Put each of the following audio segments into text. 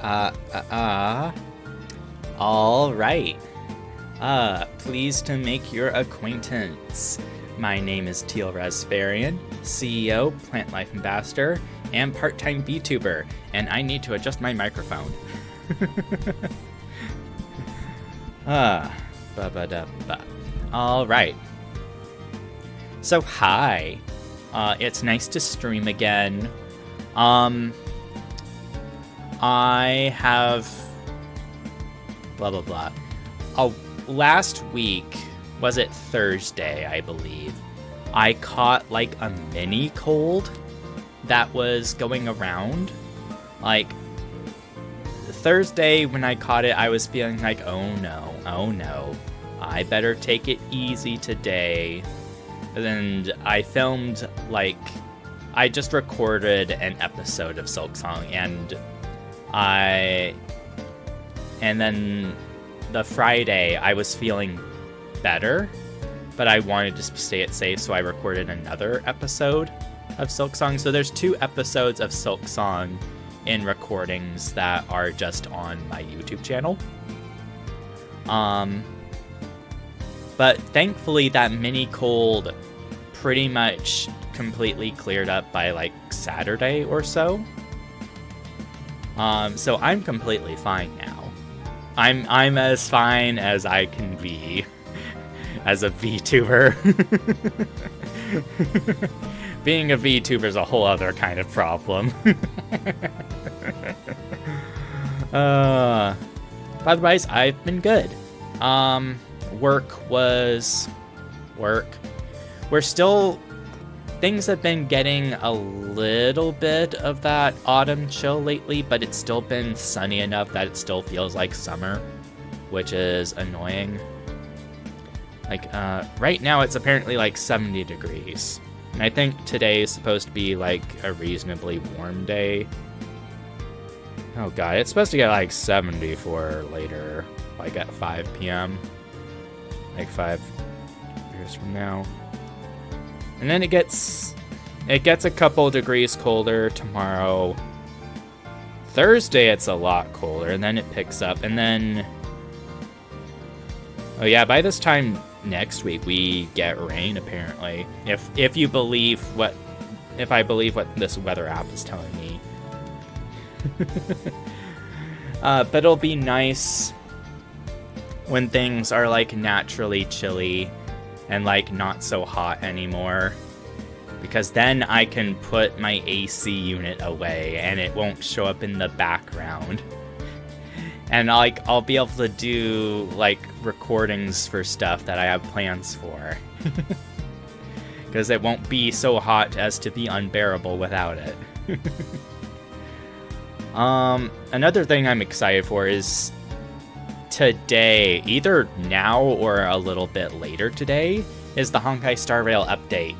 All right. Pleased to make your acquaintance. My name is Teal-Rasferian, CEO, Plant Life Ambassador, and part-time Vtuber, and I need to adjust my microphone. All right. So hi. It's nice to stream again. I have blah blah blah. Oh, last week, was it Thursday, I believe, I caught like a mini cold that was going around. Like Thursday when I caught it, I was feeling like, oh no, I better take it easy today. And I filmed, like, I just recorded an episode of Silksong, and then the Friday I was feeling better, but I wanted to stay it safe, so I recorded another episode of Silksong. So there's 2 episodes of Silksong in recordings that are just on my YouTube channel. But thankfully that mini cold pretty much completely cleared up by like Saturday or so. So I'm completely fine now. I'm as fine as I can be as a VTuber. Being a VTuber is a whole other kind of problem. But otherwise, I've been good. Work was work. Things have been getting a little bit of that autumn chill lately, but it's still been sunny enough that it still feels like summer, which is annoying. Like, right now it's apparently like 70 degrees. And I think today is supposed to be like a reasonably warm day. Oh god, it's supposed to get like 70 for later, like at 5 p.m. Like 5 years from now. And then it gets a couple degrees colder tomorrow. Thursday it's a lot colder, and then it picks up, and then oh yeah, by this time next week we get rain apparently. If I believe what this weather app is telling me. But it'll be nice when things are like naturally chilly and like not so hot anymore, because then I can put my AC unit away and it won't show up in the background, and I'll be able to do like recordings for stuff that I have plans for. Because it won't be so hot as to be unbearable without it. Another thing I'm excited for is today, either now or a little bit later today, is the Honkai Star Rail update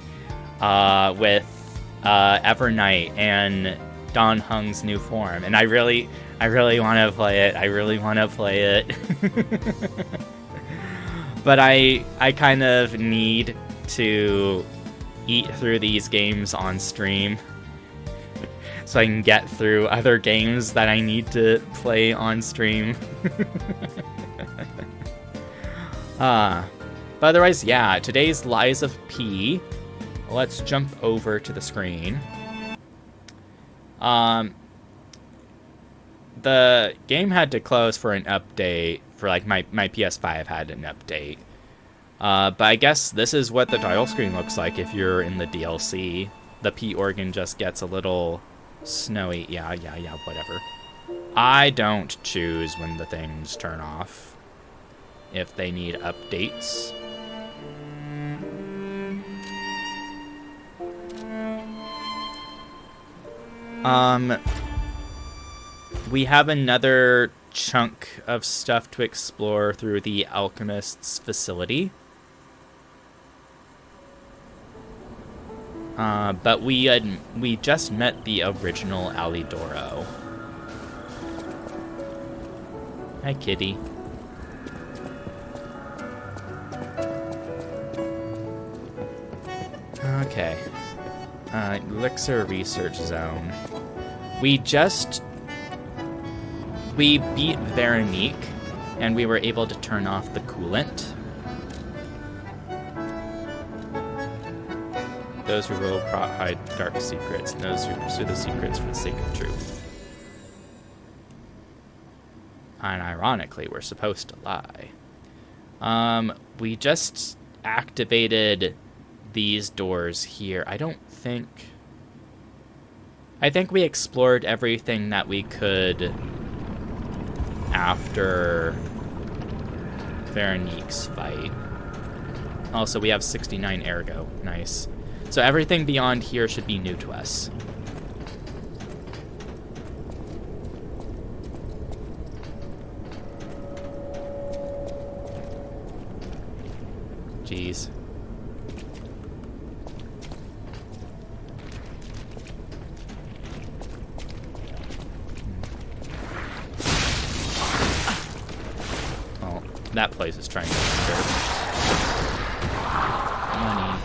with Evernight and Don Hung's new form, and I really want to play it. But I kind of need to eat through these games on stream so I can get through other games that I need to play on stream. But otherwise, yeah, today's Lies of P. Let's jump over to the screen. The game had to close for an update, for like my PS5 had an update. But I guess this is what the title screen looks like if you're in the DLC. The P organ just gets a little snowy. Yeah, whatever. I don't choose when the things turn off if they need updates. We have another chunk of stuff to explore through the Alchemist's facility. But we just met the original Alidoro. Hi, kitty. Okay. Elixir Research Zone. We just We beat Veronique, and we were able to turn off the coolant. Those who will hide dark secrets, and those who pursue the secrets for the sake of truth. And ironically, we're supposed to lie. We just activated these doors here. I think we explored everything that we could after Veronique's fight. Also, we have 69 ergo. Nice. So everything beyond here should be new to us. Jeez. Well, that place is trying to disturb. Money.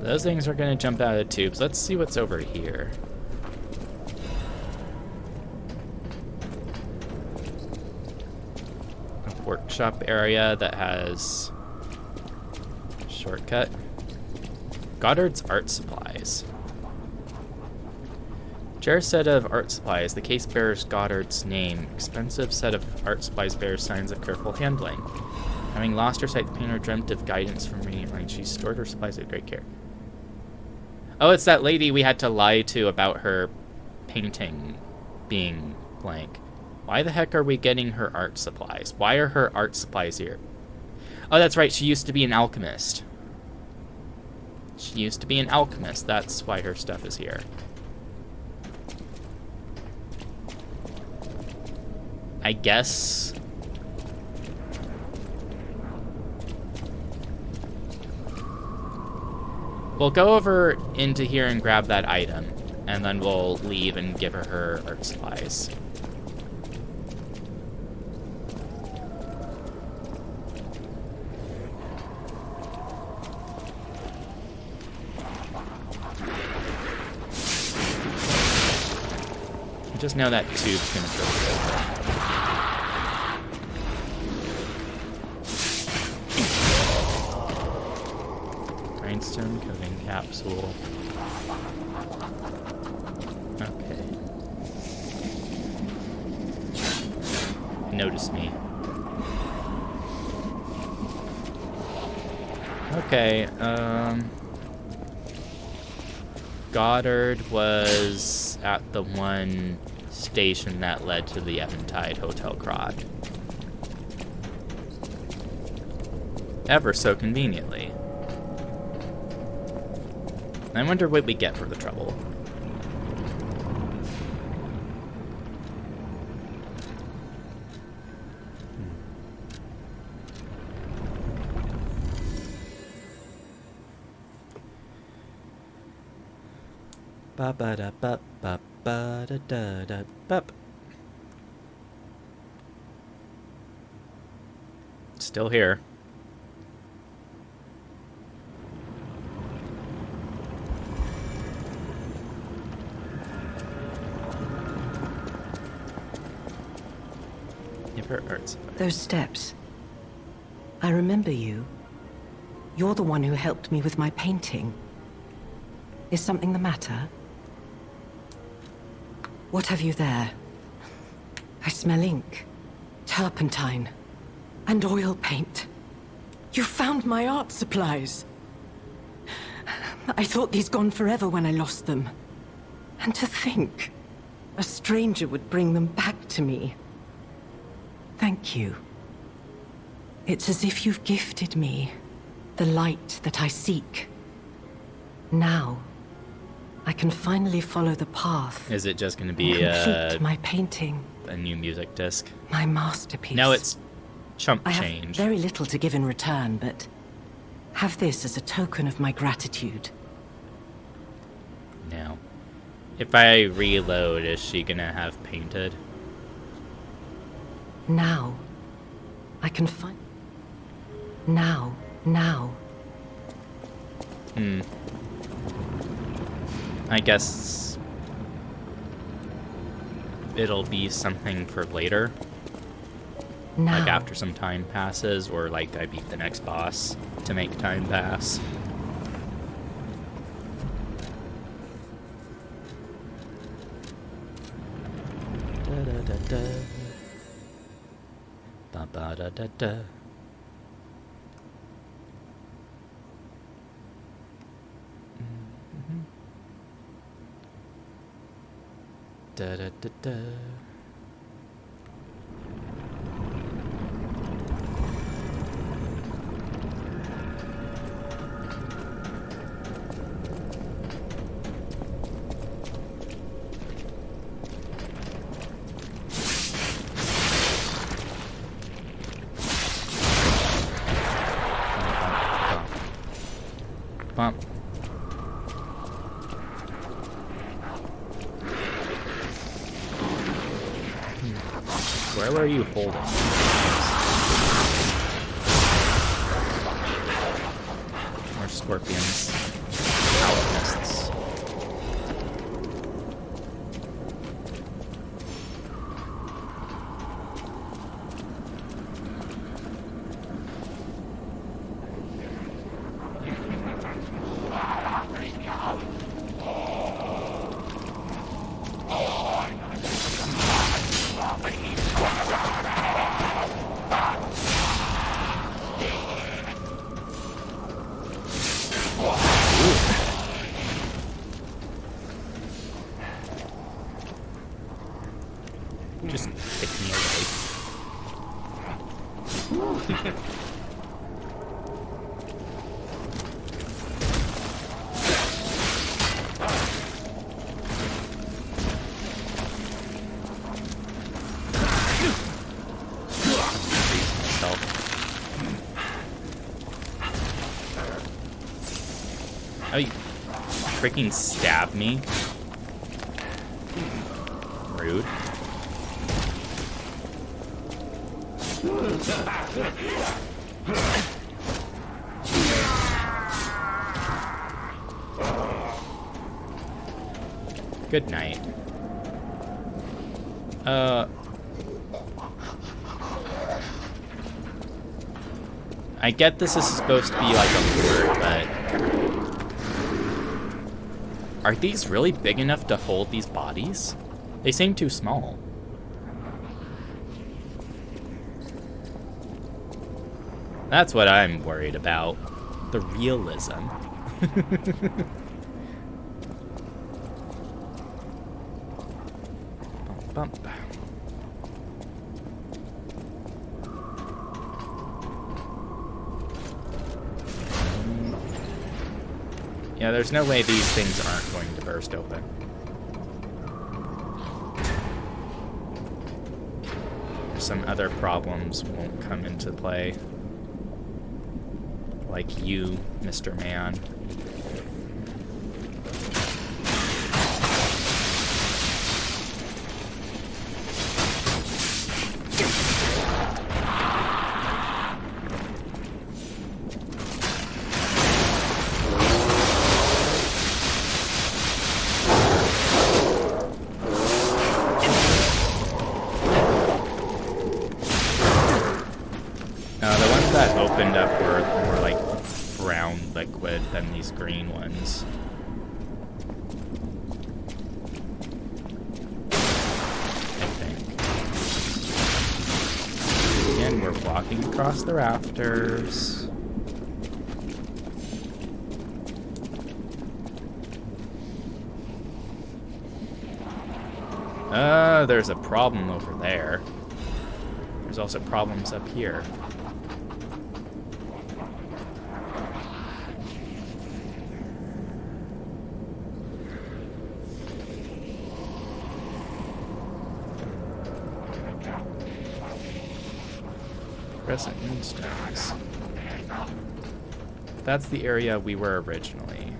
Those things are going to jump out of the tubes. Let's see what's over here. A workshop area that has shortcut. Goddard's art supplies. Jar's set of art supplies. The case bears Goddard's name. Expensive set of art supplies bears signs of careful handling. Having lost her sight, the painter dreamt of guidance from Radiant Light. She stored her supplies with great care. Oh, it's that lady we had to lie to about her painting being blank. Why the heck are we getting her art supplies? Why are her art supplies here? Oh, that's right. She used to be an alchemist. She used to be an alchemist. That's why her stuff is here. I guess... we'll go over into here and grab that item, and then we'll leave and give her art supplies. I just know that tube's gonna go over. Rhinestone coating capsule. Okay. Notice me. Okay, Goddard was at the one station that led to the Eventide Hotel Grot. Ever so conveniently. I wonder what we get for the trouble. Ba ba da ba ba ba da da da bup. Still here. Those steps. I remember you. You're the one who helped me with my painting. Is something the matter? What have you there? I smell ink, turpentine, and oil paint. You found my art supplies. I thought these gone forever when I lost them. And to think, a stranger would bring them back to me. Thank you. It's as if you've gifted me the light that I seek. Now, I can finally follow the path. Is it just going to be my painting? A new music disc? My masterpiece. No, it's chump I change. have very little to give in return, but have this as a token of my gratitude. Now, if I reload, is she going to have painted? Now, I can find... Now. I guess it'll be something for later. Now. Like after some time passes, or like I beat the next boss to make time pass. Da da da da. Ba ba da da da. Da da da da. Bump. Where were you holding? More scorpions. Alchemists. Just kick me away. Oh, you freaking stabbed me. Rude. Good night. I get this is supposed to be like a lure, but are these really big enough to hold these bodies? They seem too small. That's what I'm worried about. The realism. Bump, bump. Yeah, there's no way these things aren't going to burst open. Some other problems won't come into play. Like you, Mr. Man. The ones that opened up were more like brown liquid than these green ones. I think. Again, we're walking across the rafters. There's a problem over there. There's also problems up here. Crescent moonstones. That's the area we were originally.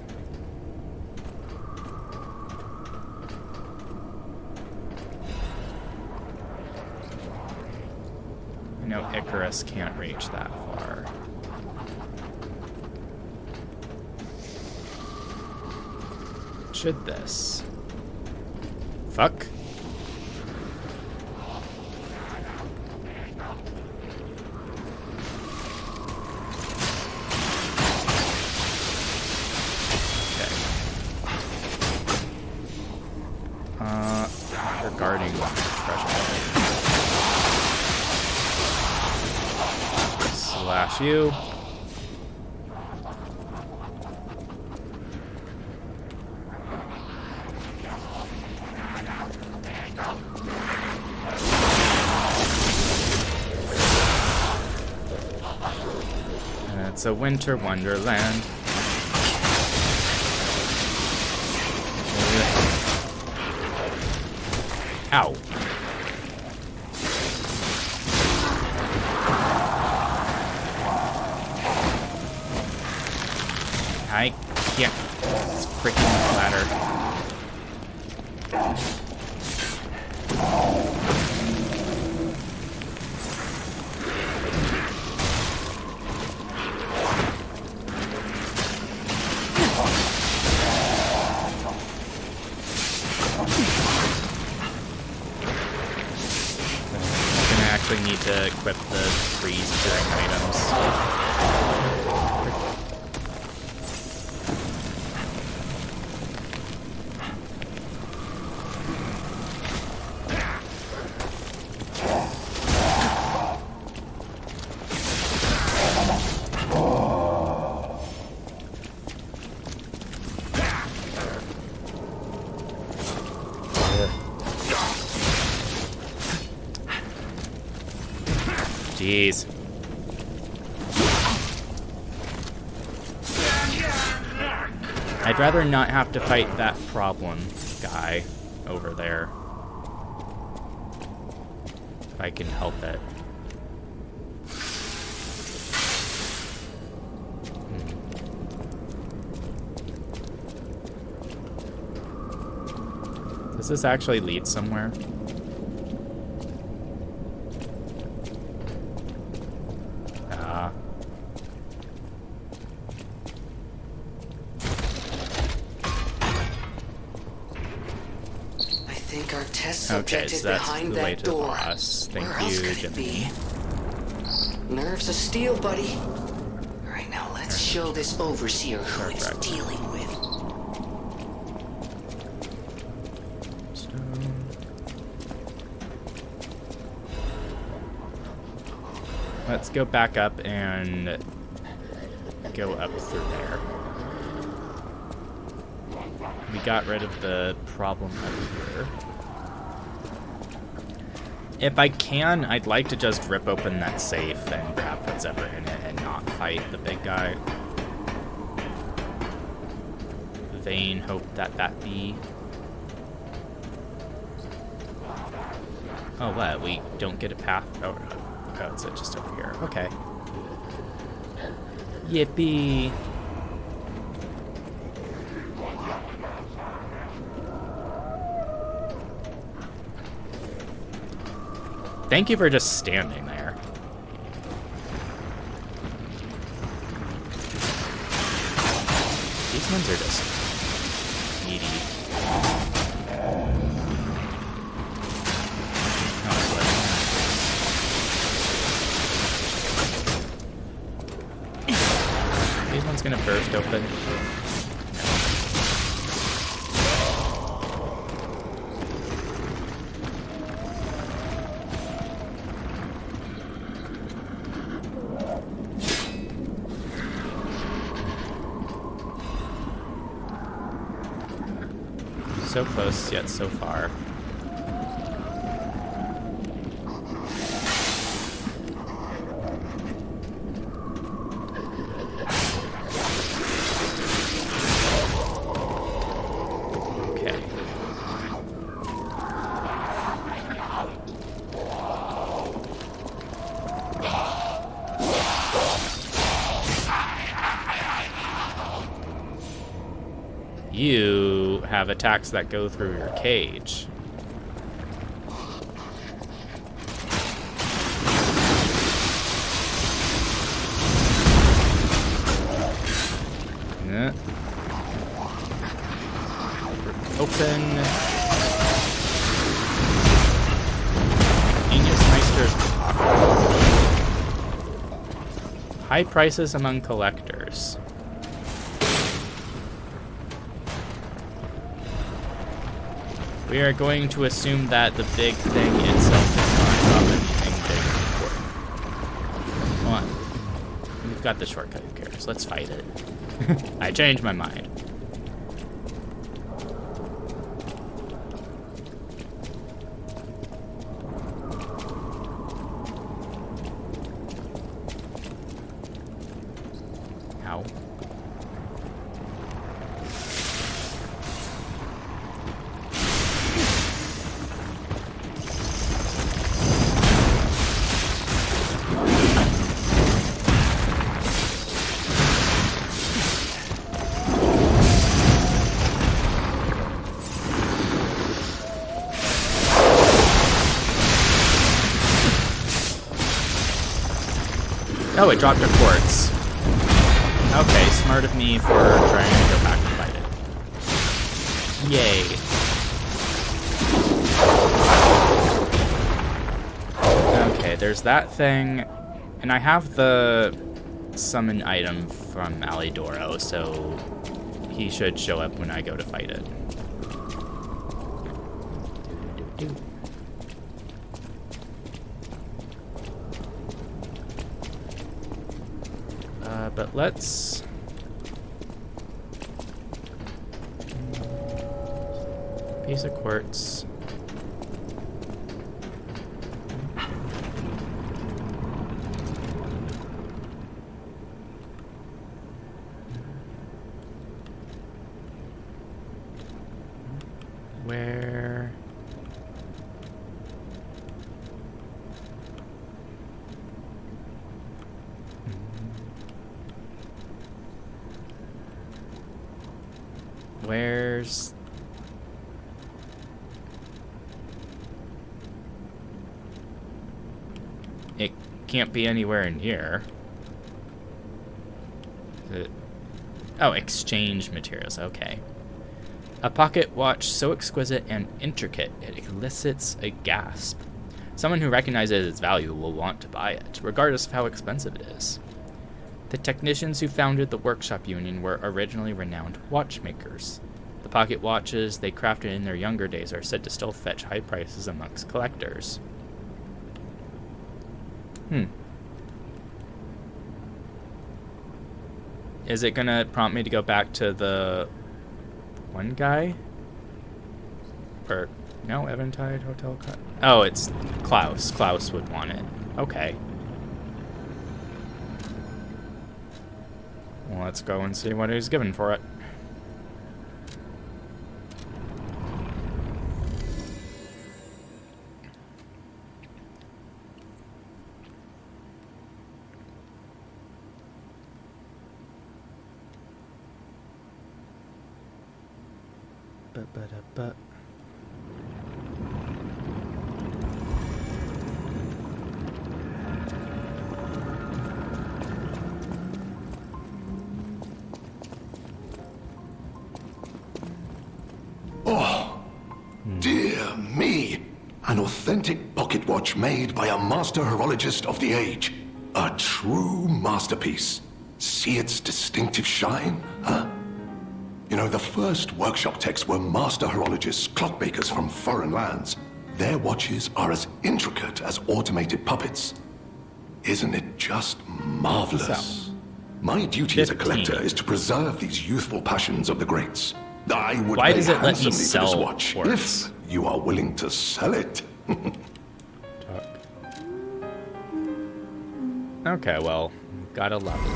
I know Icarus can't reach that far. Should this? Fuck. There's you. It's a winter wonderland. Ow. I can't. It's freaking ladder. Need to equip the freeze curing items. Jeez. I'd rather not have to fight that problem guy over there. If I can help it. Does this actually lead somewhere? Okay, so that's the way to the boss. Thank you, Jimmy. Nerves of steel, buddy. All right, now let's show this overseer who it's dealing with. Let's go back up and go up through there. We got rid of the problem up here. If I can, I'd like to just rip open that safe and grab what's ever in it and not fight the big guy. Vain hope that that be. Oh, what? We don't get a path? Oh, it's just over here. Okay. Yippee. Thank you for just standing there. These ones are just needy. These ones gonna burst open. So close, yet so far. Okay. You have attacks that go through your cage. Yeah. Open. Genius Meister's Pocket. High prices among collectors. We are going to assume that the big thing itself does not drop anything big and important. got the shortcut, who cares? Let's fight it. I changed my mind. Ow. Oh, it dropped a quartz. Okay, smart of me for trying to go back and fight it. Yay. Okay, there's that thing. And I have the summon item from Alidoro, so he should show up when I go to fight it. But let's... Piece of quartz. Where... Where's... It can't be anywhere near. Oh, exchange materials, okay. A pocket watch so exquisite and intricate it elicits a gasp. Someone who recognizes its value will want to buy it, regardless of how expensive it is. The technicians who founded the workshop union were originally renowned watchmakers. The pocket watches they crafted in their younger days are said to still fetch high prices amongst collectors. Is it gonna prompt me to go back to the one guy? Or, no, Eventide Hotel? Oh, it's Klaus. Klaus would want it. Okay. Well, let's go and see what he's given for it. But. Dear me! An authentic pocket watch made by a master horologist of the age. A true masterpiece. See its distinctive shine, huh? You know, the first workshop techs were master horologists, clockmakers from foreign lands. Their watches are as intricate as automated puppets. Isn't it just marvelous? My duty as a collector is to preserve these youthful passions of the greats. I would Why pay does it let me handsomely for this sell watch quartz? if you are willing to sell it. Okay, well, got a level.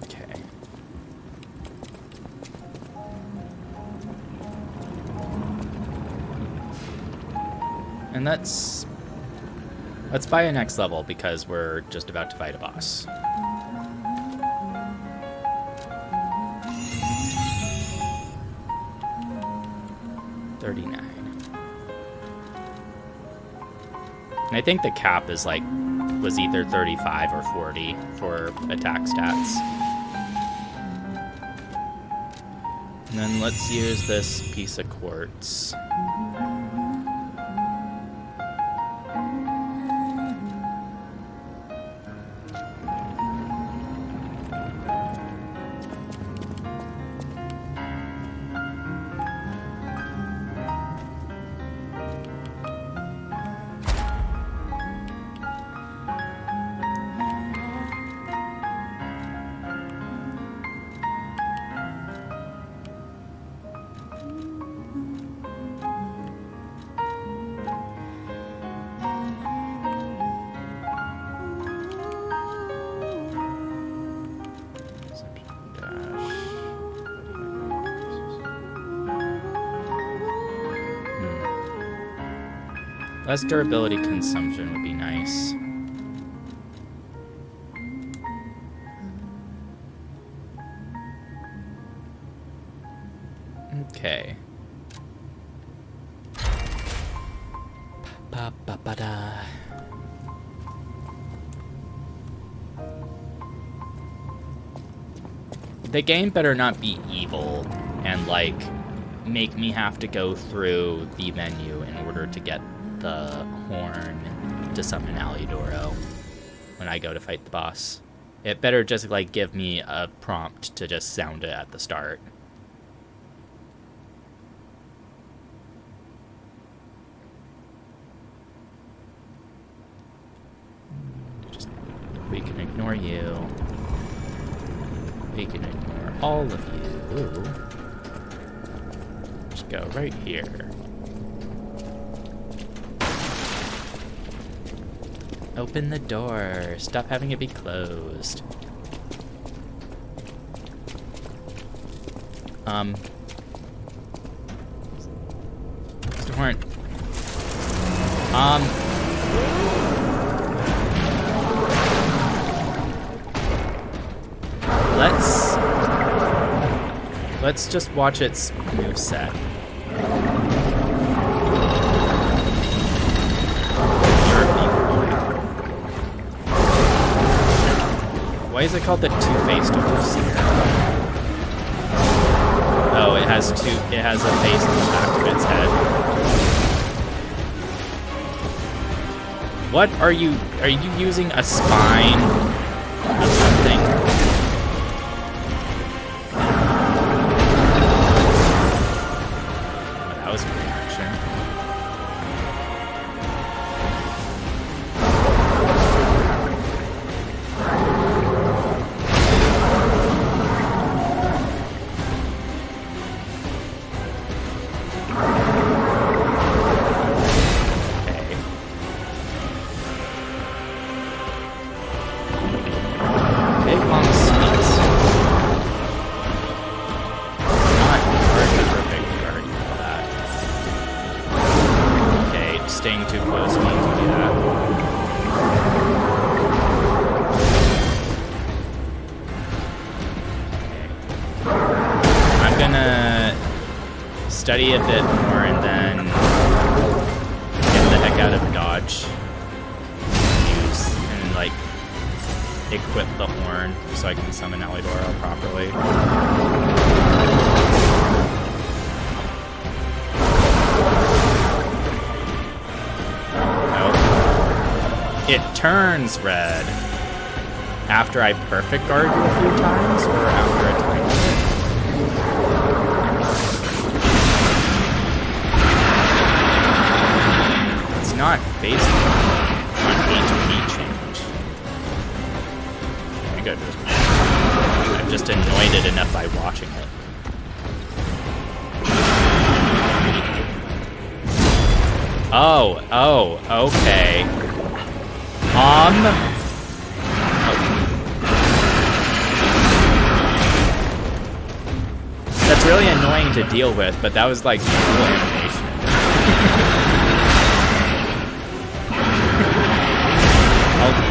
Okay. And let's buy a next level because we're just about to fight a boss. $39. And I think the cap is like was either 35 or 40 for attack stats. And then let's use this piece of quartz. Less durability consumption would be nice. Okay. Ba-ba-ba-da. The game better not be evil and, like, make me have to go through the menu in order to get the horn to summon Aludoro when I go to fight the boss. It better just, like, give me a prompt to just sound it at the start. We can ignore you. We can ignore all of you. Just go right here. Open the door. Stop having it be closed. Mr. Horn. Let's just watch its moveset. Why is it called the two-faced overseer? Oh, it has a face on the back of its head. What are you using a spine of something? That was a reaction. Study a bit more and then get the heck out of dodge. Use and like equip the horn so I can summon Aludoro properly. Nope. It turns red after I perfect guard you a few times or after a time limit. Not based on HP change. I go just. I've just annoyed it enough by watching it. Oh, okay. That's really annoying to deal with, but that was like cool animation.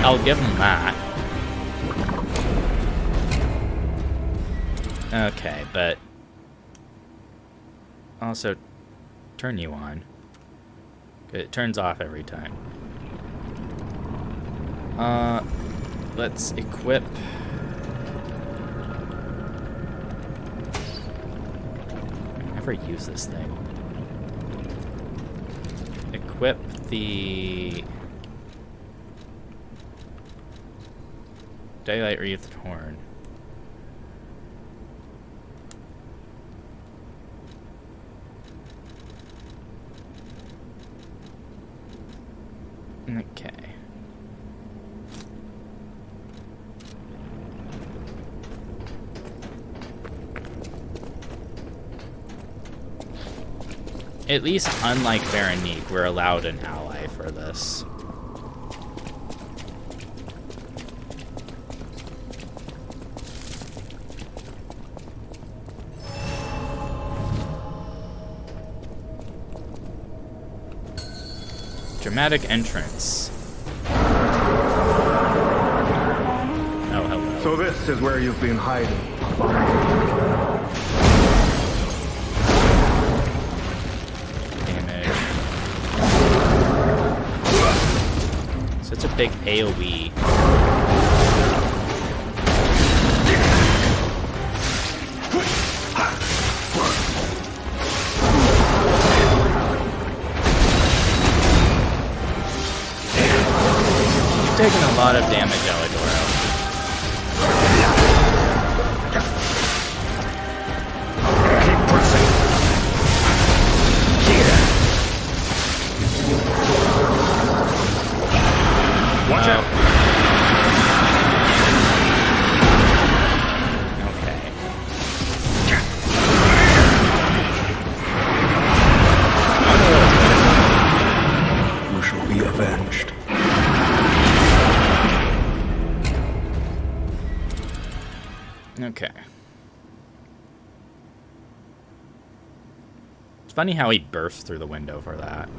I'll give him that. Okay, but also turn you on. It turns off every time. Let's equip. I never use this thing. Equip the Daylight Wreathed Horn. Okay. At least, unlike Veronique, we're allowed an ally for this. Dramatic entrance. Oh, hello. So this is where you've been hiding. Damage. Such a big AoE. You've taken a lot of damage, Alidoro. Keep pressing. Watch out. Okay. You shall be avenged. Okay. It's funny how he bursts through the window for that.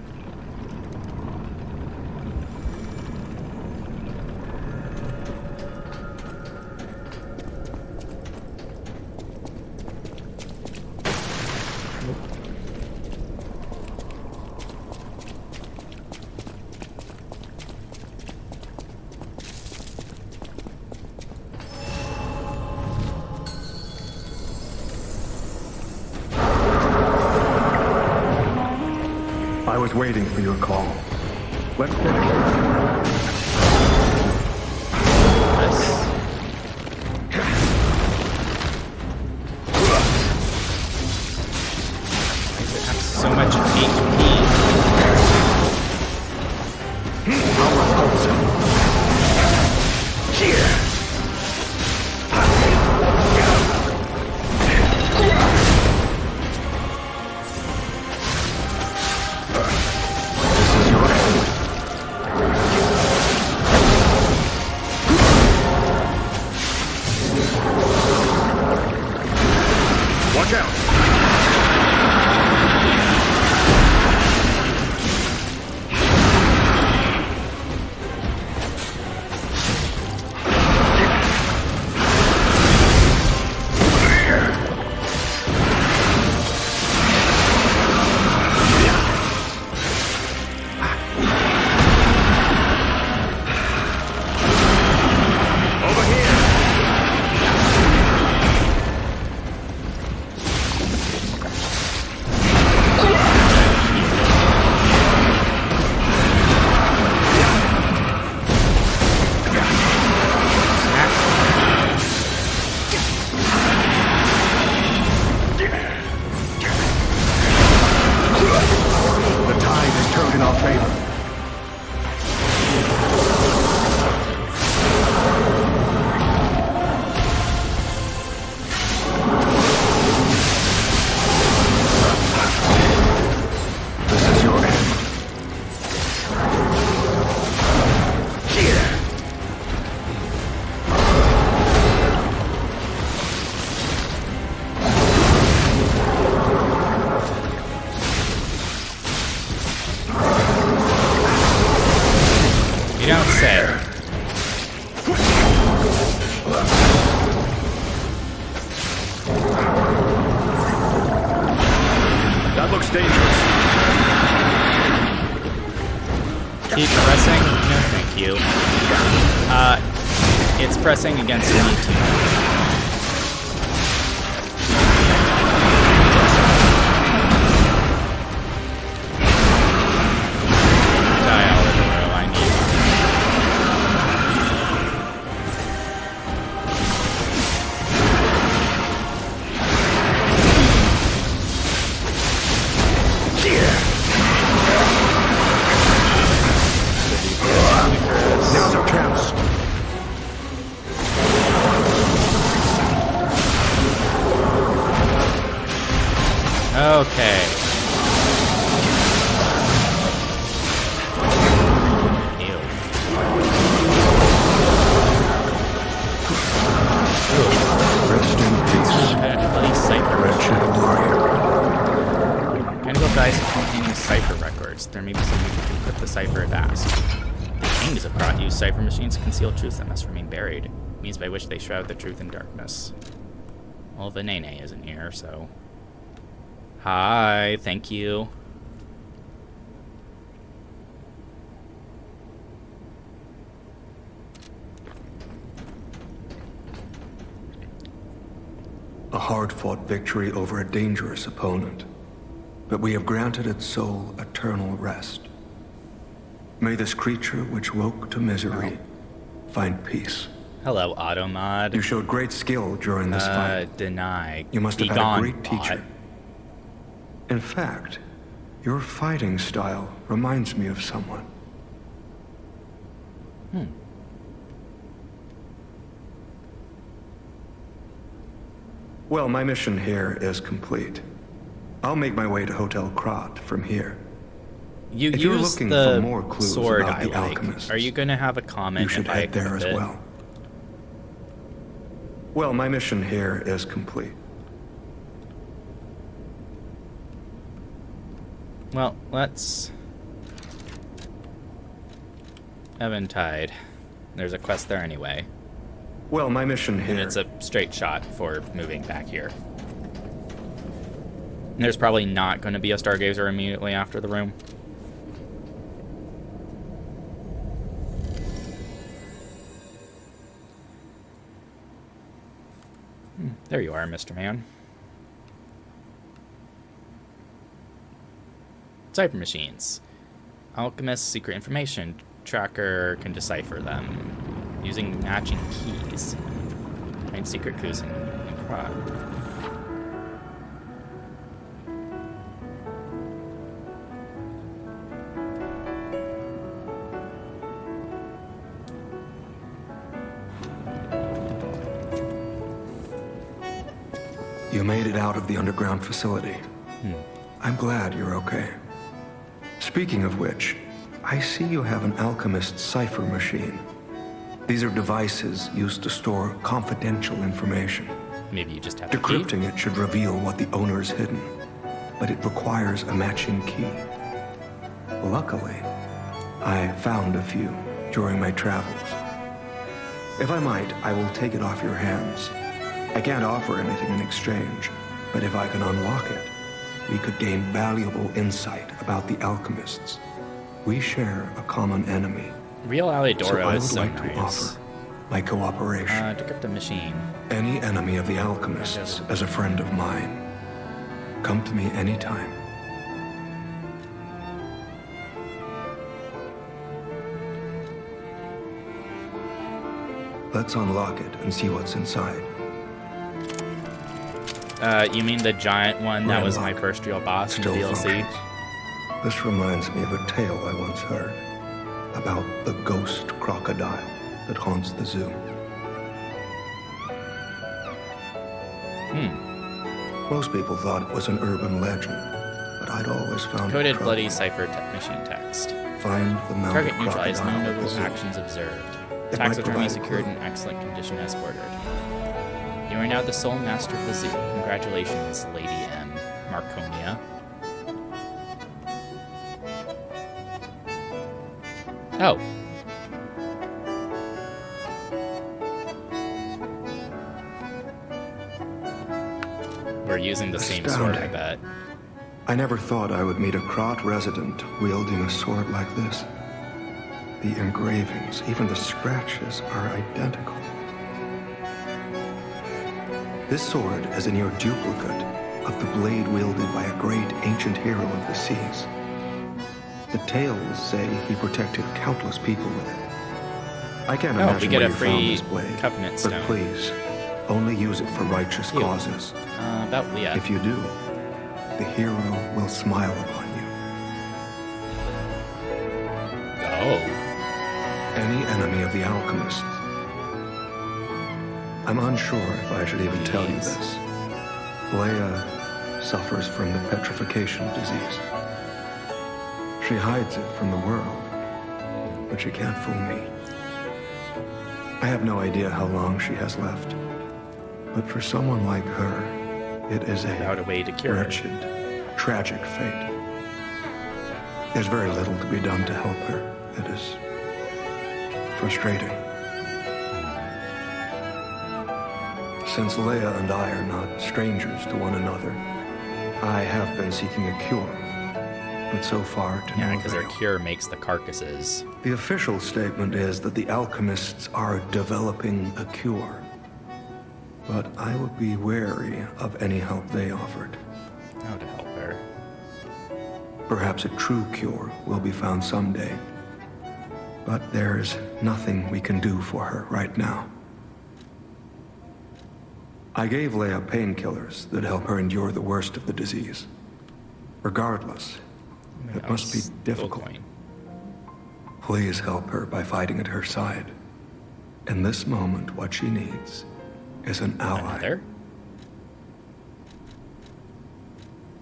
I was waiting for your call. Let's finish. Nice. Why does it have so much HP? Watch out! Over here! The tide has turned in our favor. This is your end. You don't say. That looks dangerous. Keep pressing? No, thank you. It's pressing against me too. Die, Alidoro, I need Now's our chance. words. There may be some way to encrypt the cipher fast. The kings of Krat use cipher machines to conceal truths that must remain buried. Means by which they shroud the truth in darkness. Well, Vanene isn't here, so... Hi, thank you. A hard-fought victory over a dangerous opponent. But we have granted its soul eternal rest. May this creature which woke to misery find peace. Hello, Automod. You showed great skill during this fight. Deny. You must have Be had gone, a great bot. teacher. In fact, your fighting style reminds me of someone. Well, my mission here is complete. I'll make my way to Hotel Krat from here. You If you're use looking the for more clues sword about I the like. alchemists, Are you going to have a comment you should if I head there equip as it? well. Well, my mission here is complete. Well, let's... Eventide. There's a quest there anyway. Well, my mission And here... it's a straight shot for moving back here. And there's probably not going to be a Stargazer immediately after the room. There you are, Mr. Man. Cipher machines. Alchemist's secret information tracker can decipher them using matching keys. Find secret clues in Krat. You made it out of the underground facility. I'm glad you're okay. Speaking of which, I see you have an alchemist's cipher machine. These are devices used to store confidential information. Maybe you just have to keep. Decrypting it should reveal what the owner's hidden, but it requires a matching key. Luckily, I found a few during my travels. If I might, I will take it off your hands. I can't offer anything in exchange, but if I can unlock it, we could gain valuable insight about the alchemists. We share a common enemy. Real So Alidoro I is would so like to nice. offer my cooperation. Decrypt the machine. Any enemy of the alchemists as a friend of mine. Come to me anytime. Let's unlock it and see what's inside. You mean the giant one that was my Unlock. first real boss in the Still DLC? functions. This reminds me of a tale I once heard about the ghost crocodile that haunts the zoo. Most people thought it was an urban legend, but I'd always found Coded it bloody troubling. cipher machine text. Find the mounted Target neutralized, no crocodile at the notable zoo. actions observed. It might Taxidermy provide a secured clue. in excellent condition as ordered. You are now the sole master of the zoo. Congratulations, Lady M. Marconia. Oh. We're using the same sword, I Astounding. bet. I never thought I would meet a Krat resident wielding a sword like this. The engravings, even the scratches, are identical. This sword is a near duplicate of the blade wielded by a great ancient hero of the seas. The tales say he protected countless people with it. I can't Oh, imagine we get where a you found free this blade, covenant but stone. please, only use it for righteous Ew. causes. About Leah. If you do, the hero will smile upon you. Oh. Any enemy of the alchemists. I'm unsure if I should even tell you Yes. this. Leia suffers from the petrification disease. She hides it from the world, but she can't fool me. I have no idea how long she has left, but for someone like her, it is Without a way to cure her. wretched, tragic fate. There's very little to be done to help her. It is frustrating. Since Leia and I are not strangers to one another, I have been seeking a cure, but so far to Yeah, no because their avail. cure makes the carcasses. The official statement is that the alchemists are developing a cure, but I would be wary of any help they offered. How to help her? Perhaps a true cure will be found someday, but there's nothing we can do for her right now. I gave Leia painkillers that help her endure the worst of the disease. Regardless, it must be difficult. Coin. Please help her by fighting at her side. In this moment, what she needs is an ally. Another?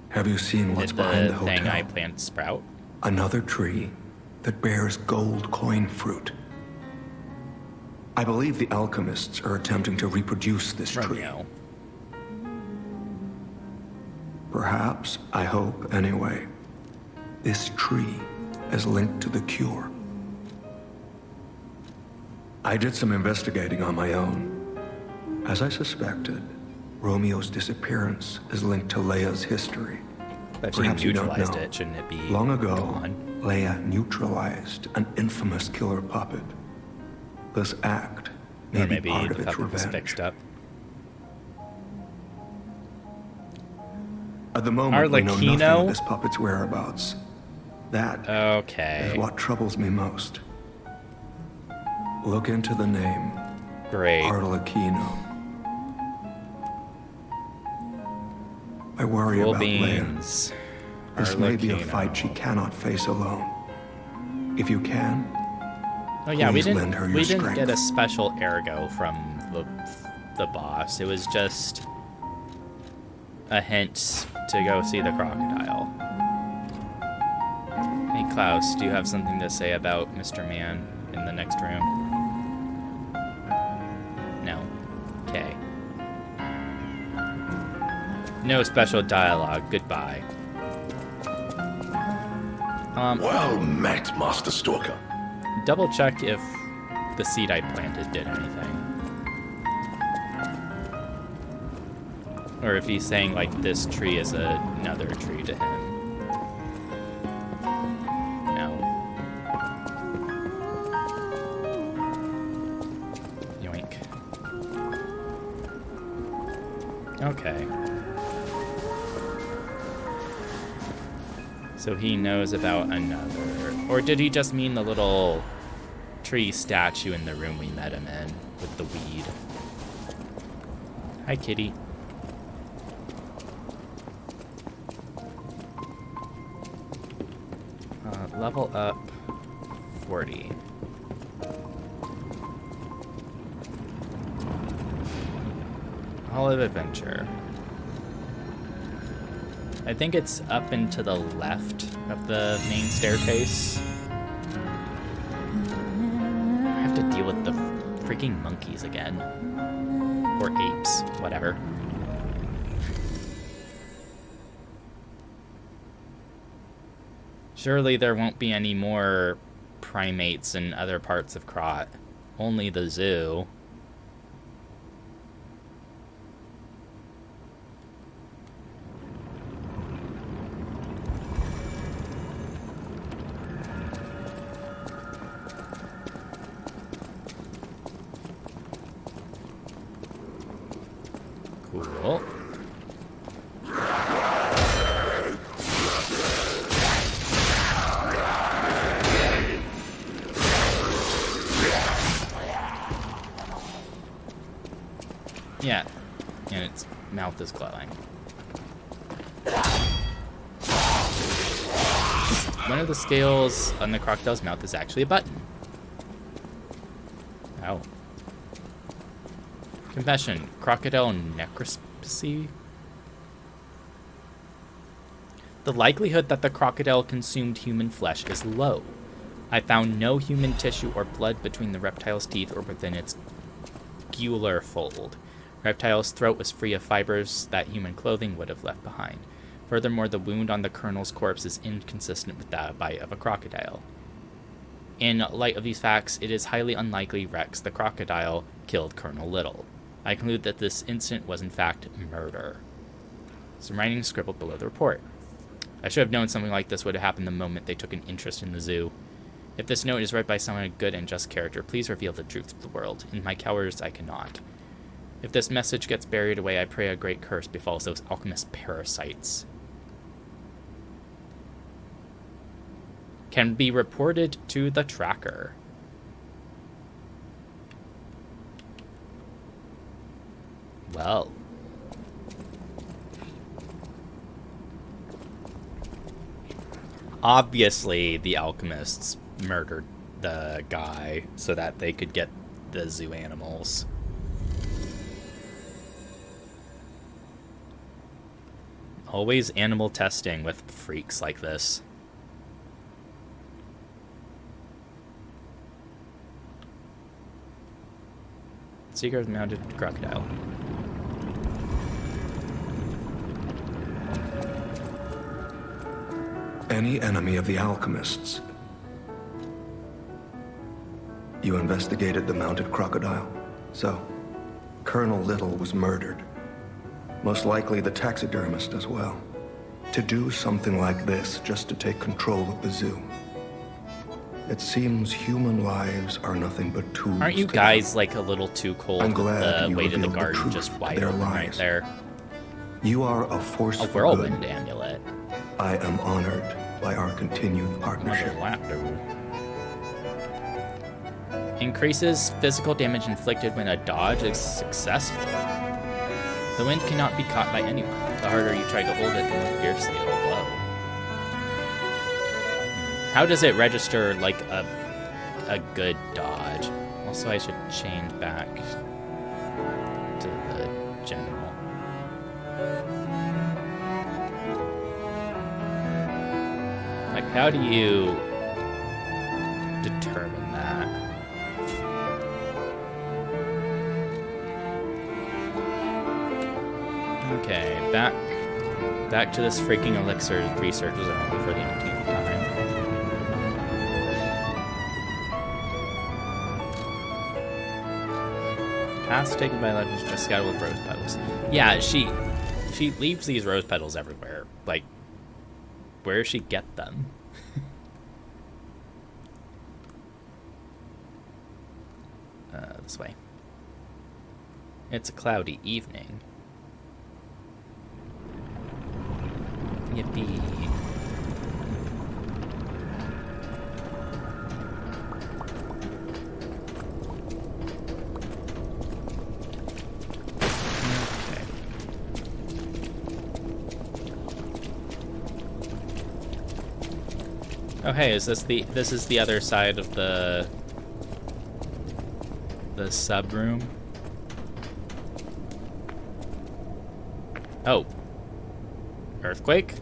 Have you seen what's Did behind the the hotel? thing I planted sprout? Another tree that bears gold coin fruit. I believe the alchemists are attempting to reproduce this tree. Romeo. Perhaps, I hope anyway, this tree is linked to the cure. I did some investigating on my own. As I suspected, Romeo's disappearance is linked to Leia's history. But if she Perhaps you don't neutralized know. it, shouldn't it be Long ago, gone? Leia neutralized an infamous killer puppet. This act may Or be maybe part the of its puppet was revenge. fixed up. At the moment, we know nothing Arlecchino? of this puppet's whereabouts. That is Okay. what troubles me most. Look into the name Great. Arlecchino. I worry Cool about Leia. beans. This may be a Arlecchino. fight she cannot face alone. If you can, Oh yeah, we Please lend her didn't your get a strength. special ergo from the boss. It was just a hint to go see the crocodile. Hey Klaus, do you have something to say about Mr. Man in the next room? No. Okay. No special dialogue. Goodbye. Well met, Master Stalker. Double check if the seed I planted did anything. Or if he's saying, like, this tree is another tree to him. No. Yoink. Okay. So he knows about another. Or did he just mean the little tree statue in the room we met him in with the weed? Hi, kitty. Level up 40. Hall of Adventure. I think it's up and to the left of the main staircase. I have to deal with the freaking monkeys again. Or apes, whatever. Surely there won't be any more primates in other parts of Krot. Only the zoo. Cool. Yeah, and its mouth is glowing. One of the scales on the crocodile's mouth is actually a button. Oh. Confession, crocodile necropsy? The likelihood that the crocodile consumed human flesh is low. I found no human tissue or blood between the reptile's teeth or within its gular fold. Reptile's throat was free of fibers that human clothing would have left behind. Furthermore, the wound on the colonel's corpse is inconsistent with that bite of a crocodile. In light of these facts, it is highly unlikely Rex the crocodile killed Colonel Little. I conclude that this incident was in fact murder. Some writing scribbled below the report. I should have known something like this would have happened the moment they took an interest in the zoo. If this note is read by someone of good and just character, please reveal the truth to the world. In my cowardice, I cannot. If this message gets buried away, I pray a great curse befalls those alchemist parasites. Can be reported to the tracker. Well. Obviously, the alchemists murdered the guy so that they could get the zoo animals. Always animal testing with freaks like this. Seeker of the mounted crocodile. Any enemy of the alchemists. You investigated the mounted crocodile. So, Colonel Little was murdered. Most likely the taxidermist as well. To do something like this just to take control of the zoo. It seems human lives are nothing but tools. Aren't you guys like a little too cold I'm with glad the you way to the revealed the garden truth just to wide their open right lives. there? You are a force A for whirlwind good. amulet. I am honored by our continued partnership. Increases physical damage inflicted when a dodge is successful. The wind cannot be caught by anyone. The harder you try to hold it, the more fiercely it will blow. How does it register like a good dodge? Also, I should change back to the general. Like, how do you determine that? Okay, back to this freaking elixir research zone for the umpteenth time. Paths taken by legends just scattered with rose petals. Yeah, she leaves these rose petals everywhere. Like, where does she get them? This way. It's a cloudy evening. Yippee. Oh hey, is this is the other side of the sub room? Oh. Earthquake?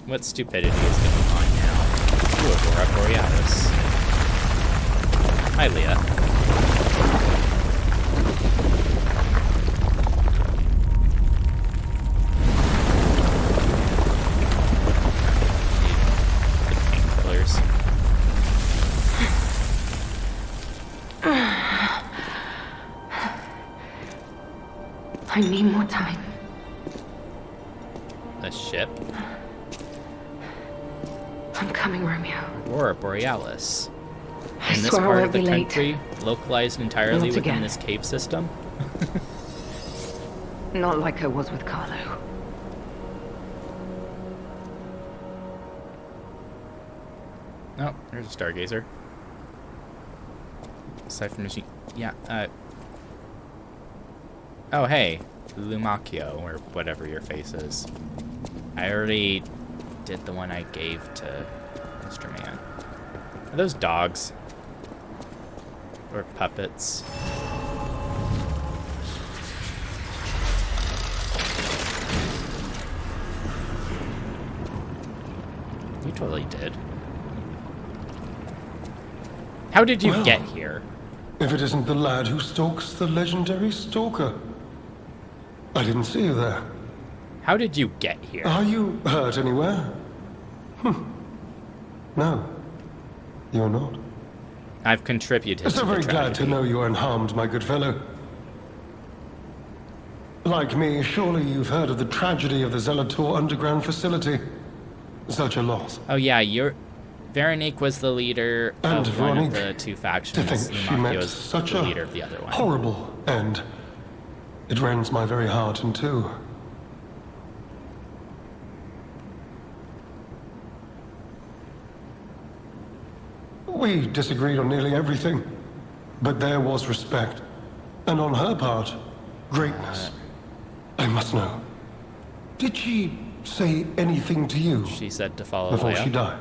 What stupidity is going on now? Ooh, Aurora Borealis. Hi, Leah. I need more time. A ship? I'm coming, Romeo. Aurora Borealis. I In this swear I part won't of the be late. country, localized entirely Not within again. this cave system. Not like I was with Carlo. Oh, there's a stargazer. Aside from machine, yeah. Oh, hey, Lumacchio, or whatever your face is. I already did the one I gave to Mr. Man. Are those dogs? Or puppets? You totally did. How did you Well. get here? if it isn't the lad who stalks the legendary stalker. I didn't see you there. How did you get here? Are you hurt anywhere? No, you're not. I've contributed So to very the glad to tragedy. know you are unharmed, my good fellow. Like me, surely you've heard of the tragedy of the Zelator underground facility. Such a loss. Oh yeah, Veronique was the leader And of one of Veronique, the two To factions. think she Mafia met was such the a leader of the other one. horrible end. It rends my very heart in two. We disagreed on nearly everything, but there was respect. And on her part, greatness. I must know. Did she say anything to you She said to follow before Leia. she died?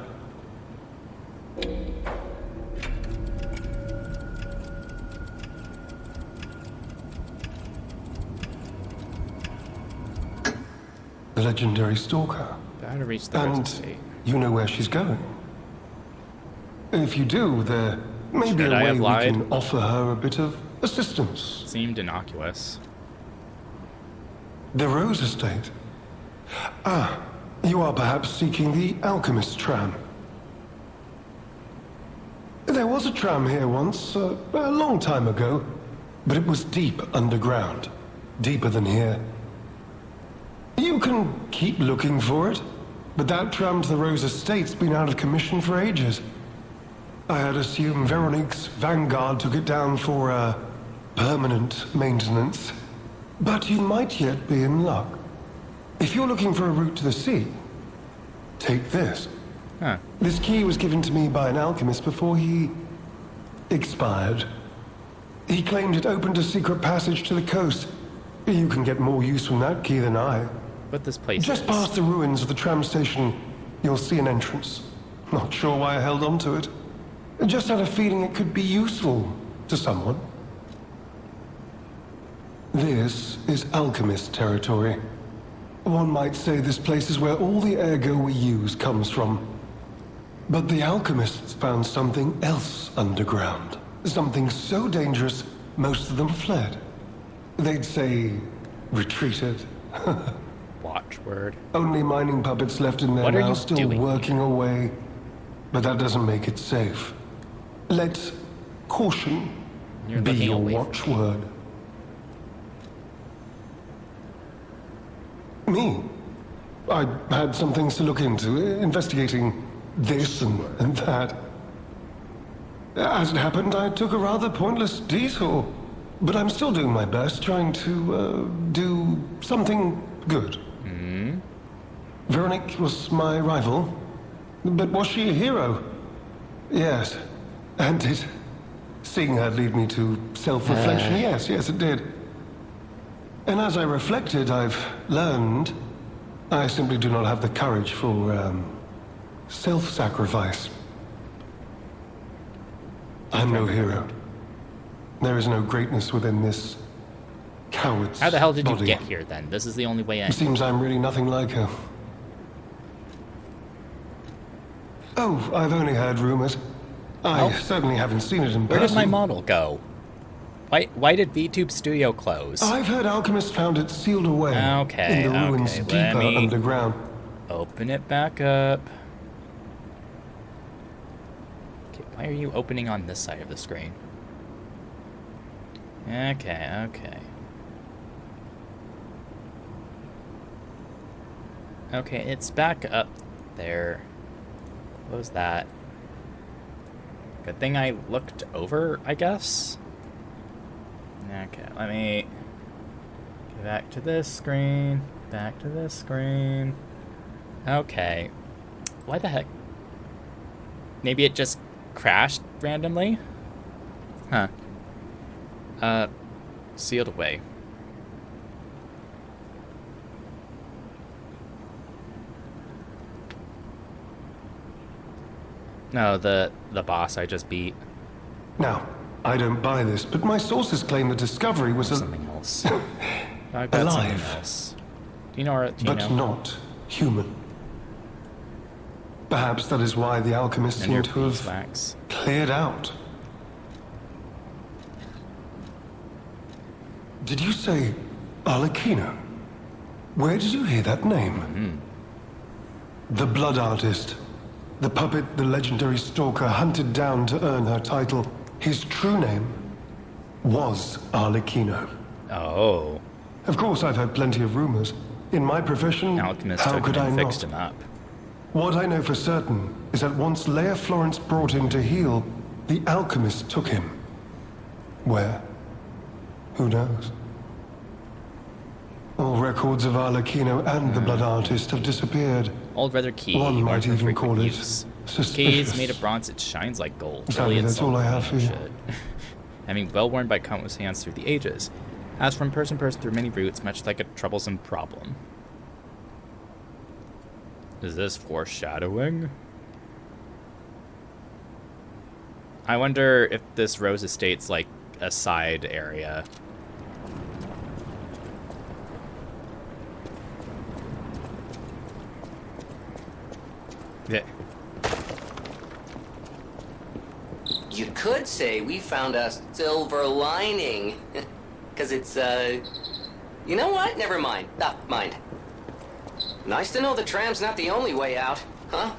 The legendary stalker. Gotta reach the And resistance. you know where she's going. If you do, there may be Should a I way have we lied? can offer her a bit of assistance. Seemed innocuous. The Rose Estate. Ah, you are perhaps seeking the Alchemist tram. There was a tram here once, a long time ago, but it was deep underground. Deeper than here. You can keep looking for it, but that tram to the Rose Estate's been out of commission for ages. I had assumed Veronique's Vanguard took it down for, permanent maintenance. But you might yet be in luck. If you're looking for a route to the sea, take this. Huh. This key was given to me by an alchemist before he expired. He claimed it opened a secret passage to the coast. You can get more use from that key than I. But this place Just is. past the ruins of the tram station, you'll see an entrance. Not sure why I held on to it. Just had a feeling it could be useful to someone. This is alchemist territory. One might say this place is where all the ergo we use comes from. But the alchemists found something else underground. Something so dangerous, most of them fled. They'd say, retreated. Watchword. Only mining puppets left in there What are now, you still doing working away. But that doesn't make it safe. Let caution You're be looking your away from watchword. Me? I had some things to look into, investigating this and that. As it happened, I took a rather pointless detour. But I'm still doing my best, trying to, do something good. Veronique was my rival. But was she a hero? Yes. And did seeing her lead me to self-reflection? Yes, it did. And as I reflected, I've learned I simply do not have the courage for, self-sacrifice. I'm no hero. There is no greatness within this coward's How the hell did you body. get here then? This is the only way in. It seems I'm really nothing like her. Oh, I've only heard rumors. I Oh. certainly haven't seen it in Where person. did my model go? Why did VTube Studio close? I've heard alchemists found it sealed away Okay, in the ruins okay, let deeper me- underground. Open it back up. Okay, why are you opening on this side of the screen? Okay. Okay, it's back up there. Close that. Good thing I looked over, I guess. Okay, let me get back to this screen. Back to this screen. Okay. Why the heck? Maybe it just crashed randomly? Huh. Sealed away. No, the boss I just beat. Now, I don't buy this, but my sources claim the discovery was Something else. I've got something alive. else. Do you know? but not human. Perhaps that is why the alchemists And your seem to have beeswax. cleared out. Did you say Arlecchino? Where did you hear that name? The blood artist. The puppet the legendary stalker hunted down to earn her title. His true name was Arlecchino. Oh. Of course, I've heard plenty of rumors. In my profession, Alchemist how took could him I and not? fixed him up. What I know for certain is that once Leia Florence brought him to heal, the alchemist took him. Where? Who knows? All records of Arlecchino and the blood artist have disappeared. Old leather key. One might for even frequent call it use. suspicious. Keys made of bronze, it shines like gold. Sadly, Really, that's all I have for you. shit. Having well worn by countless hands through the ages. As from person to person through many roots, much like a troublesome problem. Is this foreshadowing? I wonder if this Rose Estate's like a side area. Yeah. You could say we found a silver lining. Because it's, You know what? Never mind. Mind. Nice to know the tram's not the only way out, huh?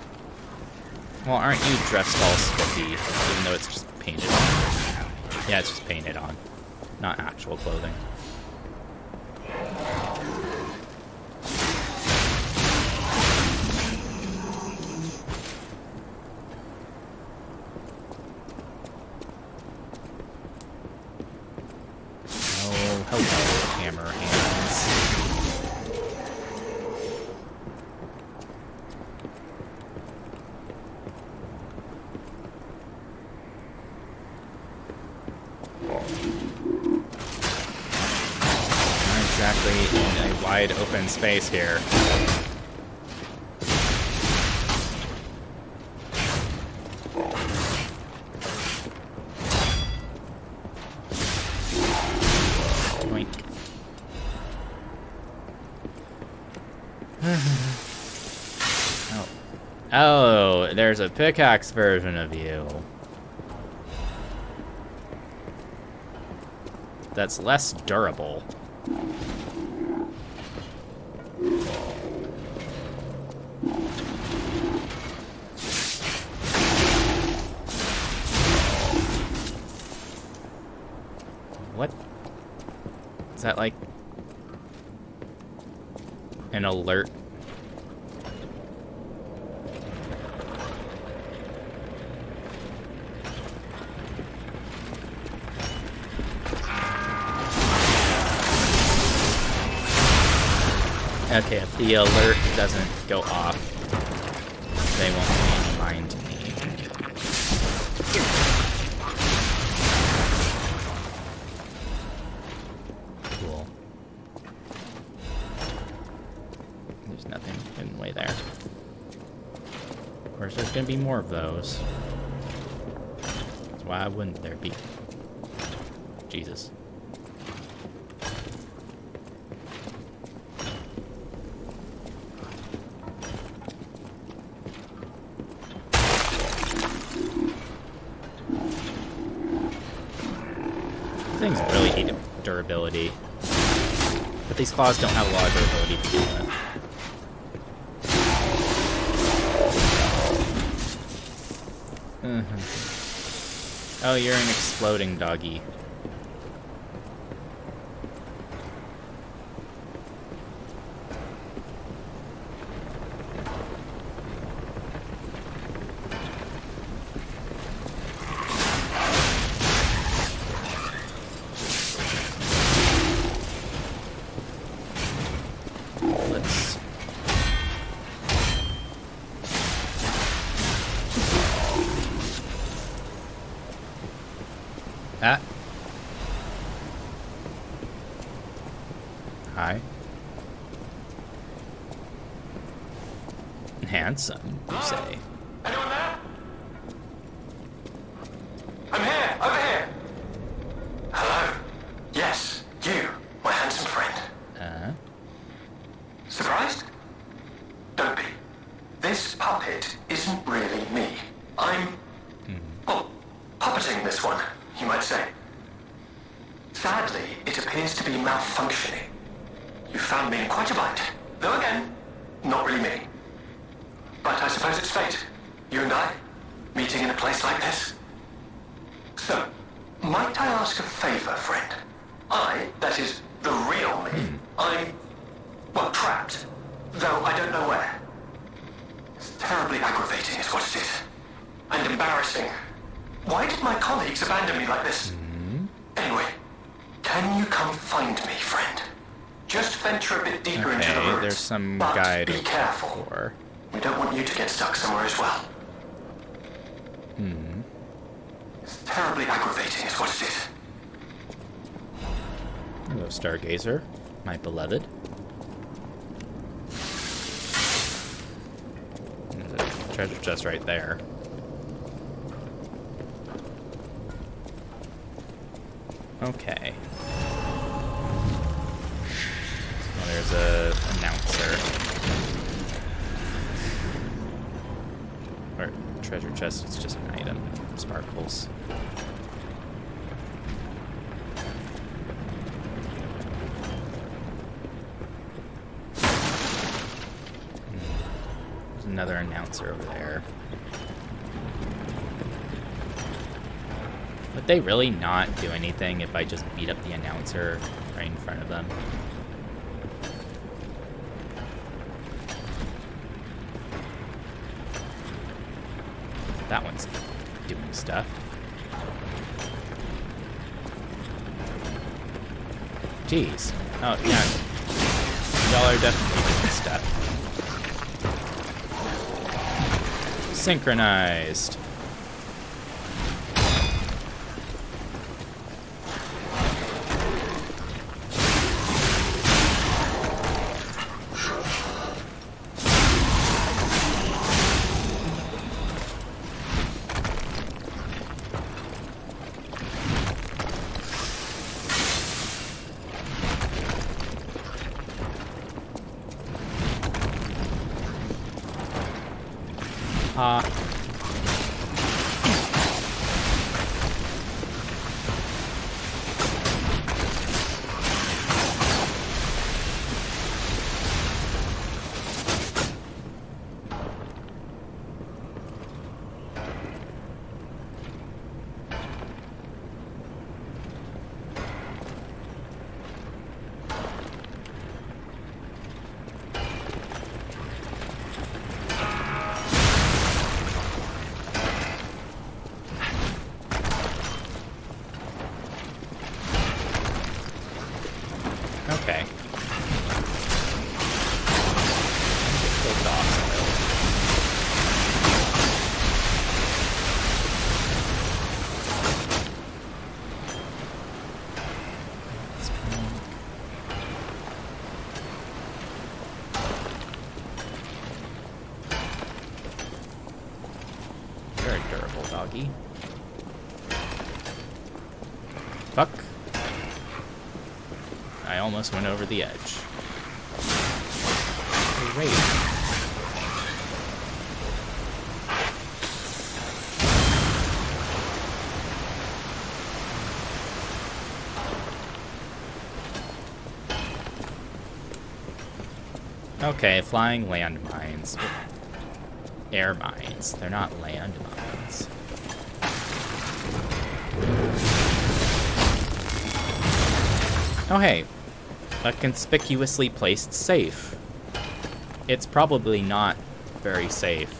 Well, aren't you dressed all spiffy, even though it's just painted on? Yeah, it's just painted on, not actual clothing. Oh, hello, hammer hands. Exactly in a wide open space here. Oink. Oh. Oh, there's a pickaxe version of you. That's less durable. What? Is that like an alert? Okay, if the alert doesn't go off, they won't mind me. Cool. There's nothing in the way there. Of course, there's gonna be more of those. That's why wouldn't there be? Jesus. Things really need durability. But these claws don't have a lot of durability to begin with. Oh, you're an exploding doggy. Ah. Hi. Handsome, you say? Anyone there? I'm here, over here. Hello. Yes, you, my handsome friend. Surprised? Don't be. This puppet isn't really me. I'm, well, puppeting this one, you might say. Sadly, it appears appears to be malfunctioning. You found me in quite a bind. Though again, not really me. But I suppose it's fate. You and I, meeting in a place like this. So, might I ask a favor, friend? That is, the real me, I'm, well, trapped. Though I don't know where. It's terribly aggravating is what it is. And embarrassing. Why did my colleagues abandon me like this? Anyway, can you come find me, friend? Just venture a bit deeper into the roots. There's some but guide. be careful. We don't want you to get stuck somewhere as well. It's terribly aggravating is what it is. Hello, Stargazer, my beloved. There's a treasure chest right there. Okay. So there's a announcer. Or treasure chest, it's just an item. Sparkles. There's another announcer over there. Would they really not do anything if I just beat up the announcer right in front of them? That one's doing stuff. Jeez. Oh, yeah. Y'all are definitely doing stuff. Synchronized. Okay. Still docile. Very durable doggy. Fuck. I almost went over the edge. Great. Okay, flying landmines. Air mines. They're not land mines. Oh hey, a conspicuously placed safe. It's probably not very safe.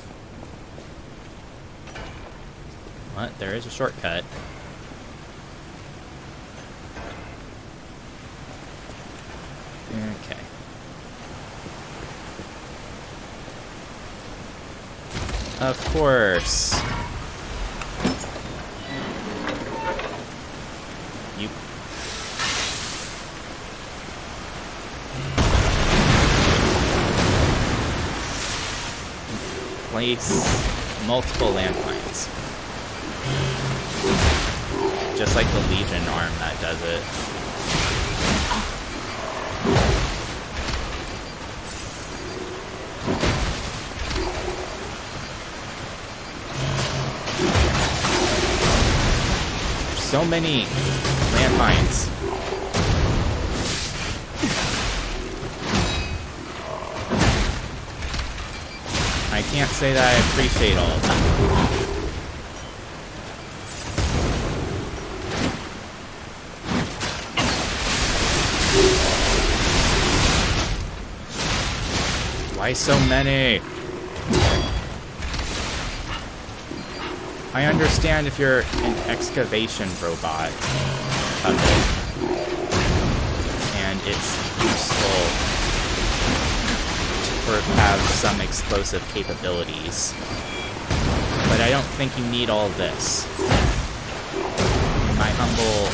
What? There is a shortcut. Okay. Of course. You. Place multiple landmines. Just like the Legion arm that does it. So many landmines. I can't say that I appreciate all of them. Why so many? I understand if you're an excavation robot and it's useful to have some explosive capabilities, but I don't think you need all this. In my humble...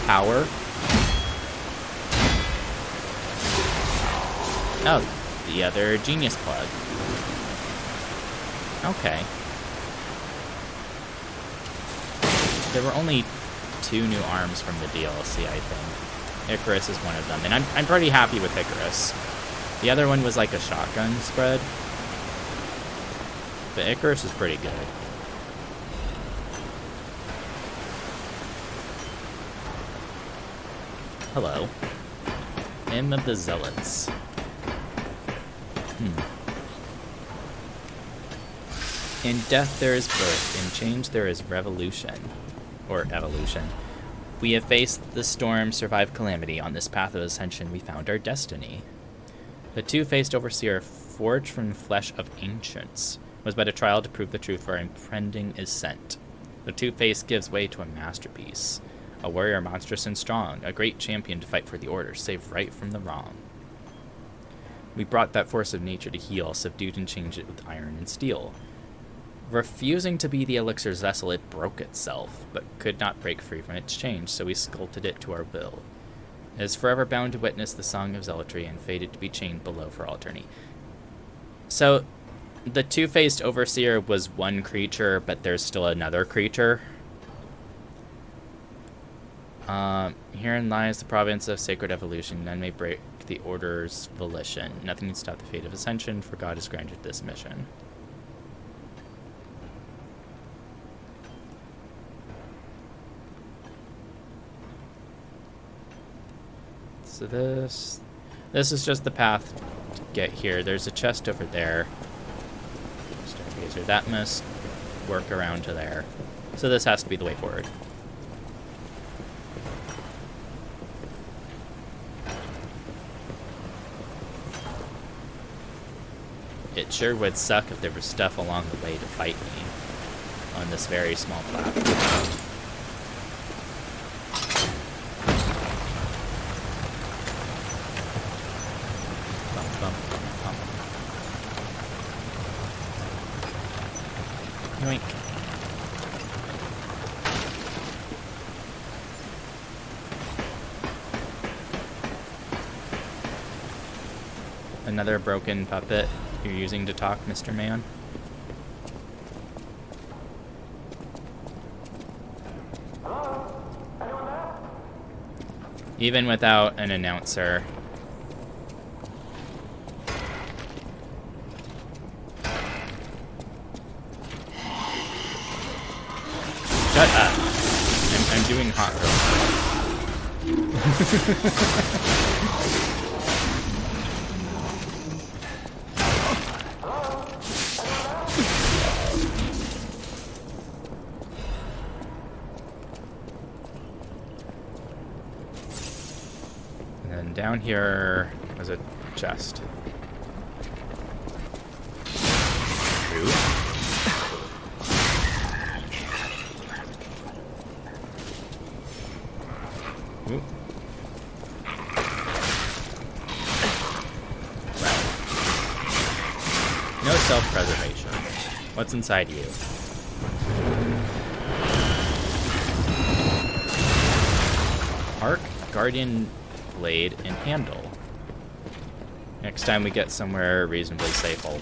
Power. Oh, the other genius plug. Okay. There were only 2 new arms from the DLC, I think. Icarus is one of them, and I'm pretty happy with Icarus. The other one was like a shotgun spread, but Icarus is pretty good. Hello. Hymn of the Zealots. In death there is birth, in change there is revolution. Or evolution. We have faced the storm, survived calamity. On this path of ascension we found our destiny. The two-faced overseer, forged from the flesh of ancients, was but a trial to prove the truth for our impending ascent. The two-faced gives way to a masterpiece. A warrior monstrous and strong, a great champion to fight for the order, save right from the wrong. We brought that force of nature to heal, subdued and changed it with iron and steel. Refusing to be the elixir's vessel, it broke itself, but could not break free from its change, so we sculpted it to our will. It is forever bound to witness the song of zealotry, and fated to be chained below for all eternity. So, the two-faced overseer was one creature, but there's still another creature. Herein lies the province of sacred evolution. None may break the order's volition. Nothing can stop the fate of ascension, for God has granted this mission. So this is just the path to get here. There's a chest over there. Stargazer. That must work around to there. So this has to be the way forward. It sure would suck if there was stuff along the way to fight me on this very small platform. Bump, bump, bump, bump. Yoink. Another broken puppet you're using to talk, Mr. Man? Even without an announcer. Shut up. I'm doing hot girl. Down here was a chest. Ooh. Ooh. No self-preservation. What's inside you? Arc, Guardian Blade, and handle. Next time we get somewhere reasonably safe, I'll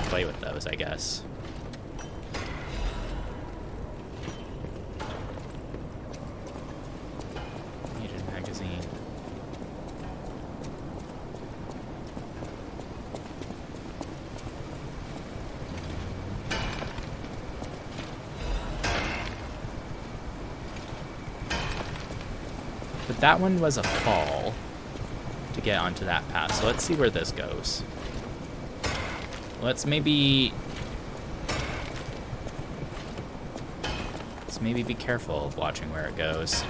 play with those, I guess. But that one was a fall to get onto that path. So let's see where this goes. Let's maybe be careful of watching where it goes.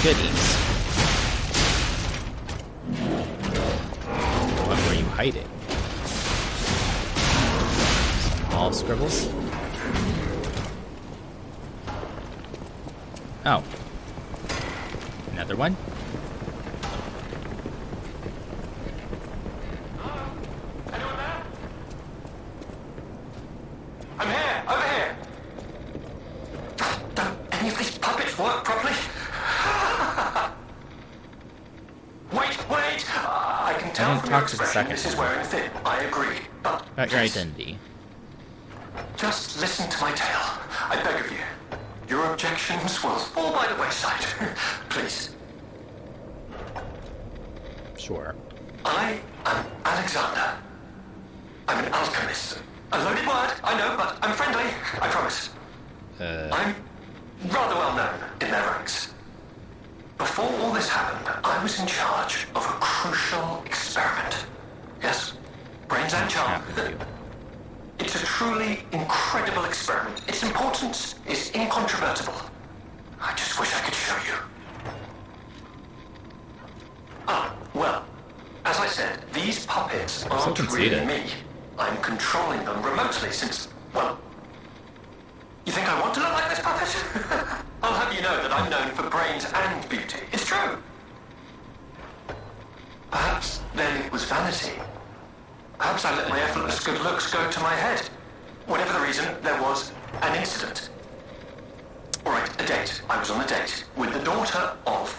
Goodies. What were you hiding? Some wall scribbles? Oh. Another one? Anyone there? I'm here! Over here! Don't any of these puppets work properly? Wait! I can tell from your expression this is wearing thin. I agree. But about your identity. Just listen to my tale. I beg of you. Your objections will fall by the wayside. Please. Sure. I am Alexander. I'm an alchemist. A loaded word, I know, but I'm friendly. I promise. I'm rather well known in their ranks. Before all this happened, I was in charge of a crucial experiment. Yes, brains and charm. It's a truly incredible experiment. Its importance is incontrovertible. I just wish I could show you. Well, as I said, these puppets aren't really me. I'm controlling them remotely since, well, you think I want to look like this puppet? I'll have you know that I'm known for brains and beauty. It's true. Perhaps then it was vanity. Perhaps I let my effortless good looks go to my head. Whatever the reason, there was an incident. All right, a date. I was on a date with the daughter of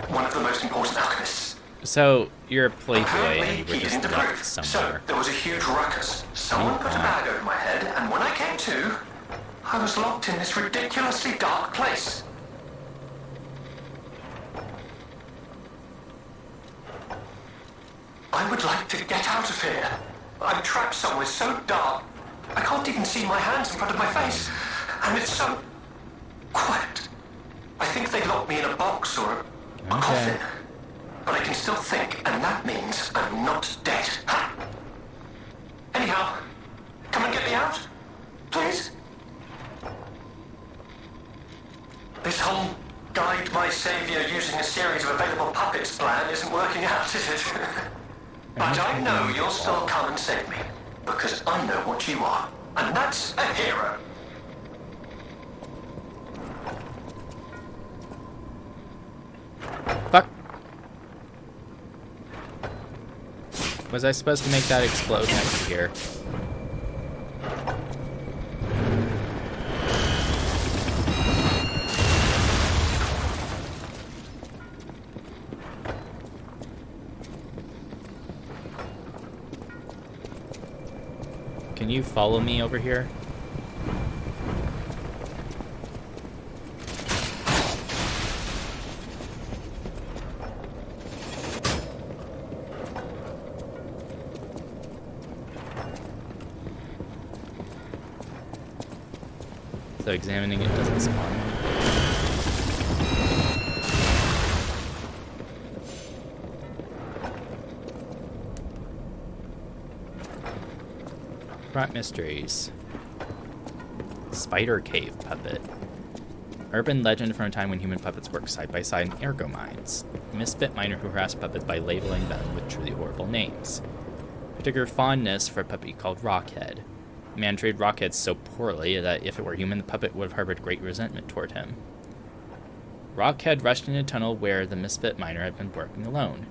one of the most important alchemists. So, you're a playboy and you were he just didn't left approve. So somewhere. there was a huge ruckus. Someone put a bag over my head, and when I came to, I was locked in this ridiculously dark place. I would like to get out of here. I'm trapped somewhere so dark, I can't even see my hands in front of my face. And it's so quiet. I think they locked me in a box or a coffin. But I can still think, and that means I'm not dead. Ha! Anyhow, come and get me out, please. This whole guide my savior using a series of available puppets plan isn't working out, is it? But I know you'll still come and save me, because I know what you are, and that's a hero. Fuck. Was I supposed to make that explode next here? Can you follow me over here? So examining it doesn't spawn. Front mysteries. Spider cave puppet. Urban legend from a time when human puppets worked side by side in ergo mines. Misfit miner who harassed puppets by labeling them with truly horrible names. Particular fondness for a puppet called Rockhead. A man treated Rockhead so poorly that if it were human, the puppet would have harbored great resentment toward him. Rockhead rushed into a tunnel where the misfit miner had been working alone.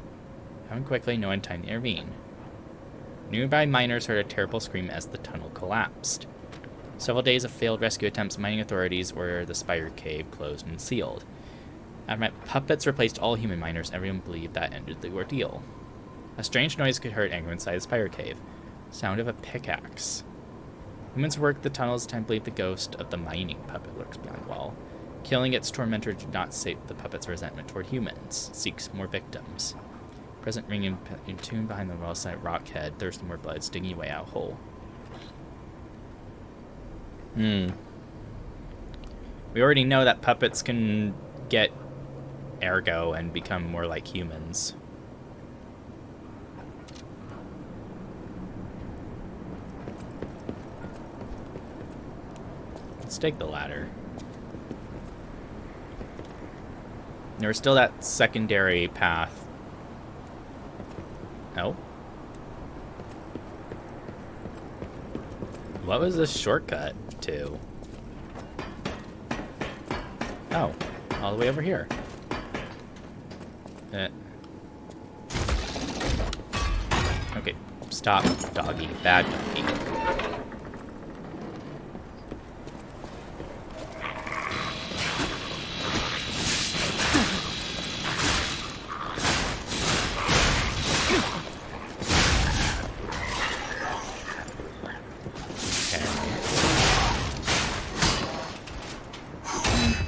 Found quickly, no one had time to intervene. Nearby miners heard a terrible scream as the tunnel collapsed. Several days of failed rescue attempts, mining authorities ordered the Spider Cave closed and sealed. After puppets replaced all human miners, everyone believed that ended the ordeal. A strange noise could be heard anchored inside the Spider Cave. Sound of a pickaxe. Humans worked the tunnels and believe the ghost of the mining puppet lurks beyond the wall. Killing its tormentor did not save the puppet's resentment toward humans. Seeks more victims. Present ring in tune behind the wall side Rockhead, thirsting more blood, stinging way out hole. We already know that puppets can get ergo and become more like humans. Let's take the ladder. There's still that secondary path. Oh. What was this shortcut to? Oh, all the way over here. Okay, stop, doggy. Bad doggy.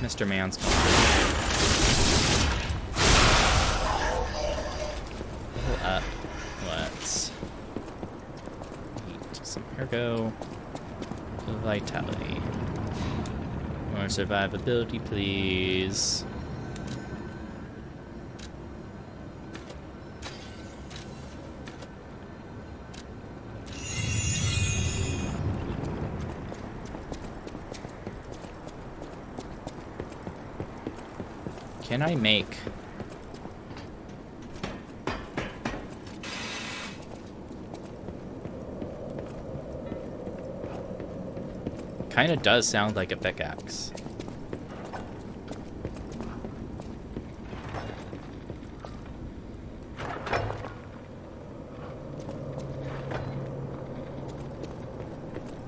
Mr. Man's pull up. Let's eat some ergo. Vitality. More survivability, please. Can I make... Kinda does sound like a pickaxe.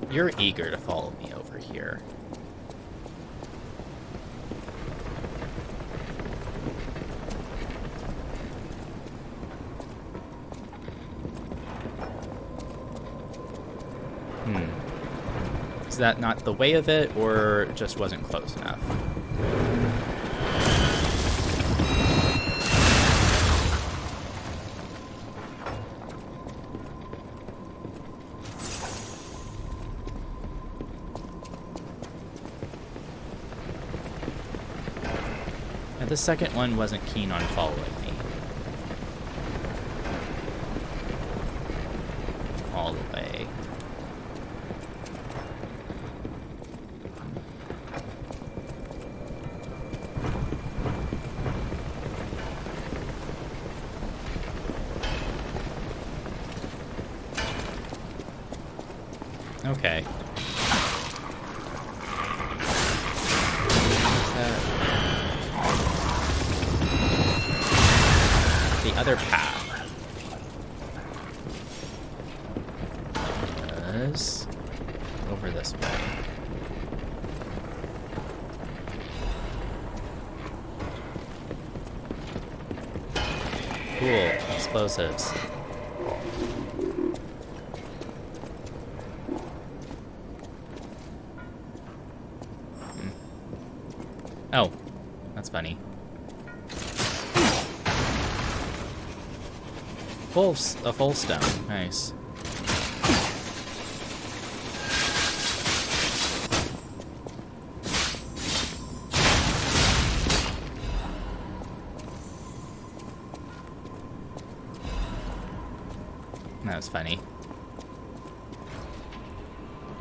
You're eager to follow me over here. Is that not the way of it, or just wasn't close enough? And the second one wasn't keen on following me. All the way. Okay. The other path was over this way. Cool. Explosives. Oh, that's funny. A full stone. Nice. That was funny.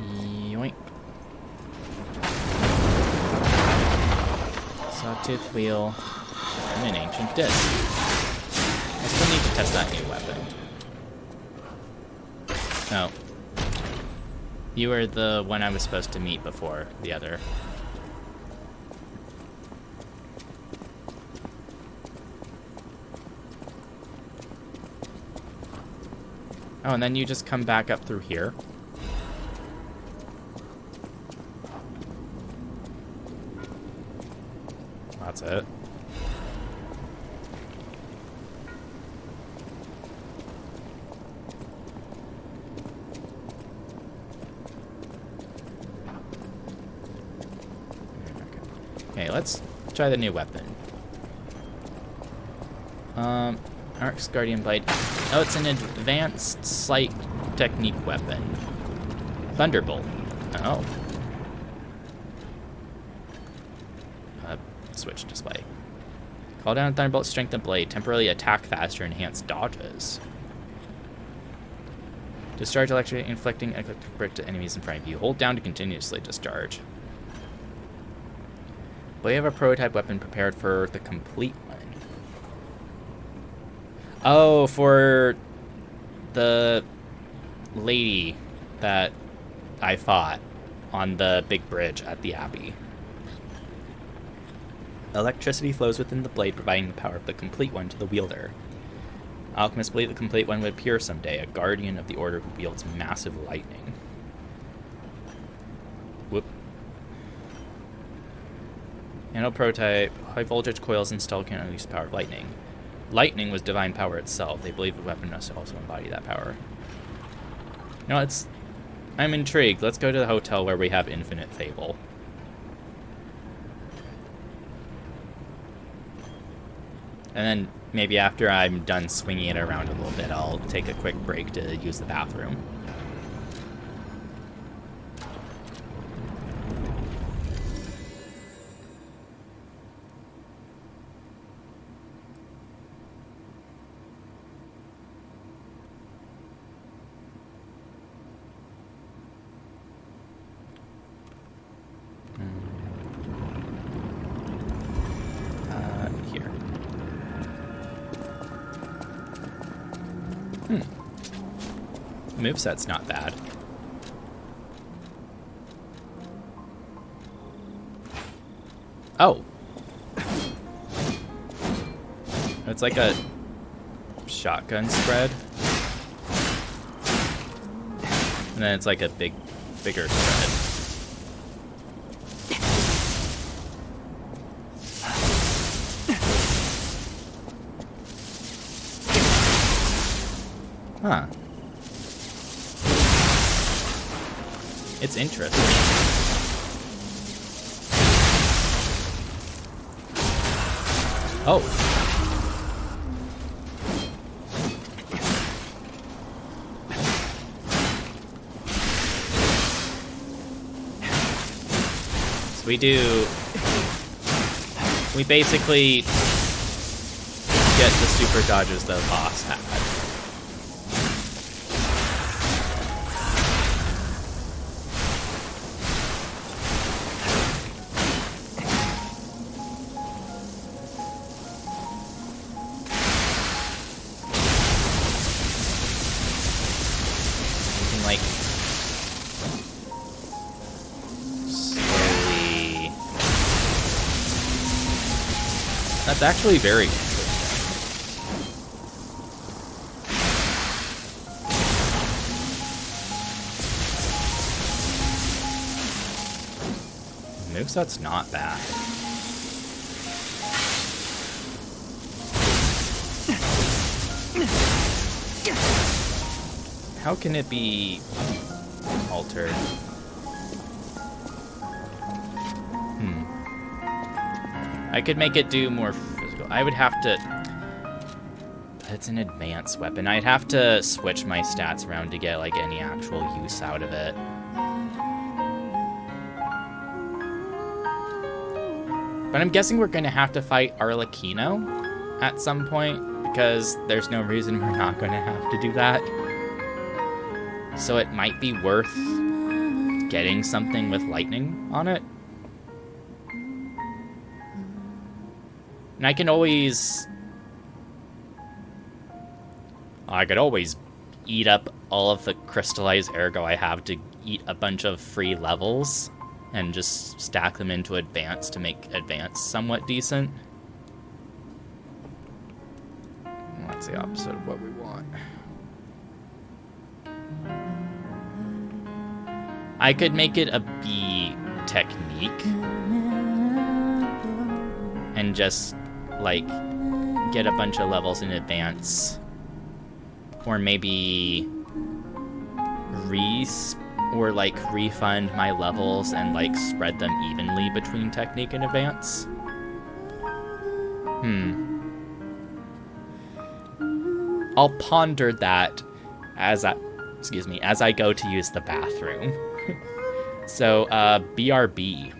Yoink. sawtooth wheel, and an ancient disc. I still need to test that new weapon. Oh. You were the one I was supposed to meet before the other. Oh, and then you just come back up through here. That's it. Okay, let's try the new weapon. Ark's Guardian Blade. Oh, it's an advanced slight technique weapon. Thunderbolt. Oh. Switch display. Call down Thunderbolt, strengthen blade, temporarily attack faster, enhance dodges. Discharge electric, inflicting electric brick to enemies in front of you. Hold down to continuously discharge. But we have a prototype weapon prepared for the complete one. Oh, for the lady that I fought on the big bridge at the Abbey. Electricity flows within the blade, providing the power of the complete one to the wielder. Alchemists believe the complete one would appear someday, a guardian of the order who wields massive lightning. Whoop. Handle prototype. High voltage coils installed can unleash the power of lightning. Lightning was divine power itself. They believe the weapon must also embody that power. No, I'm intrigued. Let's go to the hotel where we have infinite fable. And then maybe after I'm done swinging it around a little bit, I'll take a quick break to use the bathroom. Here. Moveset's not bad. Oh. It's like a shotgun spread. And then it's like a bigger spread. Huh. It's interesting. Oh. So we basically get the super dodges the boss had. That's actually very interesting. Moveset's not bad. How can it be altered? I could make it do more physical. I would have to... It's an advanced weapon. I'd have to switch my stats around to get, like, any actual use out of it. But I'm guessing we're going to have to fight Arlecchino at some point, because there's no reason we're not going to have to do that. So it might be worth getting something with lightning on it. And I could always eat up all of the crystallized ergo I have to eat a bunch of free levels and just stack them into advanced to make advanced somewhat decent. Well, that's the opposite of what we want. I could make it a B technique and just, like, get a bunch of levels in advance. Or maybe refund my levels and, like, spread them evenly between technique and advance. I'll ponder that as I go to use the bathroom. So, BRB.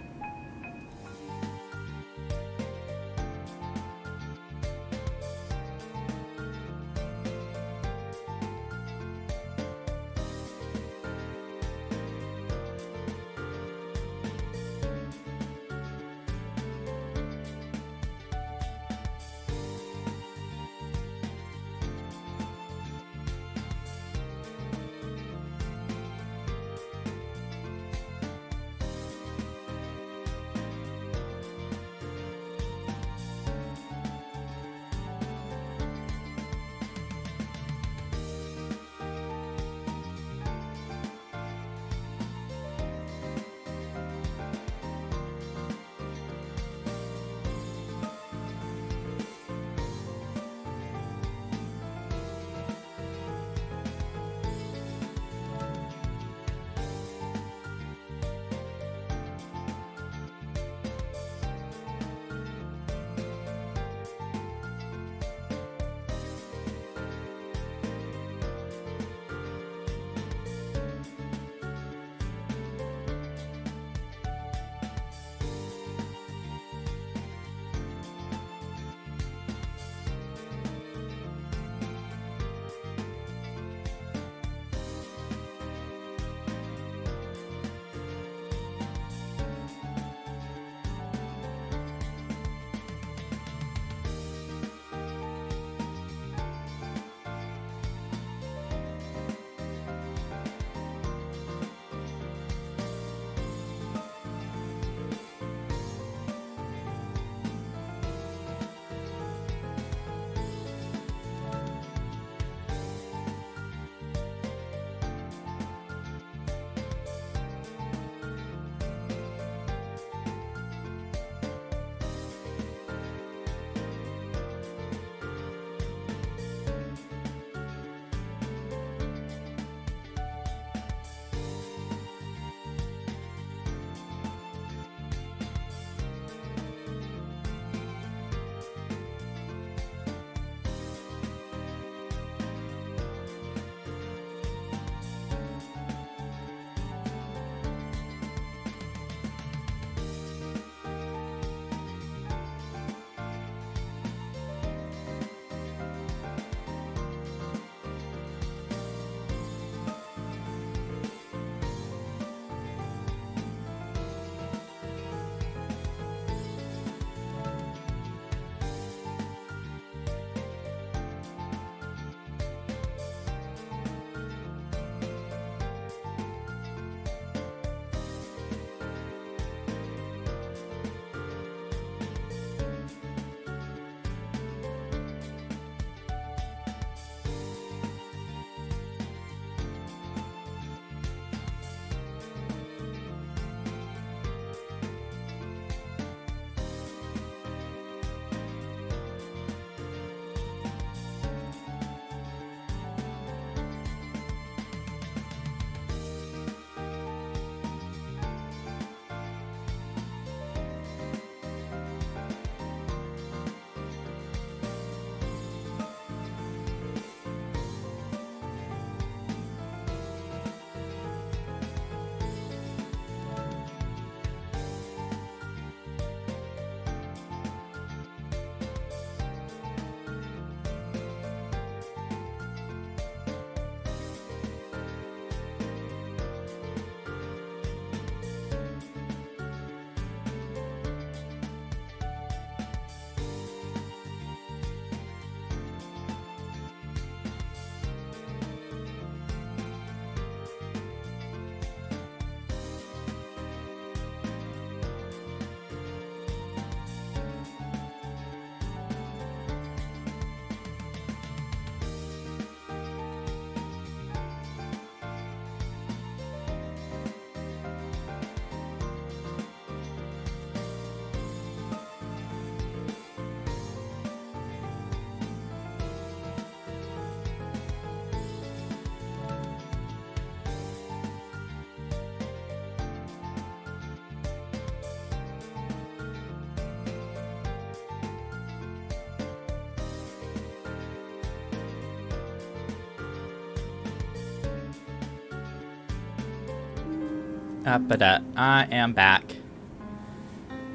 But I am back.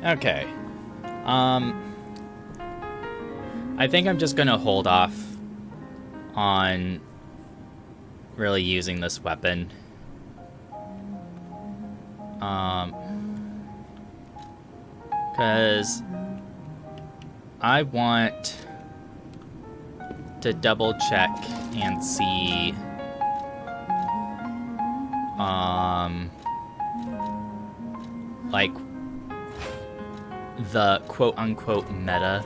Okay. I think I'm just gonna hold off on really using this weapon. Because I want to double check and see like the quote-unquote meta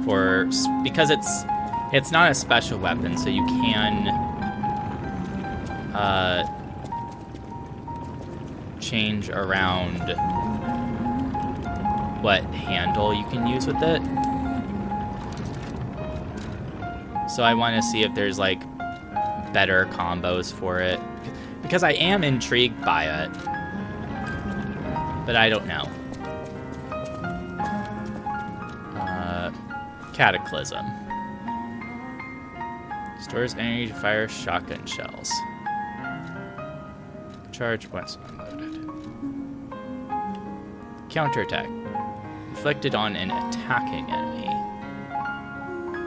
for, because it's not a special weapon, so you can change around what handle you can use with it. So I want to see if there's like better combos for it, because I am intrigued by it, but I don't know. Cataclysm. Stores energy to fire shotgun shells. Charge once unloaded. Counterattack. Inflicted on an attacking enemy.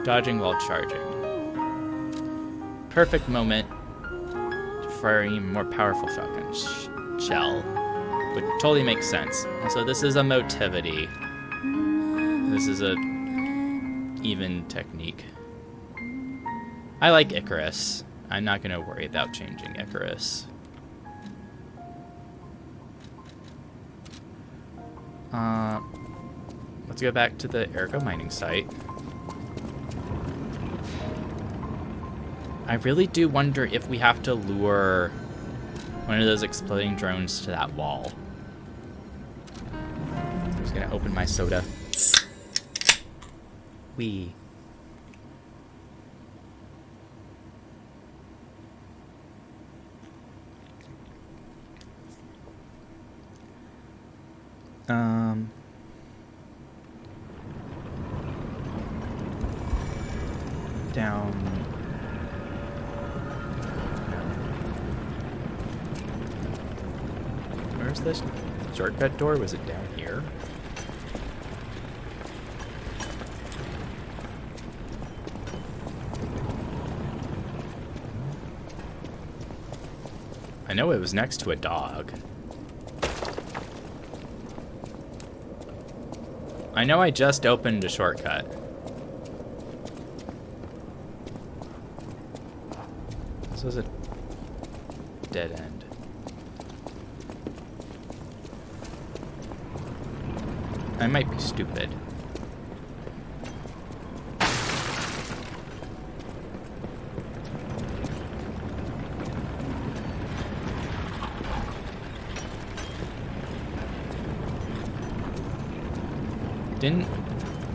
Dodging while charging. Perfect moment to fire an even more powerful shotgun shell. Would totally make sense. Also, this is a motivity. This is a even technique. I like Icarus. I'm not going to worry about changing Icarus. Let's go back to the Ergo mining site. I really do wonder if we have to lure one of those exploding drones to that wall. I'm just going to open my soda. Wee. Down. Where's this shortcut door? Was it down here? I know it was next to a dog. I know I just opened a shortcut. This was a dead end. I might be stupid.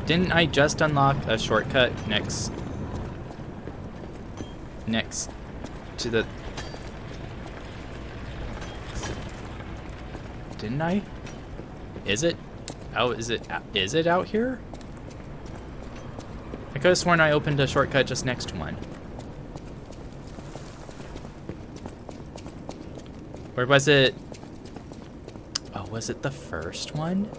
Didn't I just unlock a shortcut next to the... Didn't I? Is it? Oh, is it out here? I could have sworn I opened a shortcut just next to one. Or was it... Oh, was it the first one?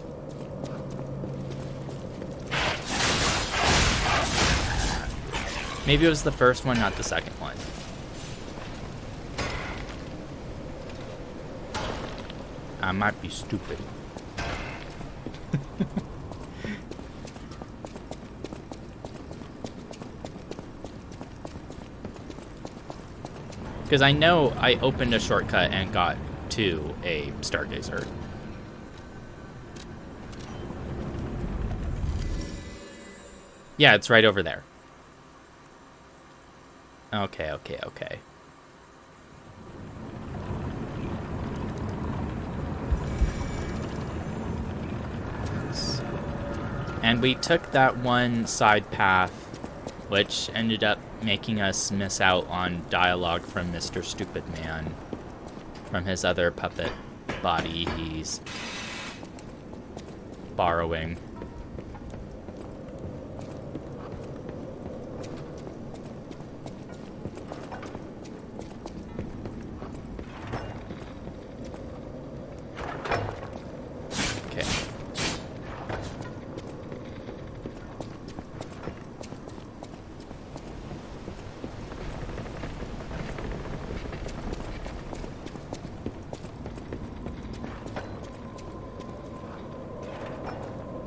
Maybe it was the first one, not the second one. I might be stupid. Because I know I opened a shortcut and got to a Stargazer. Yeah, it's right over there. Okay. And we took that one side path, which ended up making us miss out on dialogue from Mr. Stupid Man, from his other puppet body he's borrowing.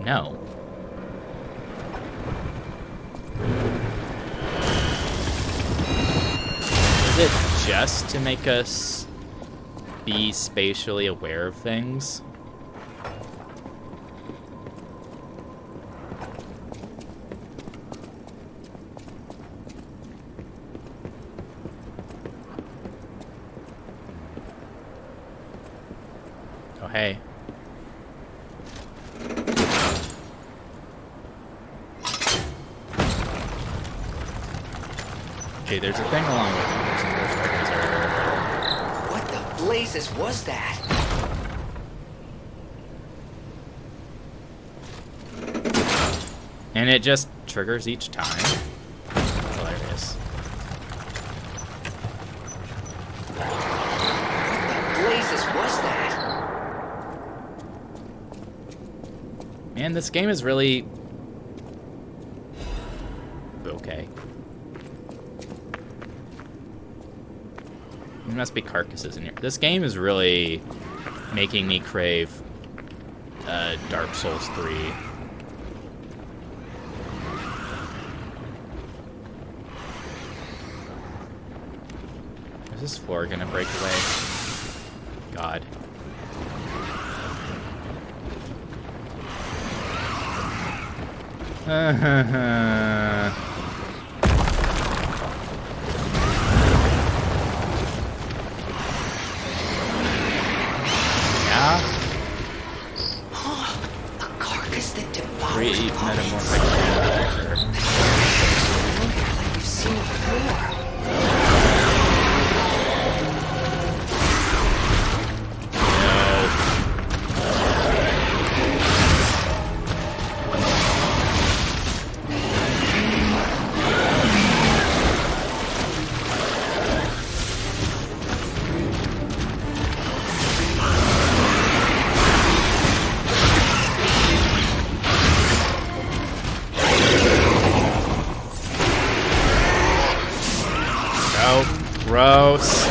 No. Is it just to make us be spatially aware of things? Oh, hey. Okay, there's a thing along with it. There's some ghost tokens over. What the blazes was that? And it just triggers each time. That's hilarious. What the blazes was that? Man, this game is really... okay. There must be carcasses in here. This game is really making me crave Dark Souls 3. Is this floor gonna break away? God. Yeah? A carcass that devours Great the bodies. metamorphic character. Like we've seen it before. Gross.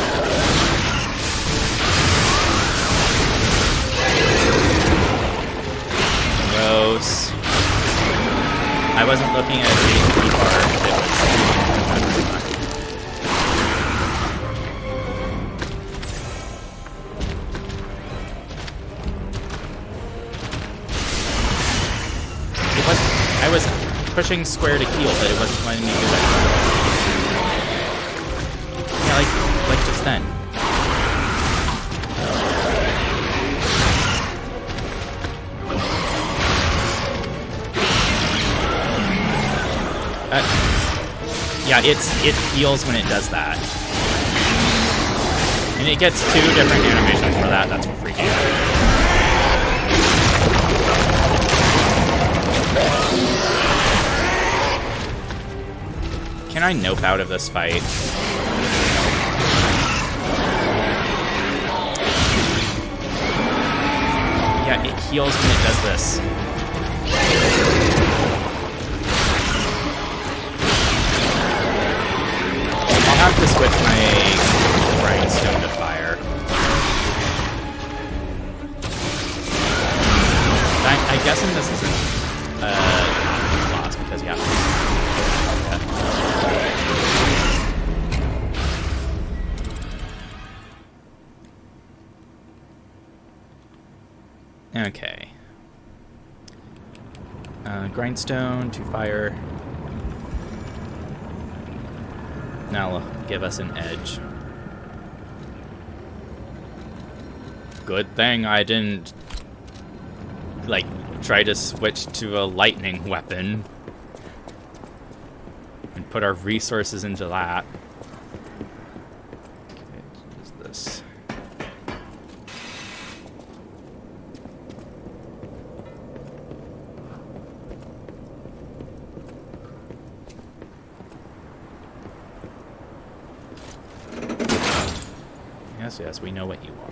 Gross. I wasn't looking at the HP bar. It was. I was pushing square to heal, but it wasn't letting me do that. Like just then. Yeah, it heals when it does that. And it gets 2 different animations for that. That's freaking out. Can I nope out of this fight? Yeah, it heals when it does this. I'll have to switch my grindstone to fire. I'm guessing this isn't lost because yeah. Okay. Grindstone to fire. Now give us an edge. Good thing I didn't, like, try to switch to a lightning weapon and put our resources into that. Okay, what is this? Yes, we know what you are.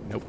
Nope.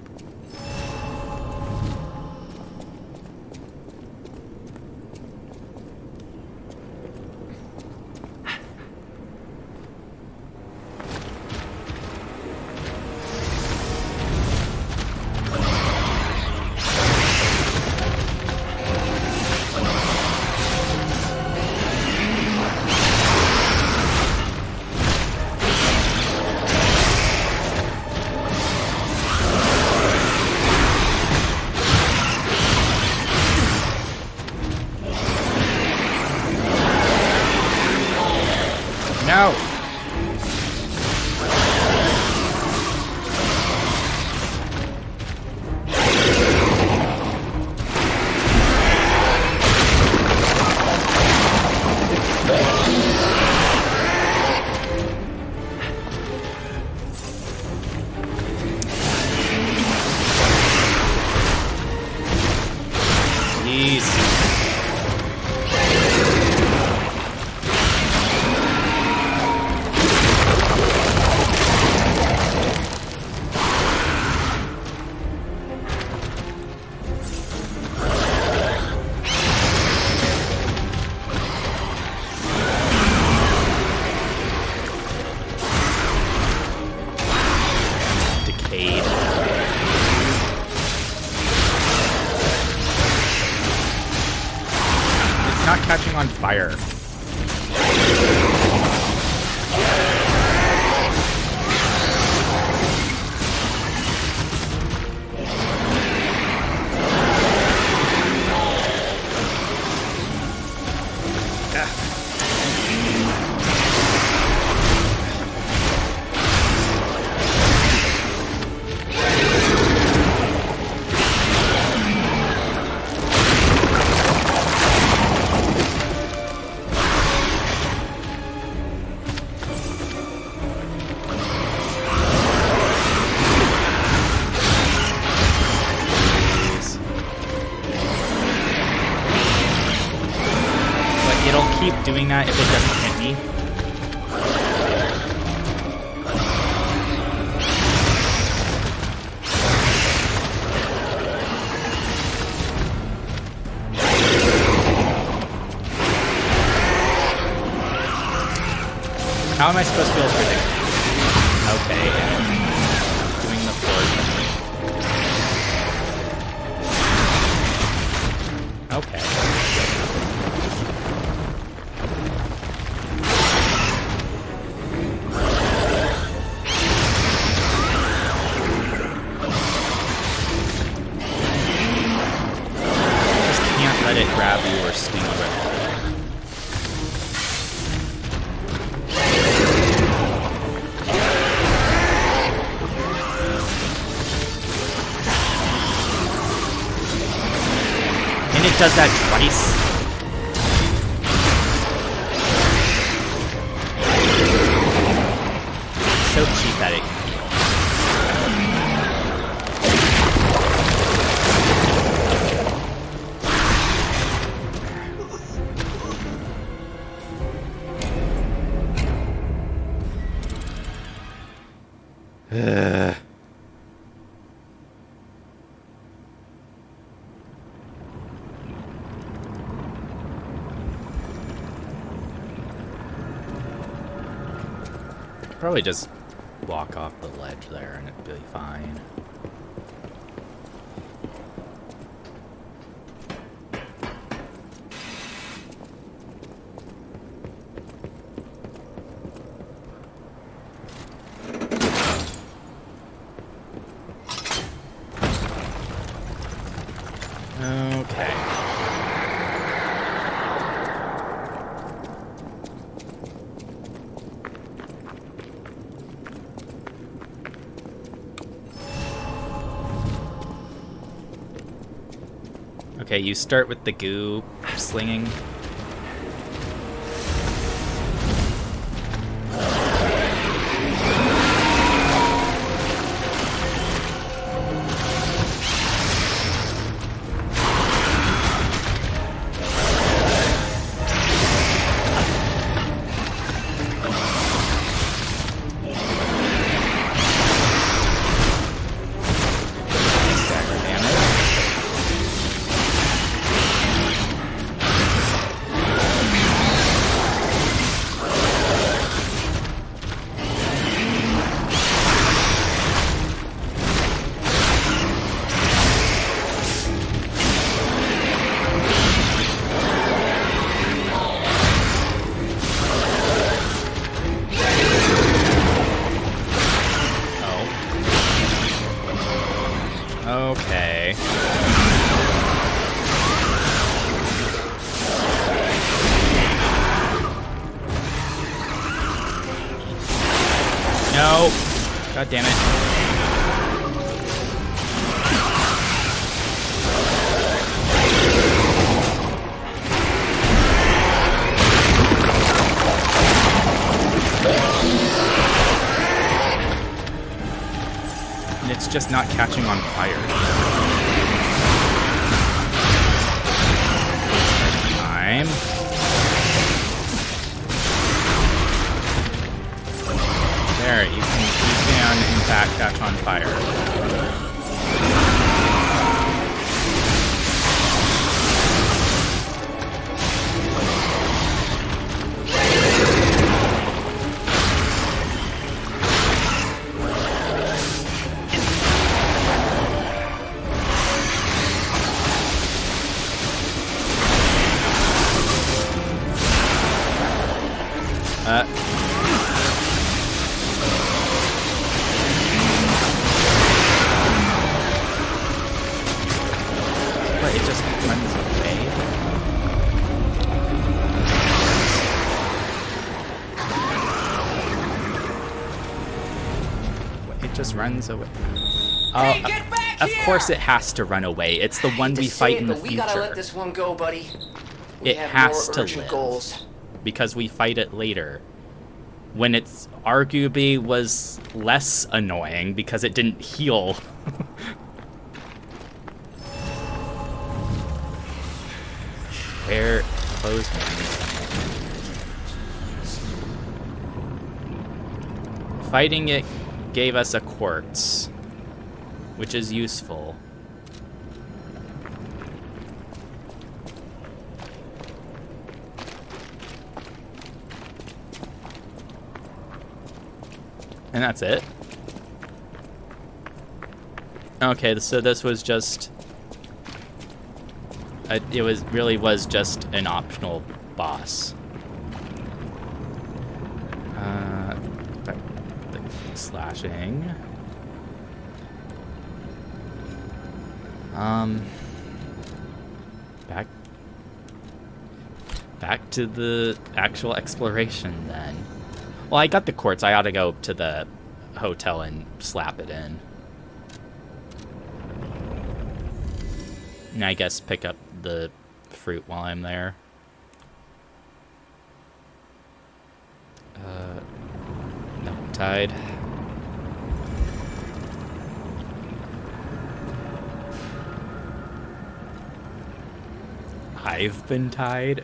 catching on fire? Doing that if it doesn't hit me. How am I supposed to be able to predict? Okay, doing the forward. Okay. Let it grab you or sting you. And it does that twice. So cheap at it. Probably just walk off the ledge there and it'll be fine. Okay. Okay, you start with the goo slinging. Okay. No. God damn it. And it's just not catching on fire. Time. There, you can in fact catch on fire. just runs away? It just runs away. Hey, get back Of here! course it has to run away. It's the one we fight in the We gotta let future. this one go, buddy. We It have has more to urgent live. goals. Because we fight it later. When it's arguably was less annoying because it didn't heal. Where close me. Fighting it gave us a quartz, which is useful. And that's it. Okay, so this was just... it really was just an optional boss. The slashing. Back to the actual exploration then. Well, I got the quartz. I ought to go to the hotel and slap it in. And I guess pick up the fruit while I'm there. No, I'm tied. I've been tied.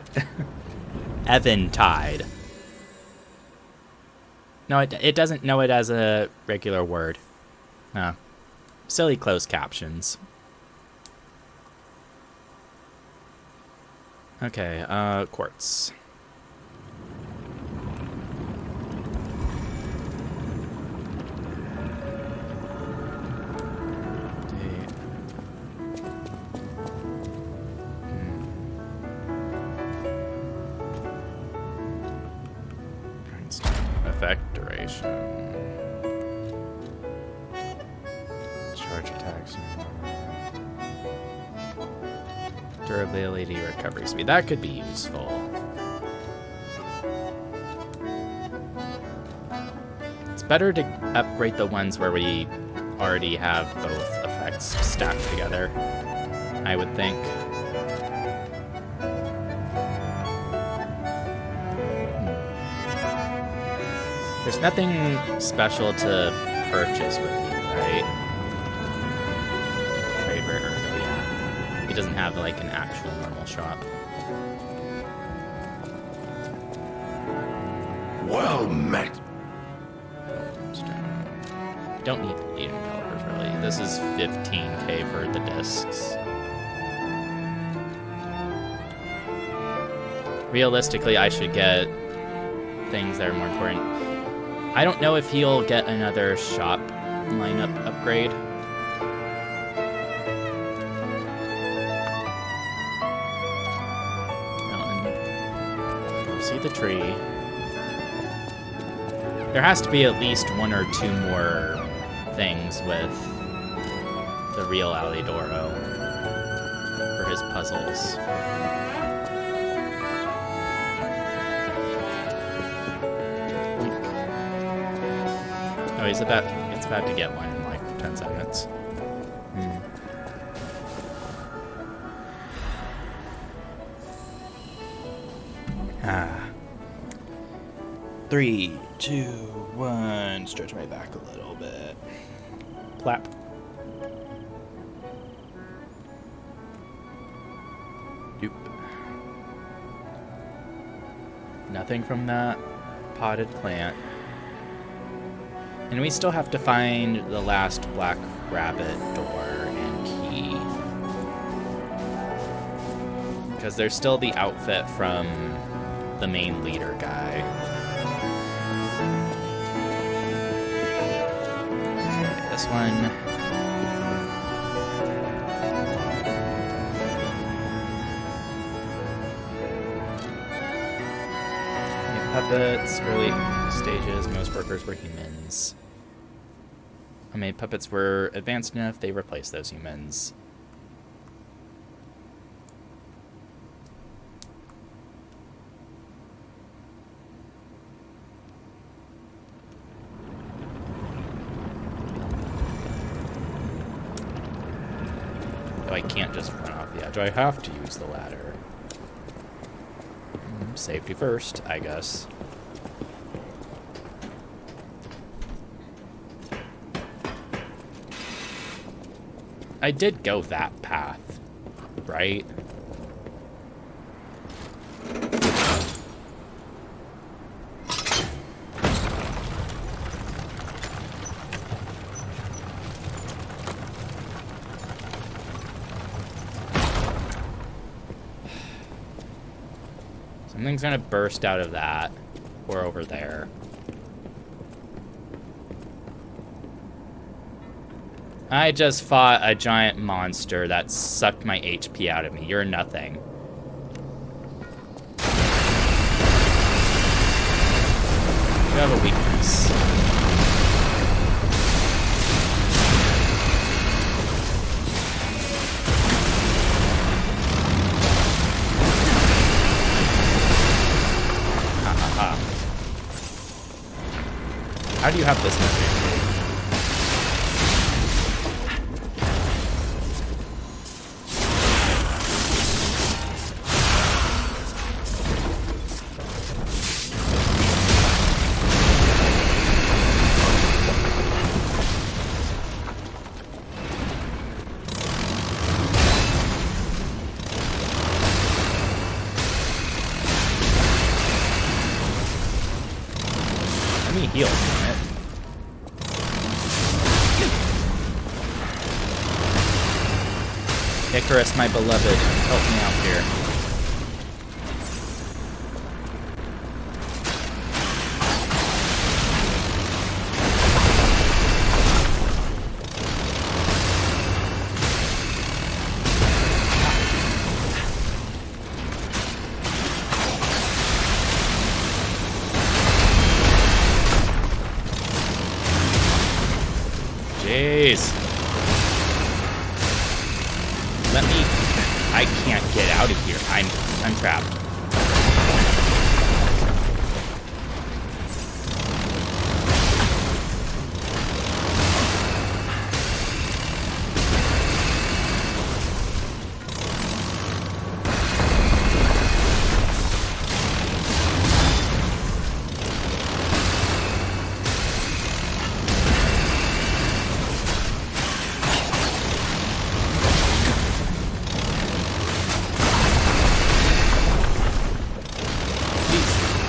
Evan tied. No, it doesn't know it as a regular word. Oh. Silly closed captions. Okay, quartz. Effect duration. Charge attacks. Durability, recovery speed. That could be useful. It's better to upgrade the ones where we already have both effects stacked together, I would think. There's nothing special to purchase with you, right? Trade rare, oh yeah. It doesn't have like an actual normal shop. Well met. Don't need the leading calibers really. This is 15k for the discs. Realistically, I should get things that are more important. I don't know if he'll get another shop lineup upgrade. Mountain. See the tree. There has to be at least one or two more things with the real Alidoro for his puzzles. Oh, it's about to get one in like 10 seconds. Ah. 3, 2, 1. Stretch my back a little bit. Clap. Doop. Nothing from that potted plant. And we still have to find the last black rabbit door and key. Because there's still the outfit from the main leader guy. Okay, this one. Puppets, early stages, most workers were humans. I mean, puppets were advanced enough, they replaced those humans. So I can't just run off the edge. I have to use the ladder. Safety first, I guess. I did go that path, right? Something's gonna burst out of that, or over there. I just fought a giant monster that sucked my HP out of me. You're nothing. You have a weakness. Ha ha ha. How do you have this much HP? Let me heal, damn it. Icarus, my beloved, help me out here. Jeez. Let me... I can't get out of here. I'm trapped.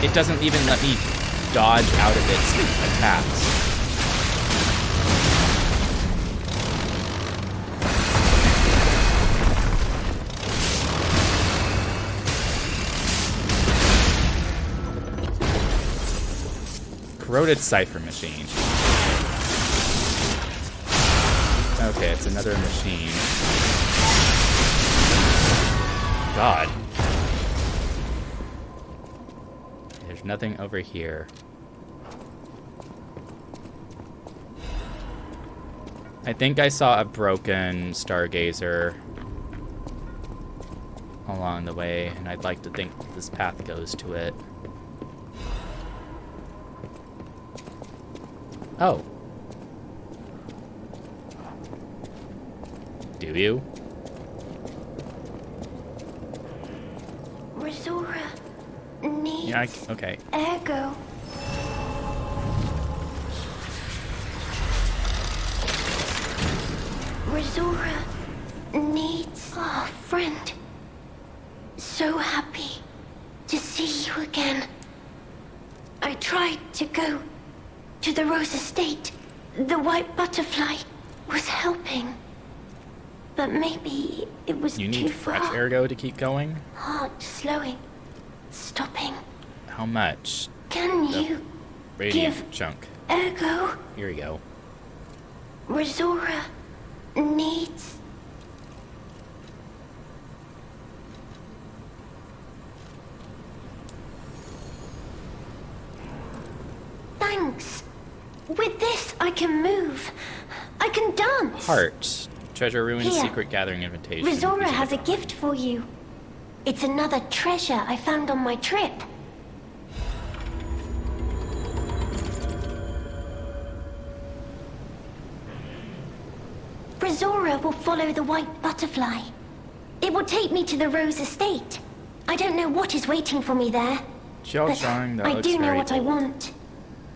It doesn't even let me dodge out of its attacks. Corroded cipher machine. Okay, it's another machine. God. There's nothing over here. I think I saw a broken stargazer along the way, and I'd like to think this path goes to it. Oh. Do you? Resora needs Yeah, okay. ergo. Resora needs a friend. So happy to see you again. I tried to go to the Rose Estate. The white butterfly was helping. But maybe it was You too need fresh far. ergo to keep going? Heart slowing. Stopping. How much? Can The you Radiant give chunk. ergo? Here you go. Resora needs... Thanks. With this, I can move. I can dance. Heart. Treasure Ruins Here. Secret Gathering Invitation. Resora Visit has a the- gift for you. It's another treasure I found on my trip. Azora will follow the white butterfly. It will take me to the Rose Estate. I don't know what is waiting for me there. Jill But drawing that I looks do know very what I old. want.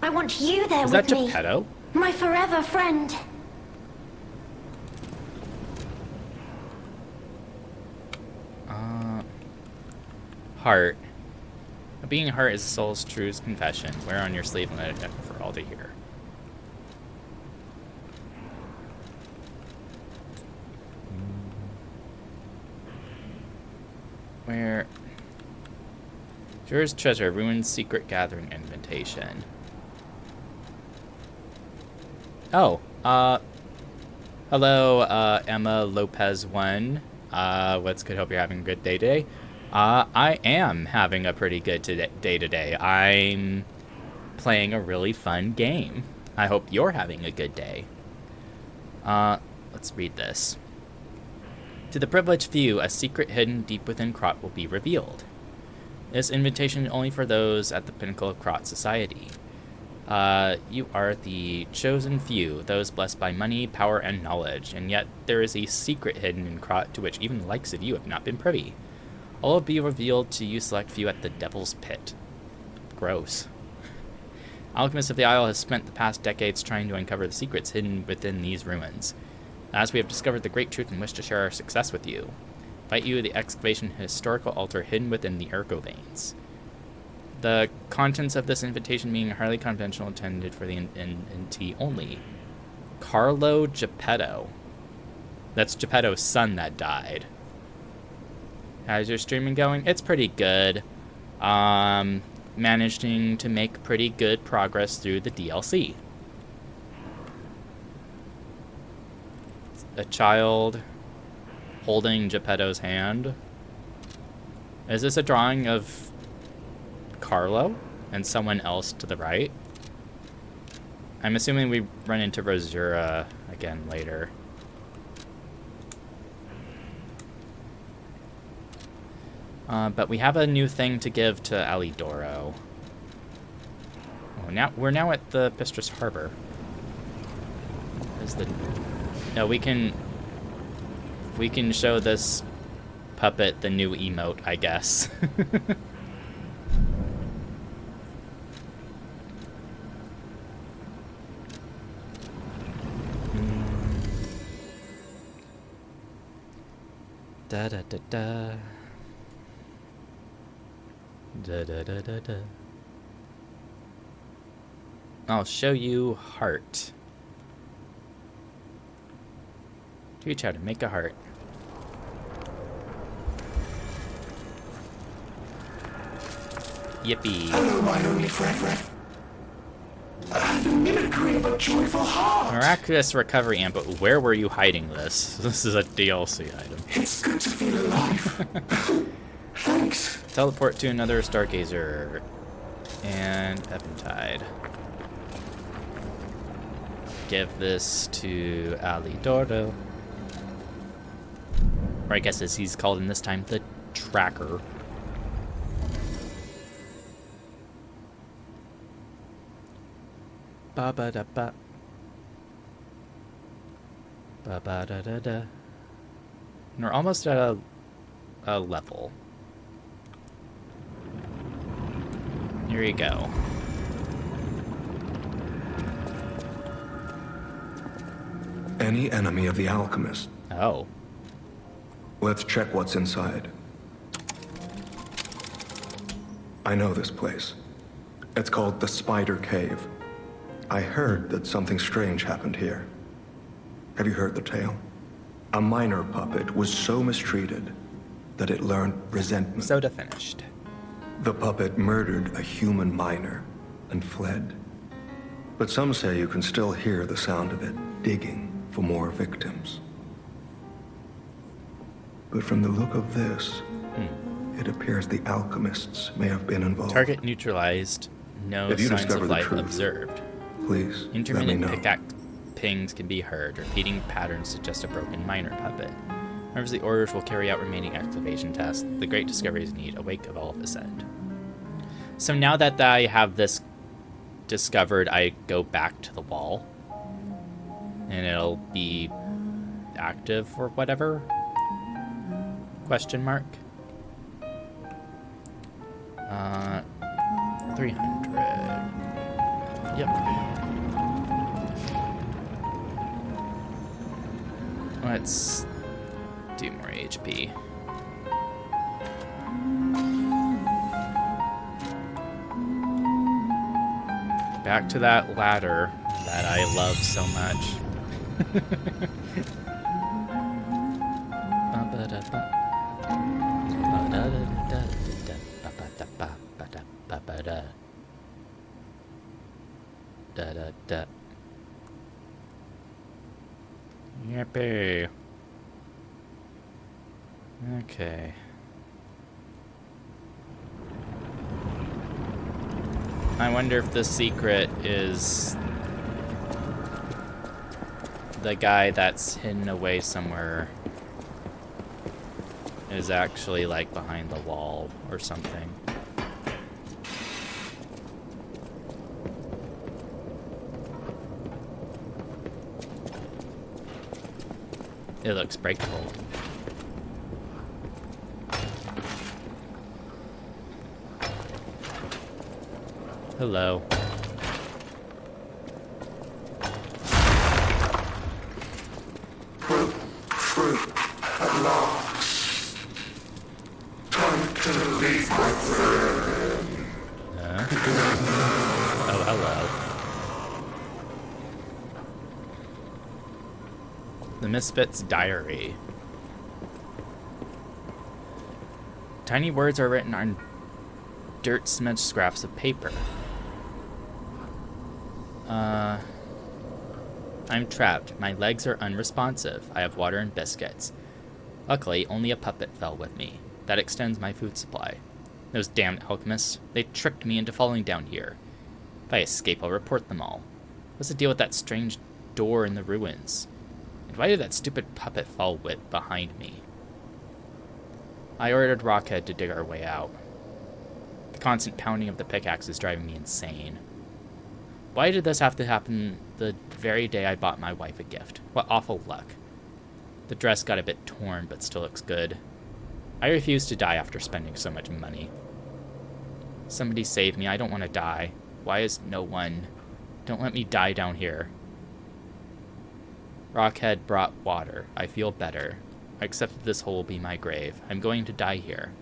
I want you there Is with that me. Geppetto? My forever friend. Heart. Being heart is the soul's truest confession. Wear on your sleeve and let it echo for all to hear. Where? Jura's treasure, ruined secret gathering invitation. Oh, hello, Emma Lopez 1. What's good? Hope you're having a good day today. I am having a pretty good day today. I'm playing a really fun game. I hope you're having a good day. Let's read this. To the privileged few, a secret hidden deep within Krot will be revealed. This invitation only for those at the pinnacle of Krot society. You are the chosen few, those blessed by money, power, and knowledge, and yet there is a secret hidden in Krot to which even the likes of you have not been privy. All will be revealed to you select few at the Devil's Pit. Gross. Alchemist of the Isle has spent the past decades trying to uncover the secrets hidden within these ruins. As we have discovered the great truth and wish to share our success with you, invite you to the excavation historical altar hidden within the Ergo veins. The contents of this invitation being highly confidential, intended for the NT only. Carlo Geppetto. That's Geppetto's son that died. How's your streaming going? It's pretty good. Managing to make pretty good progress through the DLC. A child holding Geppetto's hand. Is this a drawing of Carlo and someone else to the right? I'm assuming we run into Rosura again later. But we have a new thing to give to Alidoro. Oh, we're now at the Pistrus Harbor. No, we can show this puppet the new emote, I guess. Da da da da. Da da da da da. I'll show you heart. Teach how to make a heart. Yippee. Hello, my only friend. The mimicry of a joyful heart. Miraculous recovery amp, but where were you hiding this? This is a DLC item. It's good to feel alive. Thanks. Teleport to another Stargazer. And Eventide. Give this to Alidoro. Or I guess as he's called in this time, the Tracker. Ba ba da ba. Ba ba da da da. And we're almost at a level. Here you go. Any enemy of the alchemist. Oh. Let's check what's inside. I know this place. It's called the Spider Cave. I heard that something strange happened here. Have you heard the tale? A minor puppet was so mistreated that it learned resentment. Soda finished. The puppet murdered a human miner and fled. But some say you can still hear the sound of it digging for more victims. But from the look of this, it appears the alchemists may have been involved. Target neutralized. No If you signs discover of the life truth, observed. Please, let me Intermittent know. pickaxe pings can be heard. Repeating patterns suggest a broken miner puppet. Remembers the orders will carry out remaining excavation tasks. The great discoveries need a wake of all of ascend. So now that I have this discovered, I go back to the wall. And it'll be active or whatever? Question mark. 300. Yep. Let's do more HP. Back to that ladder that I love so much. Yippee. Okay. I wonder if the secret is the guy that's hidden away somewhere is actually like behind the wall or something. It looks breakable. Hello. Fruit, at last. Time to leave my friend. Oh, hello. The Misfit's Diary. Tiny words are written on dirt-smudged scraps of paper. I'm trapped. My legs are unresponsive. I have water and biscuits. Luckily, only a puppet fell with me. That extends my food supply. Those damned alchemists. They tricked me into falling down here. If I escape, I'll report them all. What's the deal with that strange door in the ruins? And why did that stupid puppet fall with behind me? I ordered Rockhead to dig our way out. The constant pounding of the pickaxe is driving me insane. Why did this have to happen the very day I bought my wife a gift? What awful luck. The dress got a bit torn, but still looks good. I refuse to die after spending so much money. Somebody save me. I don't want to die. Why is no one? Don't let me die down here. Rockhead brought water. I feel better. I accept that this hole will be my grave. I'm going to die here.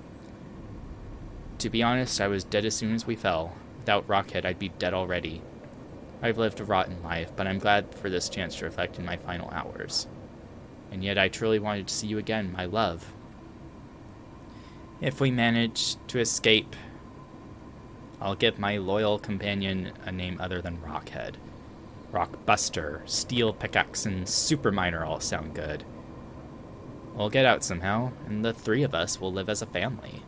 To be honest, I was dead as soon as we fell. Without Rockhead, I'd be dead already. I've lived a rotten life, but I'm glad for this chance to reflect in my final hours. And yet I truly wanted to see you again, my love. If we manage to escape, I'll give my loyal companion a name other than Rockhead. Rockbuster, Steel Pickaxe, and Superminer all sound good. We'll get out somehow, and the three of us will live as a family.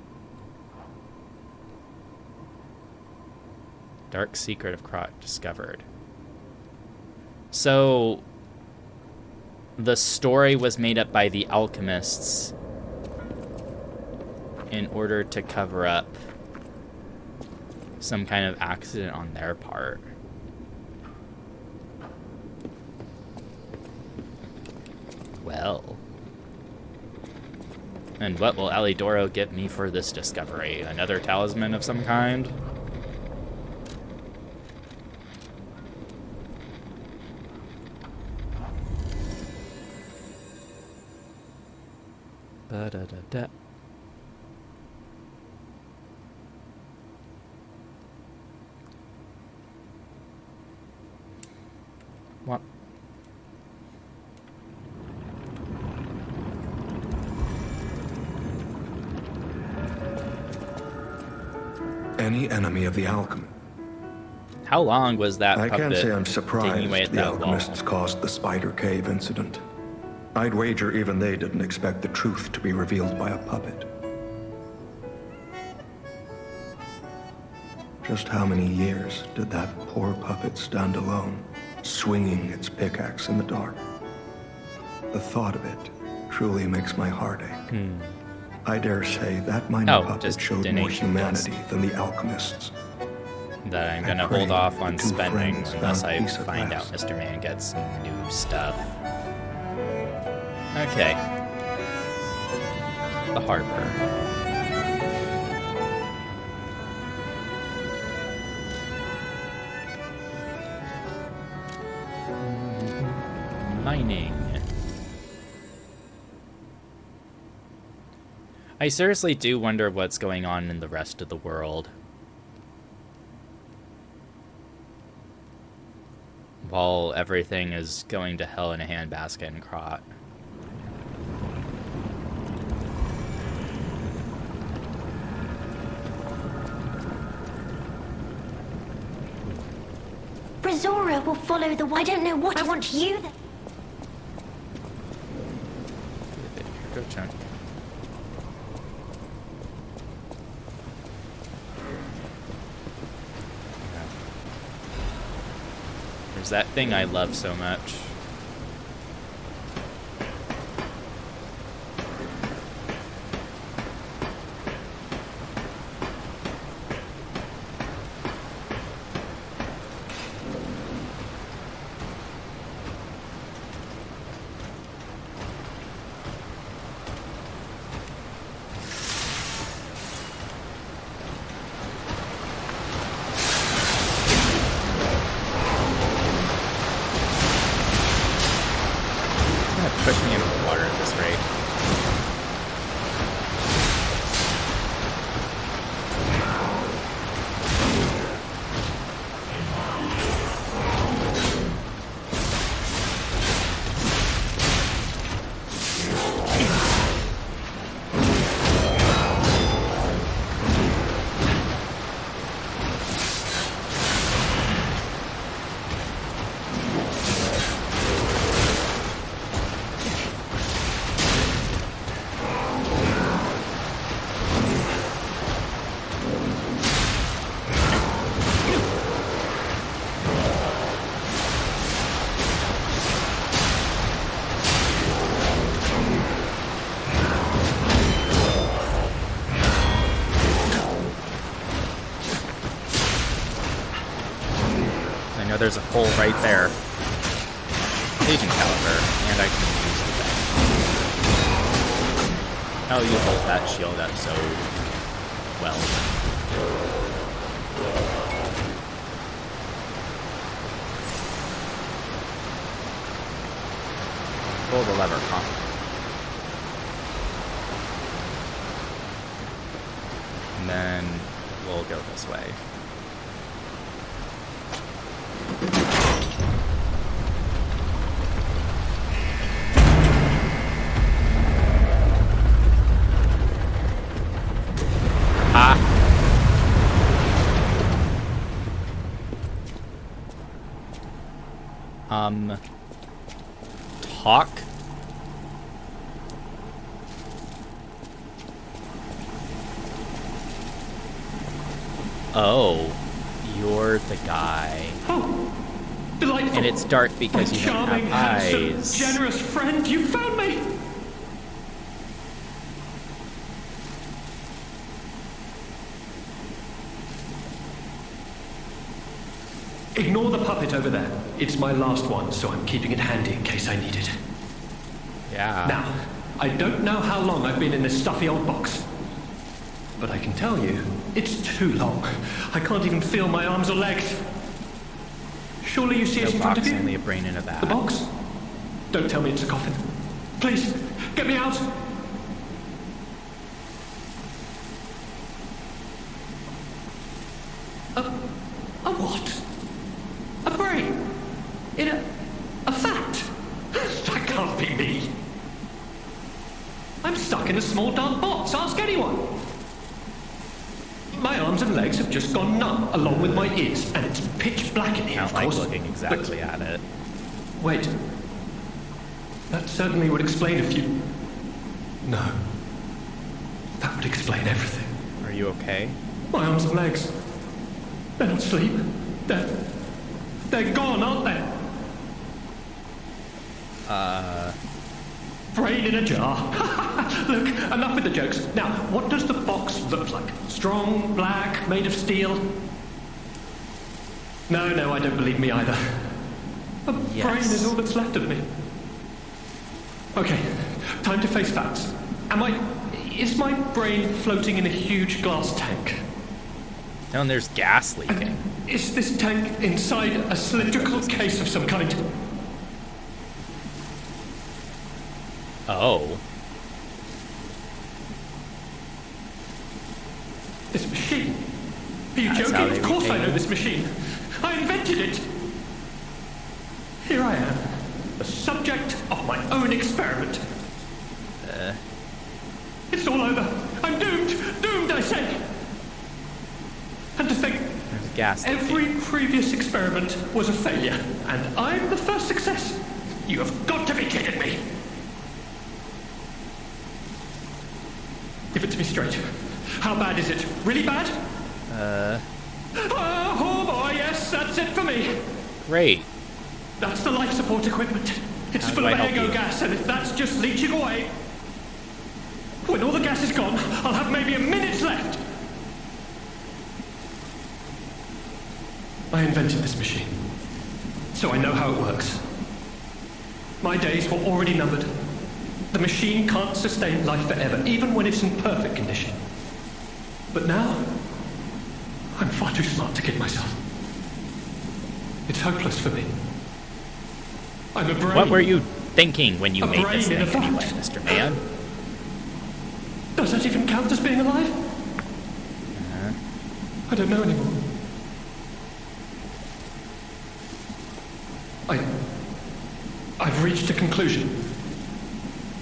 Dark secret of Krot discovered. So, the story was made up by the alchemists in order to cover up some kind of accident on their part. Well. And what will Alidoro give me for this discovery? Another talisman of some kind? Ba-da-da-da. What? Any enemy of the alchemy. How long was that I puppet can't say I'm taking surprised away at the that alchemists wall? caused the Spider Cave incident. I'd wager even they didn't expect the truth to be revealed by a puppet. Just how many years did that poor puppet stand alone, swinging its pickaxe in the dark? The thought of it truly makes my heart ache. I dare say that minor puppet just showed more donation humanity than the alchemists. That I'm I gonna pray hold off the on two spending friends unless found I peace at find out last. Mr. Man gets new stuff. Okay. The harbor. Mining. I seriously do wonder what's going on in the rest of the world. While everything is going to hell in a handbasket and Krot. Brazora will follow the... I don't know what I want you... Go chunk. There's that thing I love so much. Push me into the water at this rate. There's a hole right there. Agent caliber, and I can use the thing. Oh, you hold that shield up so well. Pull the lever, huh? And then we'll go this way. Talk? Oh, you're the guy. Oh, delightful. And it's dark because My you don't charming, have handsome, eyes. generous friend, you found me! Ignore the puppet over there. It's my last one, so I'm keeping it handy in case I need it. Yeah. Now, I don't know how long I've been in this stuffy old box. But I can tell you, it's too long. I can't even feel my arms or legs. Surely you see it in front of you? Only a brain in a bag. The box? Don't tell me it's a coffin. Please, get me out! A what? A brain? In a fact? That can't be me. I'm stuck in a small dark box. Ask anyone. My arms and legs have just gone numb, along with my ears, and it's pitch black in here, I of don't like course. looking exactly at it. Wait. That certainly would explain a few... No. That would explain everything. Are you okay? My arms and legs. They're not asleep. They're gone, aren't they? Brain in a jar. Look, enough with the jokes. Now, what does the box look like? Strong, black, made of steel? No, I don't believe me either. A brain is all that's left of me. Okay, Time to face facts. Is my brain floating in a huge glass tank? And there's gas leaking. Is this tank inside a cylindrical case of some kind? Oh. This machine? Are you That's how joking? they Of course I retain know it. this machine. I invented it. Here I am, the subject of my own experiment. It's all over. I'm doomed. Doomed, I say. And to think, There's gas leaking. every previous experiment was a failure, and I'm the first success. You have got to be kidding me. Give it to me straight. How bad is it? Really bad? Oh boy, yes, that's it for me. Great. That's the life support equipment. It's How full do of I help ego you? gas, and if that's just leaching away, when all the gas is gone, I'll have maybe a minute left. I invented this machine, so I know how it works. My days were already numbered. The machine can't sustain life forever, even when it's in perfect condition. But now, I'm far too smart to kid myself. It's hopeless for me. I'm a brain. What were you thinking when you A made this brain in thing a anyway, vat. Mr. Man? Does that even count as being alive? I don't know anymore. I've reached a conclusion.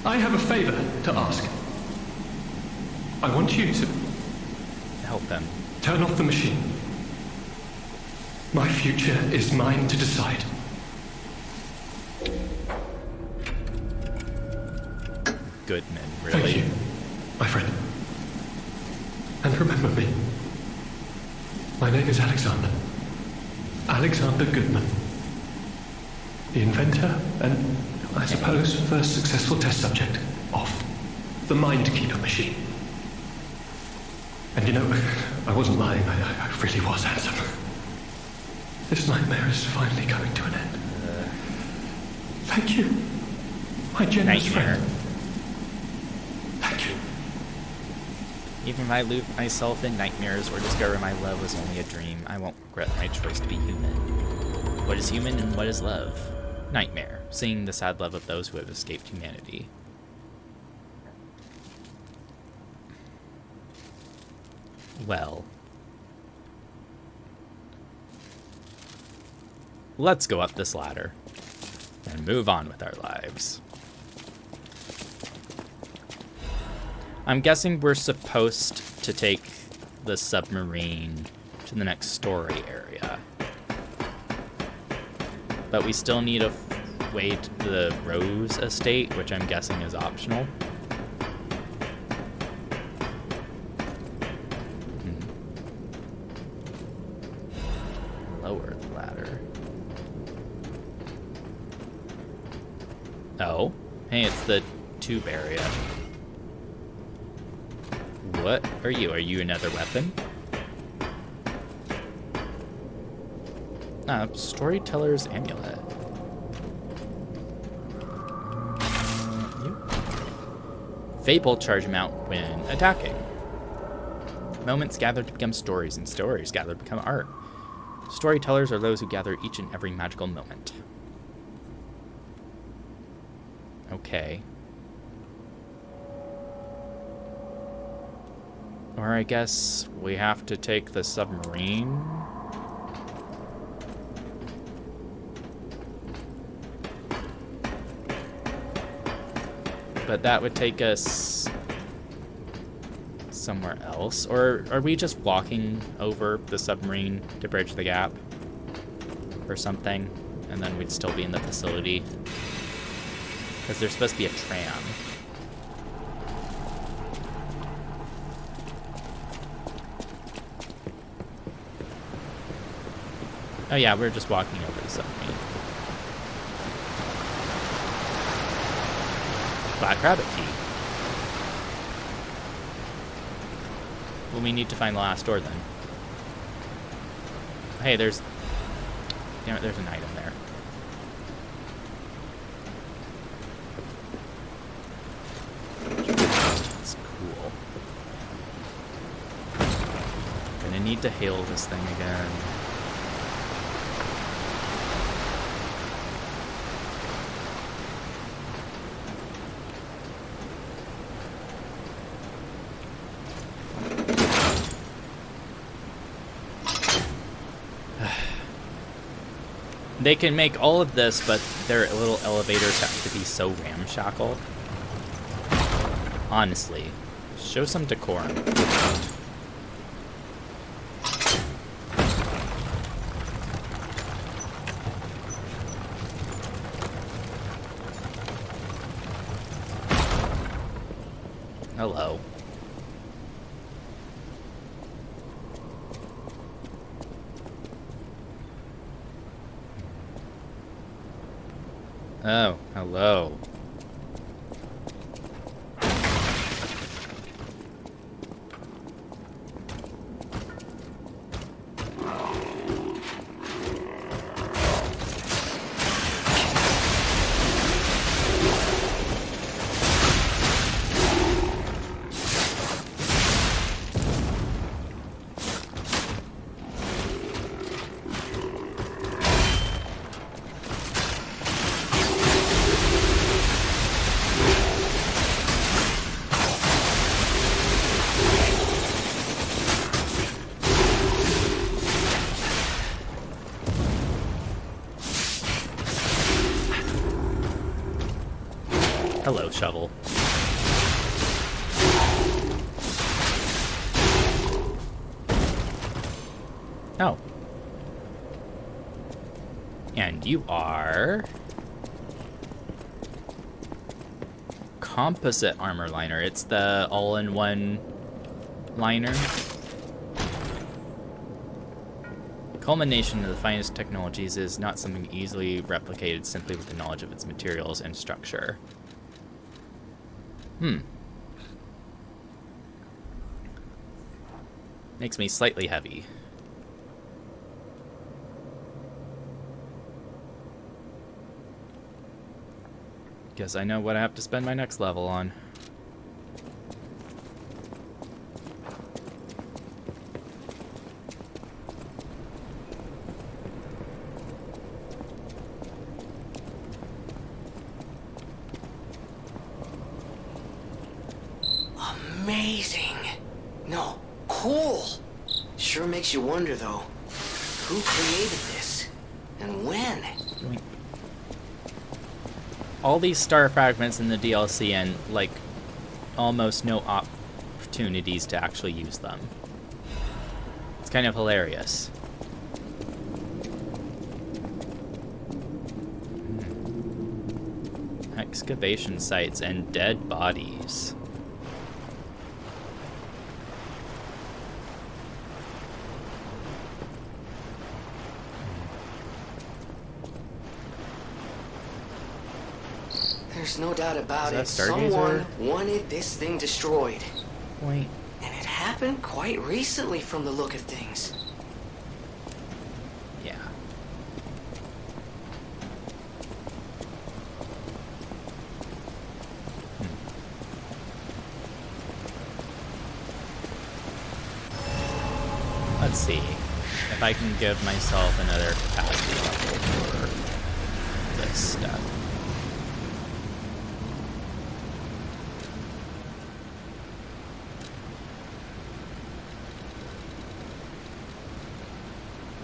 I have a favor to ask. I want you to Help them. turn off the machine. My future is mine to decide. Goodman, Thank really? you, my friend. And remember me. My name is Alexander. Alexander Goodman. The inventor and, I suppose, first successful test subject of the Mind Keeper machine. And you know, I wasn't lying. I really was handsome. This nightmare is finally coming to an end. Thank you, my generous Nightmare. friend. Thank you. Even if I lose myself in nightmares or discover my love was only a dream, I won't regret my choice to be human. What is human and what is love? Nightmare. Seeing the sad love of those who have escaped humanity. Well. Let's go up this ladder and move on with our lives. I'm guessing we're supposed to take the submarine to the next story area. But we still need a way to the Rose estate, which I'm guessing is optional. Lower the ladder. Oh. Hey, it's the tube area. What are you? Are you another weapon? Storyteller's amulet. You. Fable charge amount when attacking. Moments gather to become stories, and stories gather to become art. Storytellers are those who gather each and every magical moment. Okay. Or I guess we have to take the submarine. But that would take us somewhere else. Or are we just walking over the submarine to bridge the gap? Or something? And then we'd still be in the facility. Because there's supposed to be a tram. Oh yeah, we're just walking over the submarine. Black Rabbit key. Well, we need to find the last door then. Hey, there's... Damn it, there's an item there. need to hail this thing again. They can make all of this, but their little elevators have to be so ramshackle. Honestly, show some decorum. Hello. Oh, hello. Hello, shovel. Oh. And you are... composite armor liner. It's the all-in-one liner. Culmination of the finest technologies is not something easily replicated simply with the knowledge of its materials and structure. Makes me slightly heavy. Guess I know what I have to spend my next level on. Amazing. No, cool. Sure makes you wonder, though. Who created this? And when? All these star fragments in the DLC and, like, almost no opportunities to actually use them. It's kind of hilarious. Excavation sites and dead bodies. There's no doubt about it. Is that Someone Stargazer? wanted this thing destroyed. Wait. And it happened quite recently from the look of things. Yeah. Let's see if I can give myself another capacity level for this stuff.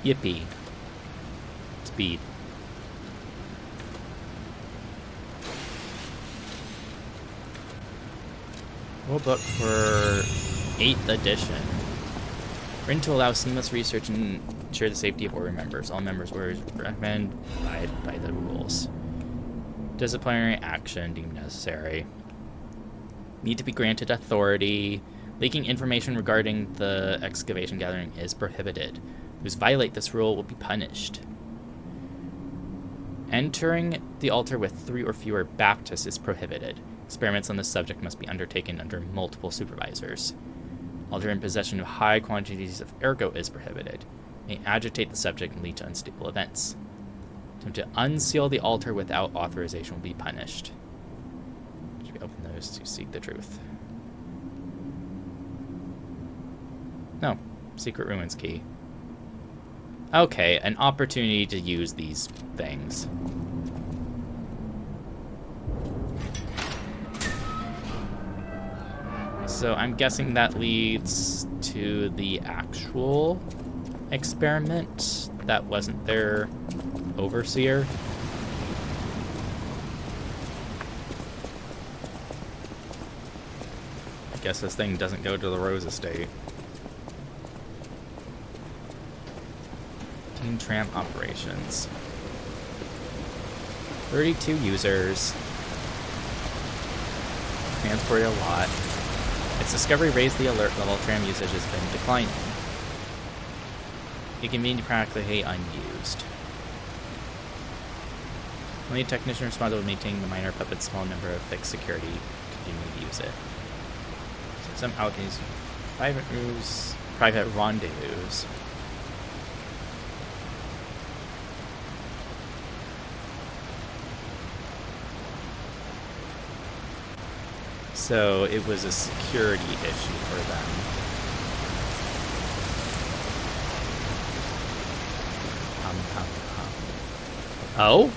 Yippee. Speed. Rule book for 8th edition. Written to allow seamless research and ensure the safety of order members. All members were recommended by the rules. Disciplinary action deemed necessary. Need to be granted authority. Leaking information regarding the excavation gathering is prohibited. Those who violate this rule will be punished. Entering the altar with 3 or fewer Baptists is prohibited. Experiments on this subject must be undertaken under multiple supervisors. Altar in possession of high quantities of ergo is prohibited. May agitate the subject and lead to unstable events. Attempt to unseal the altar without authorization will be punished. Should we open those to seek the truth? No. Secret ruins key. Okay, an opportunity to use these things. So I'm guessing that leads to the actual experiment that wasn't their overseer. I guess this thing doesn't go to the Rose Estate. Team Tram operations. 32 users. Transported a lot. Its discovery raised the alert level. Tram usage has been declining. It can be practically unused. Only a technician responsible for maintaining the minor puppet's small number of fixed security continue to use it. So some alchemists, private rendezvous. So it was a security issue for them. Oh?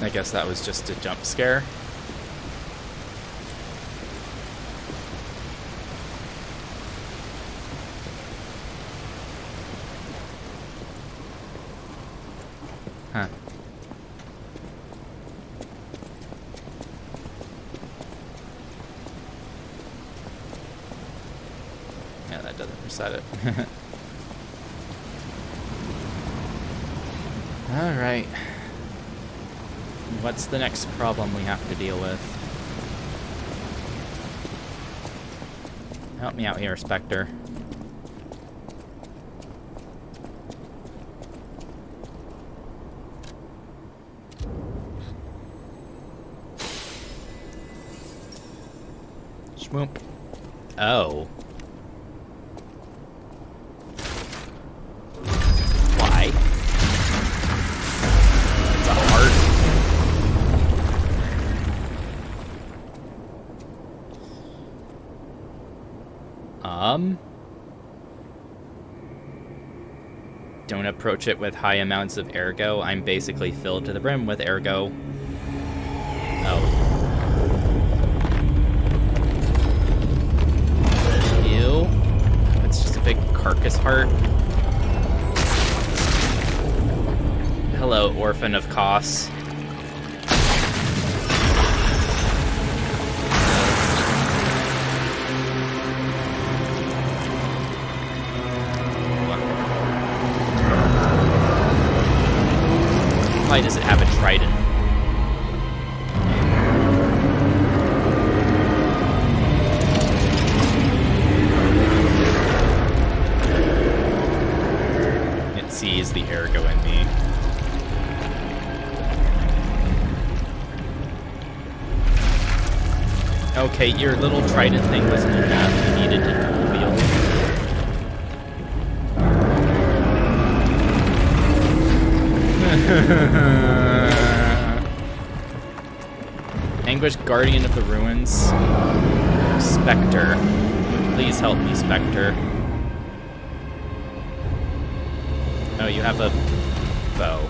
I guess that was just a jump scare. Huh. Yeah, that doesn't reset it. All right. What's the next problem we have to deal with? Help me out here, Spectre. Schmoop. Oh. Why? It's a heart. Don't approach it with high amounts of ergo. I'm basically filled to the brim with ergo. Oh. Ew. It's just a big carcass heart. Hello, orphan of Kos. Why does it have a trident? It sees the ergo in me. Okay, your little trident thing wasn't enough. You needed to dual wield. Anguish, Guardian of the Ruins. Spectre. Please help me, Spectre. Oh, you have a bow.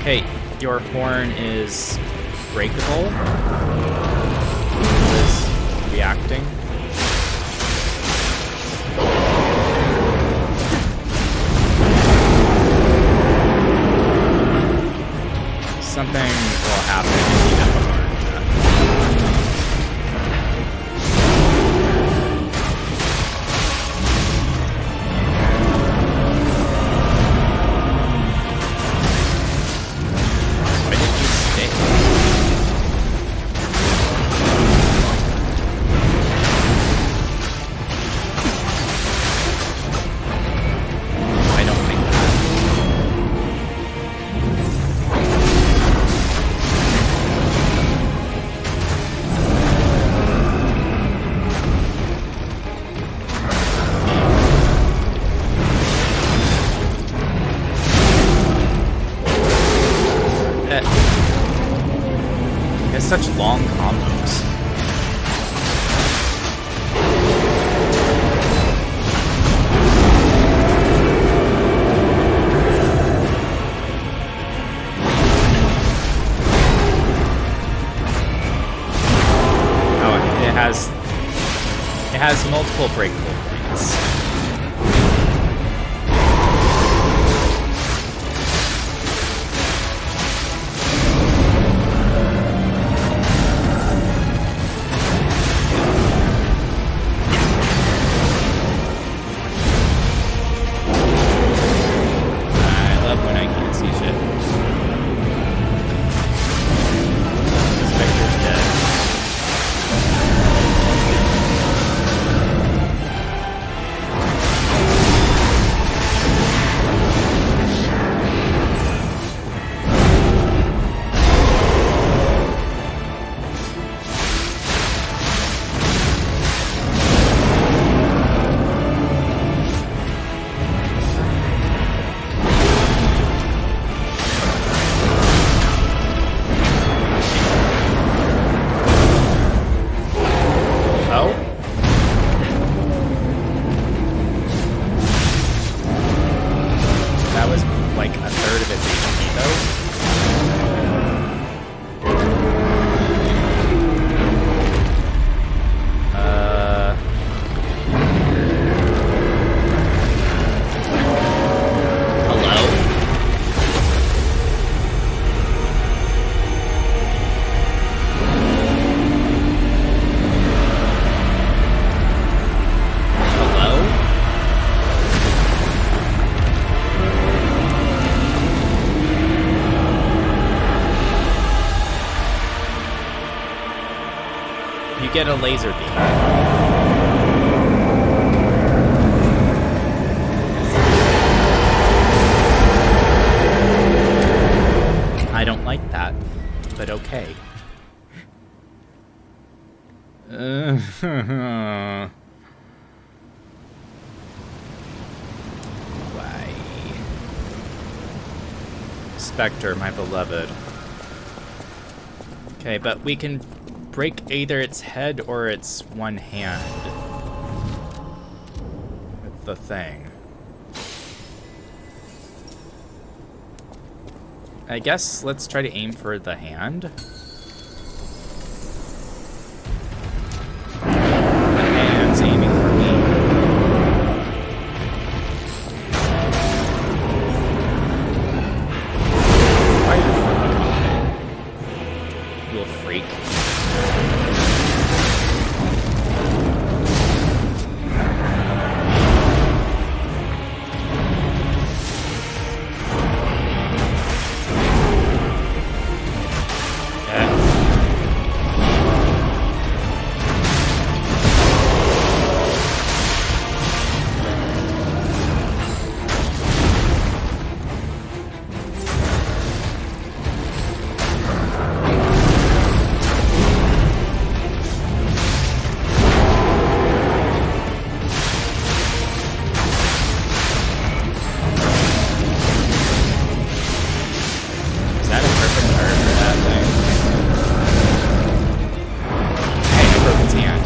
Okay, your horn is breakable. It is reacting. Something will happen if you have a horn. Why did you stay? Full breakable points. I love when I can't see shit. Spectre's dead. Oh? That was like a third of its HP though. Hello? Hello? You get a laser beam. I don't like that, but okay. Why? Spectre, my beloved. Okay, but we can break either its head or its one hand with the thing. I guess let's try to aim for the hand. The hand's aiming for me. Why are you little freak? Is that a perfect turn for that thing? Hey, I broke its hand.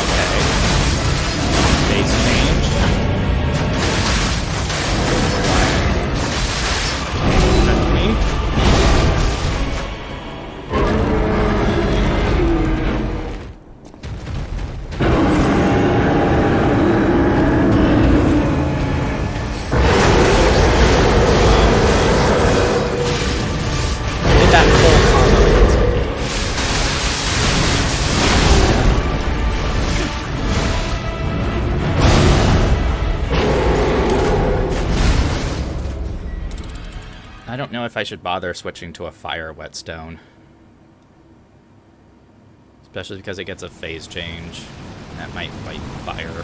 Okay. Base change. Is that me? Did that full combo into me? I don't know if I should bother switching to a fire whetstone. Especially because it gets a phase change. That might fight fire.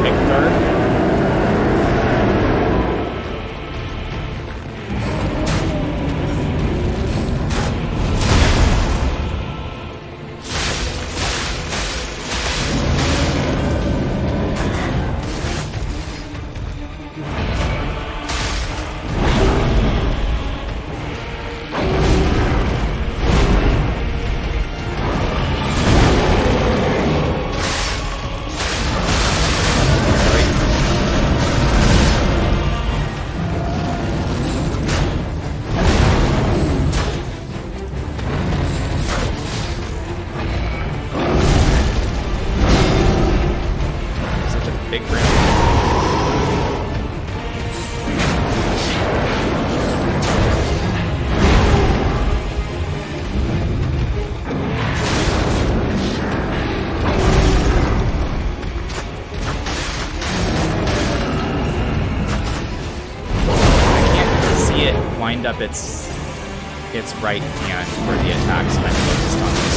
Victor. lined up its right hand for the attacks that I'm focused on this.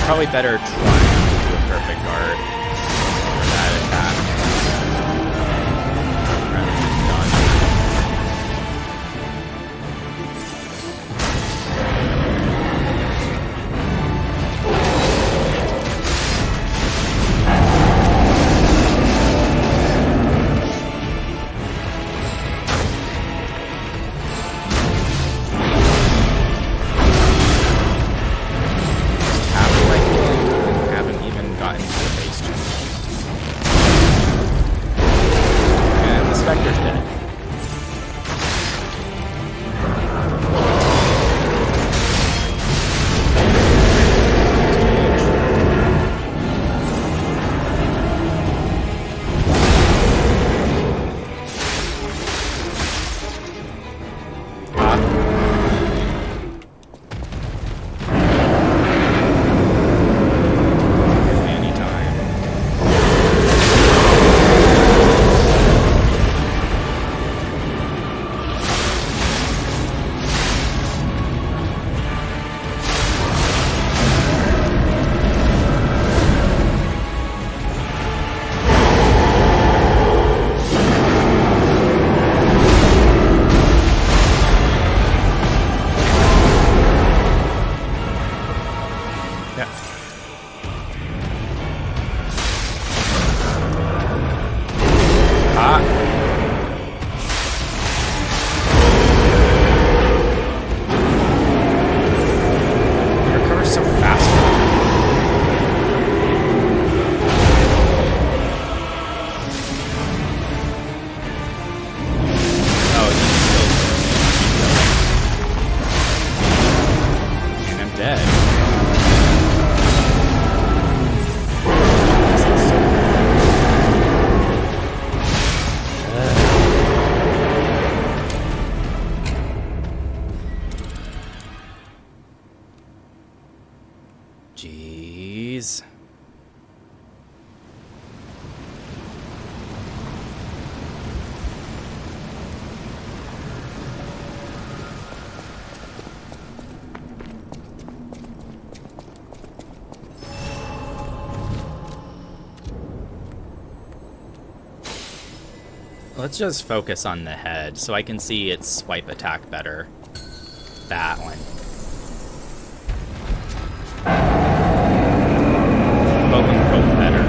Probably better trying to do a perfect guard for that attack rather than dodging. Haven't even gotten to the base yet. And the Spectre's dead. Anytime. Yeah. Ah. It recovers so fast. Oh, he's still. And I'm dead. This is so Jeez. Let's just focus on the head so I can see its swipe attack better. That one. Both of them both better.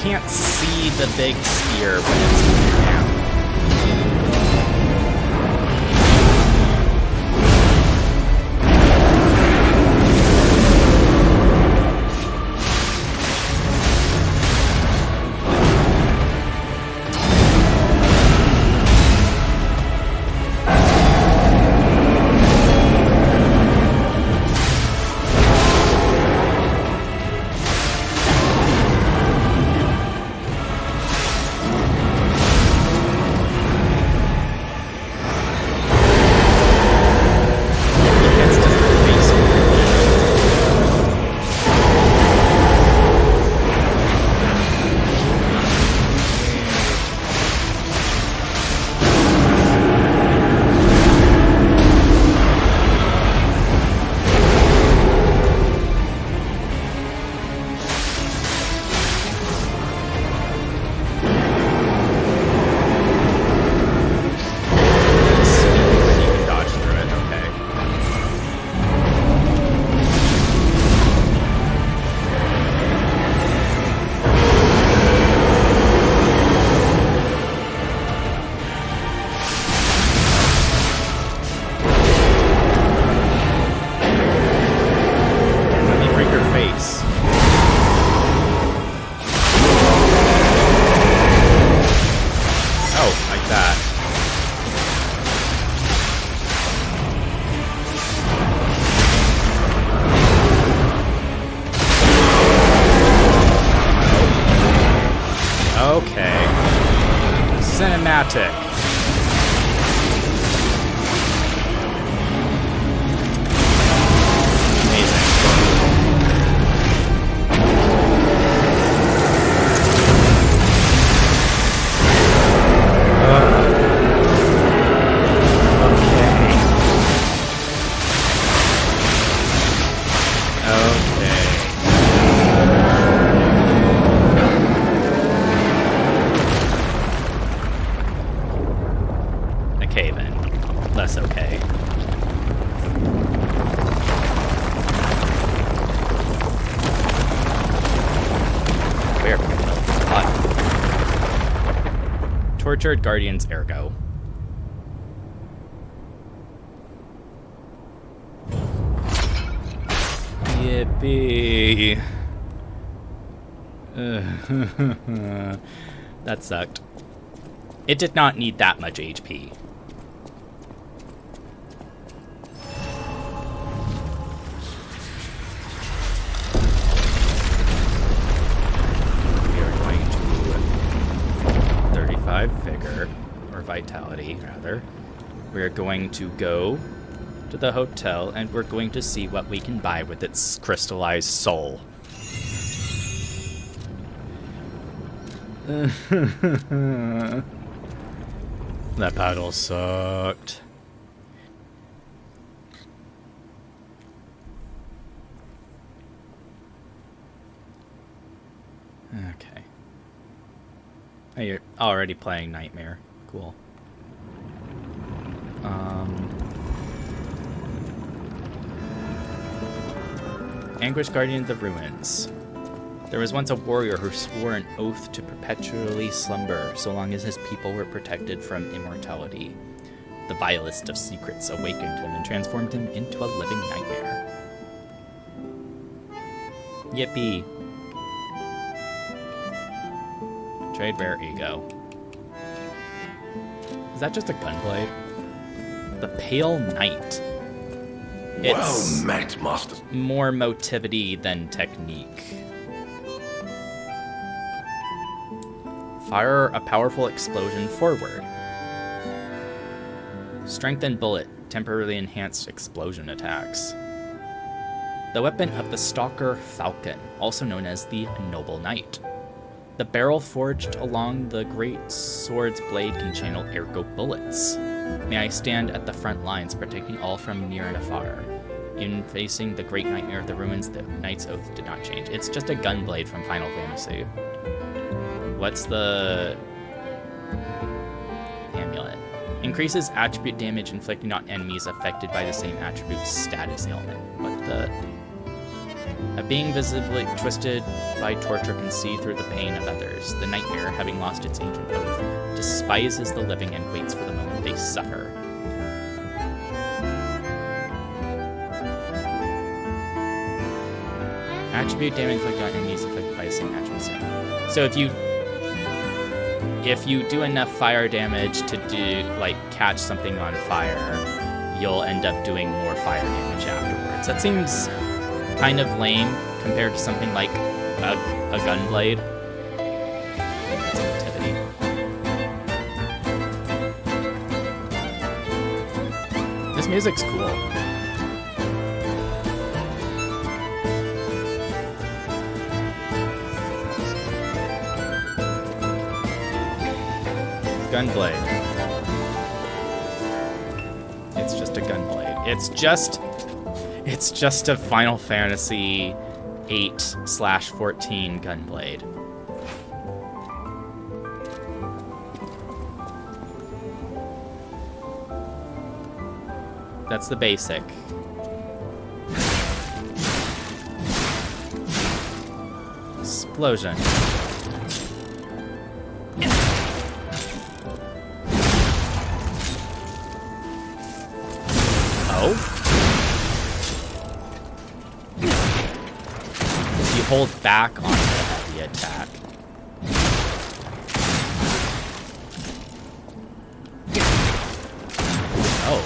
can't see the big spear when it's down. Cinematic. Okay then. Less okay. Where? Hot. Tortured Guardians ergo. Yippee. That sucked. It did not need that much HP. We are going to 35 vigor, or vitality, rather. We are going to go to the hotel, and we're going to see what we can buy with its crystallized soul. That battle sucked. Okay. Oh, you're already playing Nightmare. Cool. Anguish Guardian of the Ruins. There was once a warrior who swore an oath to perpetually slumber so long as his people were protected from immortality. The vilest of secrets awakened him and transformed him into a living nightmare. Yippee. Trade rare ego. Is that just a gunblade? The Pale Knight. It's well met, Master. More motivity than technique. Fire a powerful explosion forward. Strengthened bullet, temporarily enhanced explosion attacks. The weapon of the Stalker Falcon, also known as the Noble Knight. The barrel forged along the great sword's blade can channel ergo bullets. May I stand at the front lines, protecting all from near and afar. In facing the great nightmare of the ruins, the Knight's Oath did not change. It's just a gunblade from Final Fantasy. What's the amulet? Increases attribute damage inflicted on enemies affected by the same attribute's status ailment. What the? A being visibly twisted by torture can see through the pain of others. The nightmare, having lost its ancient oath, despises the living and waits for the moment they suffer. Attribute damage inflicted on enemies inflicted by the same attribute. So if you do enough fire damage to catch something on fire, you'll end up doing more fire damage afterwards. That seems kind of lame compared to something like a gunblade. It's activity. This music's cool. Gunblade. It's just a gunblade. It's just a Final Fantasy 8/14 gunblade. That's the basic. Explosion. If you hold back on the heavy attack. Oh.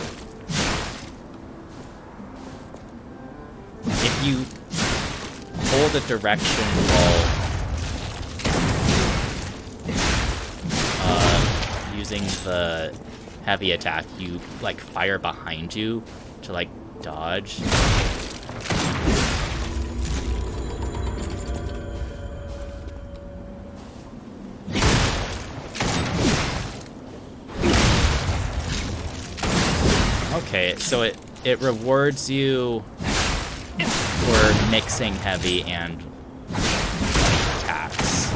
If you hold a direction while using the heavy attack, you like fire behind you to like dodge. Okay, so it rewards you for mixing heavy and attacks.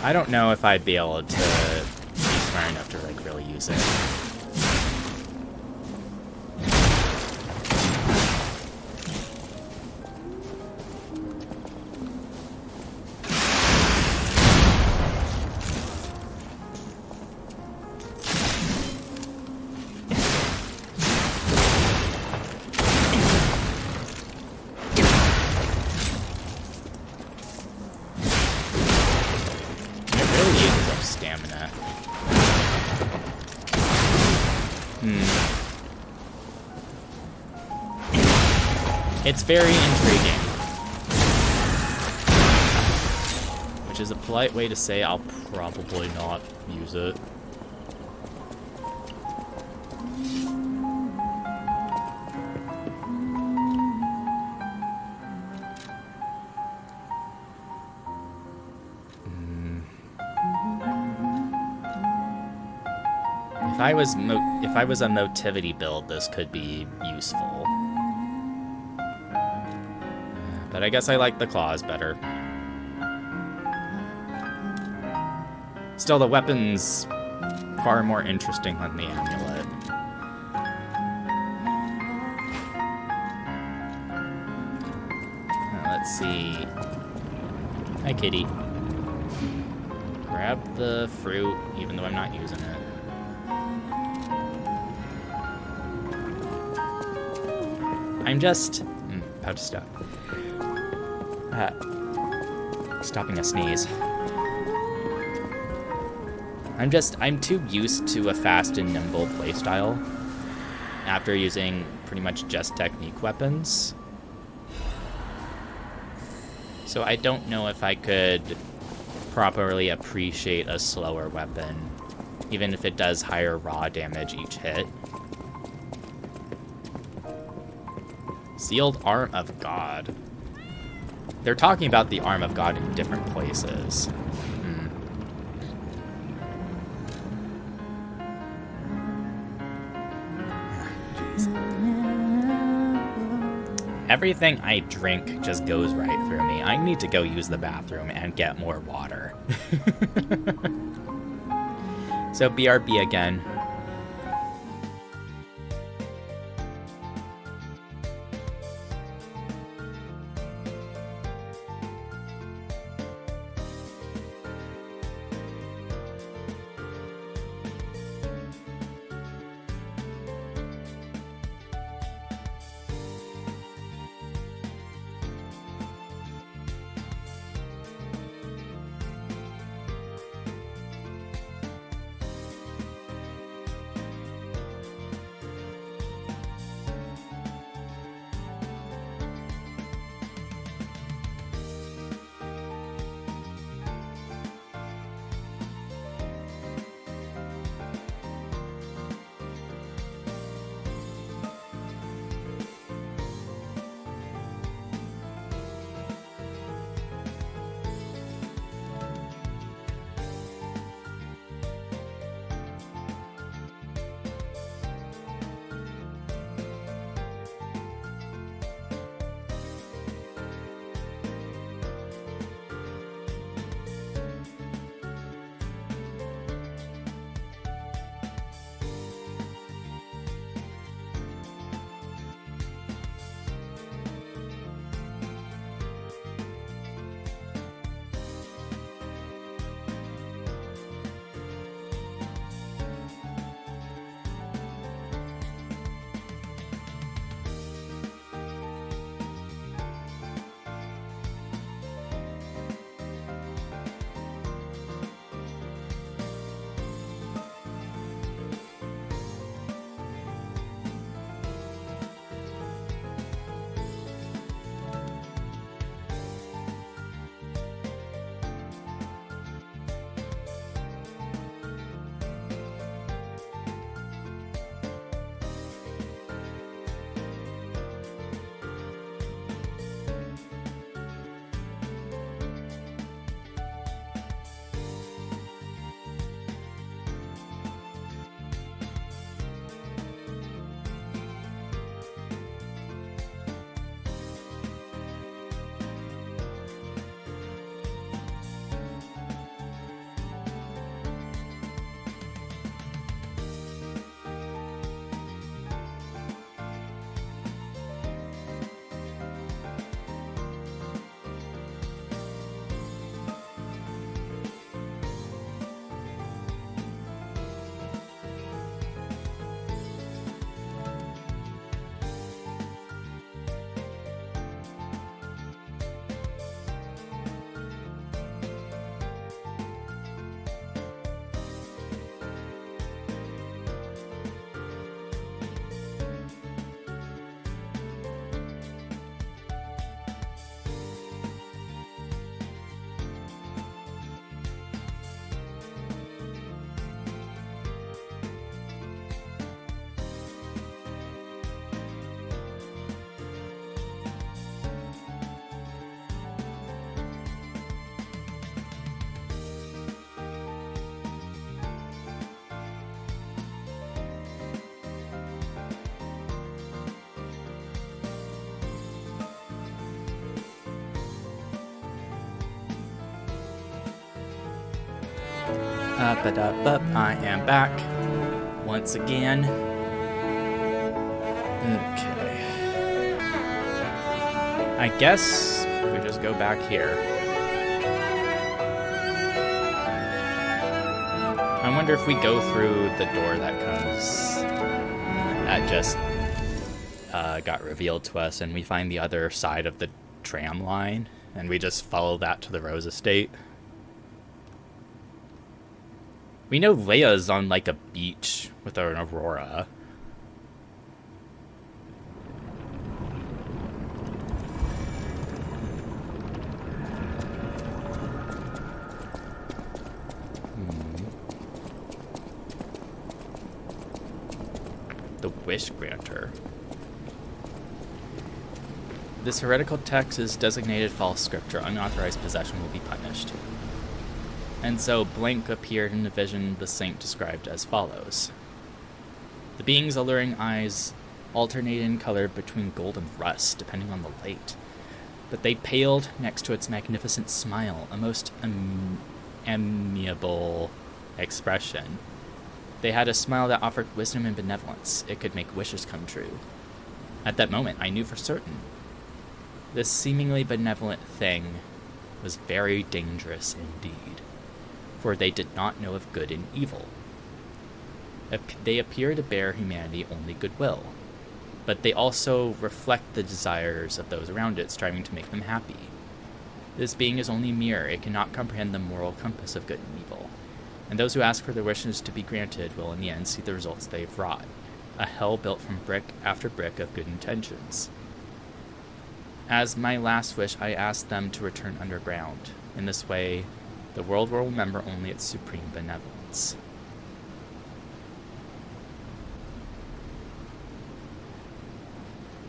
I don't know if I'd be able to be smart enough to like really use it. It's very intriguing. Which is a polite way to say I'll probably not use it. If I was a motivity build, this could be useful. But I guess I like the claws better. Still, the weapon's far more interesting than the amulet. Let's see. Hi, kitty. Grab the fruit, even though I'm not using it. I'm just... how to stop. Stopping a sneeze. I'm too used to a fast and nimble playstyle after using pretty much just technique weapons. So I don't know if I could properly appreciate a slower weapon, even if it does higher raw damage each hit. Sealed Arm of God. They're talking about the Arm of God in different places. Everything I drink just goes right through me. I need to go use the bathroom and get more water. So BRB again. Up, I am back once again. Okay. I guess we just go back here. I wonder if we go through the door that just got revealed to us, and we find the other side of the tram line, and we just follow that to the Rose Estate. We know Leia's on, like, a beach with an aurora. The Wish Granter. This heretical text is designated false scripture. Unauthorized possession will be punished. And so blank appeared in the vision the saint described as follows. The being's alluring eyes alternated in color between gold and rust, depending on the light. But they paled next to its magnificent smile, a most amiable expression. They had a smile that offered wisdom and benevolence. It could make wishes come true. At that moment, I knew for certain. This seemingly benevolent thing was very dangerous indeed, for they did not know of good and evil. They appear to bear humanity only goodwill, but they also reflect the desires of those around it, striving to make them happy. This being is only mere, it cannot comprehend the moral compass of good and evil, and those who ask for their wishes to be granted will in the end see the results they've wrought, a hell built from brick after brick of good intentions. As my last wish, I asked them to return underground. In this way, the world will remember only its supreme benevolence.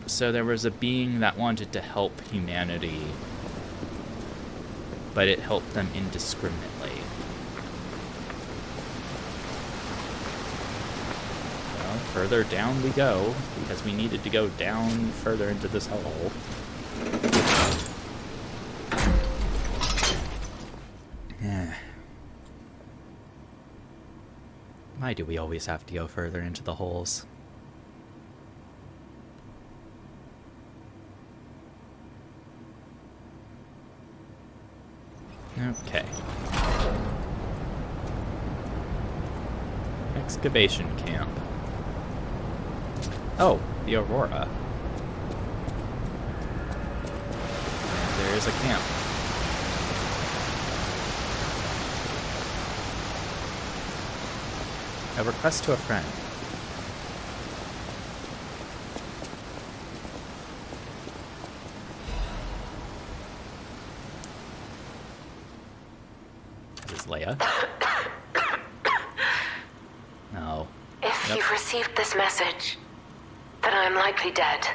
So there was a being that wanted to help humanity, but it helped them indiscriminately. Well, further down we go, because we needed to go down further into this hellhole. Why do we always have to go further into the holes? Okay. Excavation camp. Oh, the Aurora. There is a camp. A request to a friend. This is Leia. No. If you've received this message, then I am likely dead.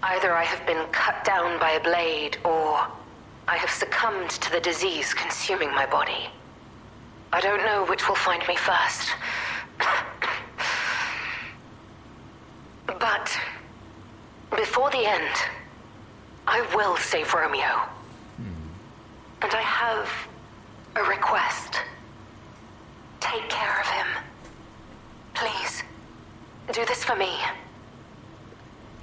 Either I have been cut down by a blade, or I have succumbed to the disease consuming my body. I don't know which will find me first. But before the end, I will save Romeo. And I have a request. Take care of him. Please, do this for me.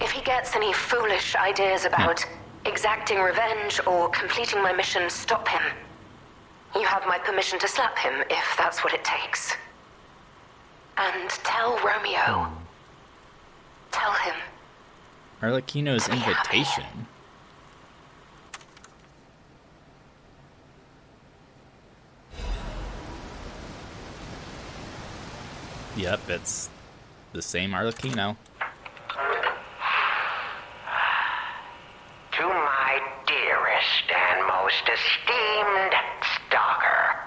If he gets any foolish ideas about exacting revenge or completing my mission, stop him. You have my permission to slap him if that's what it takes. And tell Romeo. Tell him. Arlecchino's invitation. Yep, it's the same Arlecchino. To my dearest and most esteemed stalker,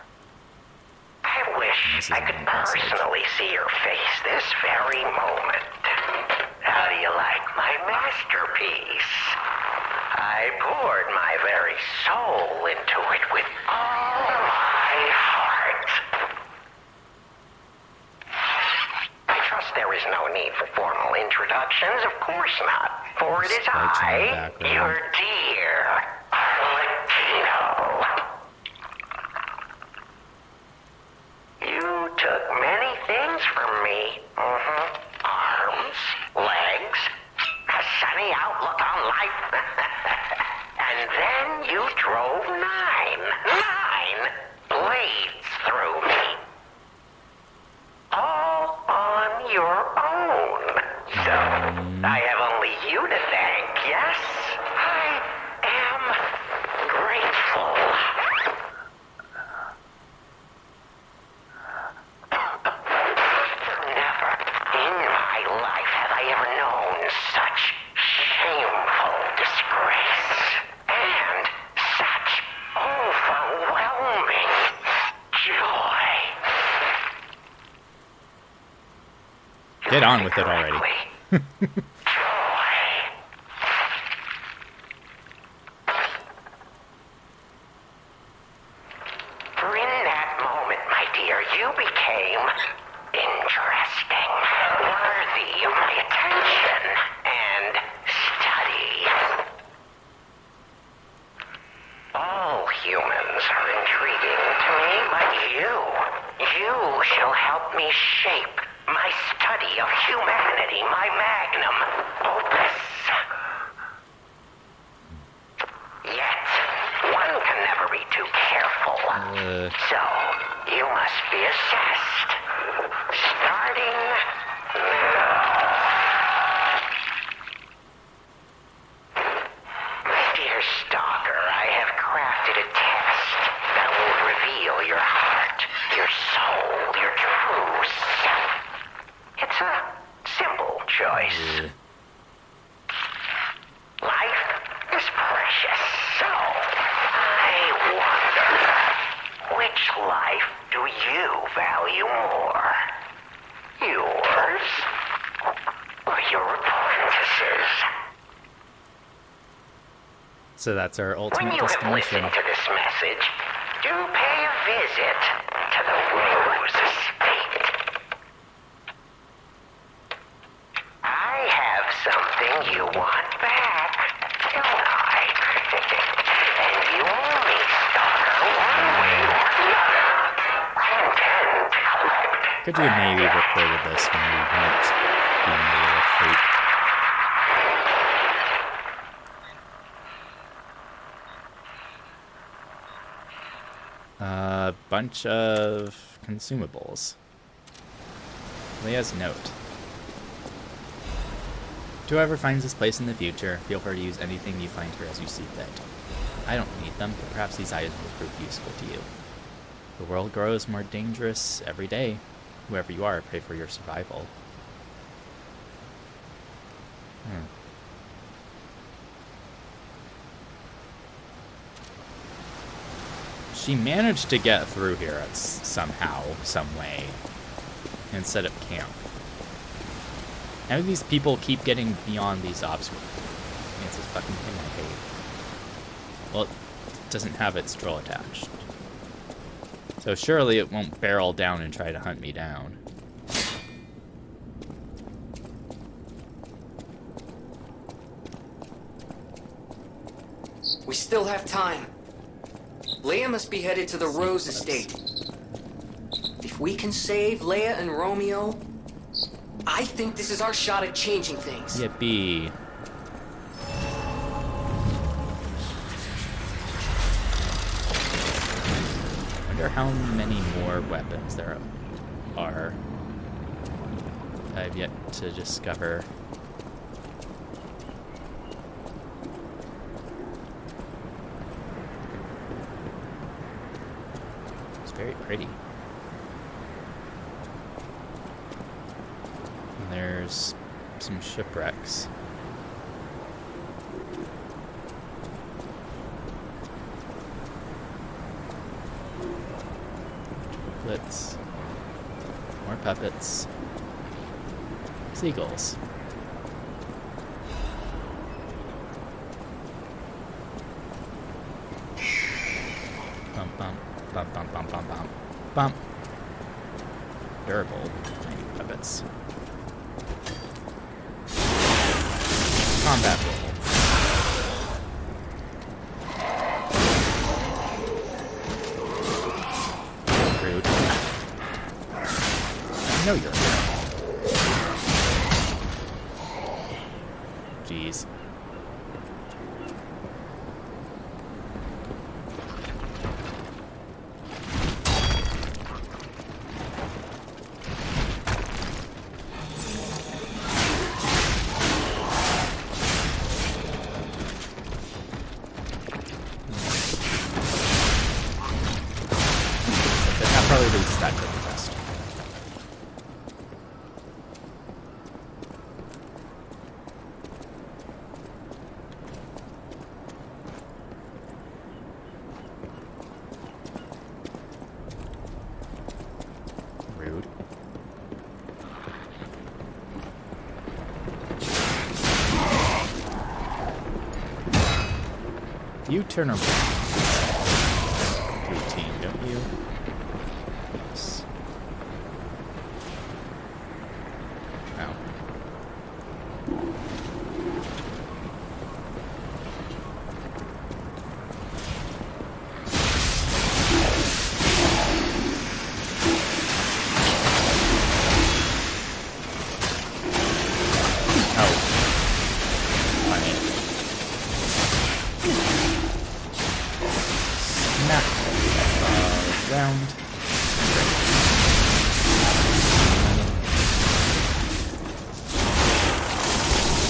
I wish I could personally see your face this very moment. How do you like my masterpiece? I poured my very soul into it with all my heart. I trust there is no need for formal introductions, of course not. For it is I, your dear Arlecchino. You took many things from me. Arms, legs, a sunny outlook on life. And then you drove nine blades through me. All on your own. So, I have only you to thank, yes? I am grateful. Never in my life have I ever known such shameful disgrace. And such overwhelming joy. Get on with it already. For in that moment, my dear, you became interesting, worthy of my attention. me shape my study of humanity, my magnum opus. Yet, one can never be too careful. So, you must be assessed. Starting now. My dear stalker, I have crafted a test that will reveal your heart, your soul, your true self. It's a simple choice. Life is precious, so I wonder, which life do you value more? Yours or your apprentice's? So that's our When ultimate you have destination. listened to this message, do pay a visit to the Rose Estate. I have something you want back, don't I? And you only stalker one way or another. I intend to collect. Could you maybe recorded this when we weren't being a little freak? A bunch of consumables. Leia's note. To whoever finds this place in the future, feel free to use anything you find here as you see fit. I don't need them, but perhaps these items will prove useful to you. The world grows more dangerous every day. Whoever you are, pray for your survival. She managed to get through here somehow, some way, and set up camp. How do these people keep getting beyond these obstacles? It's a fucking thing I hate. Well, it doesn't have its drill attached. So surely it won't barrel down and try to hunt me down. We still have time. Leia must be headed to the Rose Estate. If we can save Leia and Romeo, I think this is our shot at changing things. Yippee. Wonder how many more weapons there are I've yet to discover. It's very pretty. And there's some shipwrecks. Triplets. More puppets. Seagulls. Bump, bump, bump, bump, bump, bump, bump, bump. Durable. Tiny puppets. Combat roll. Rude. I know you're a Jeez. That probably leads that to the best. Rude. You turn around. Routine, don't you? Yes. Ow. around.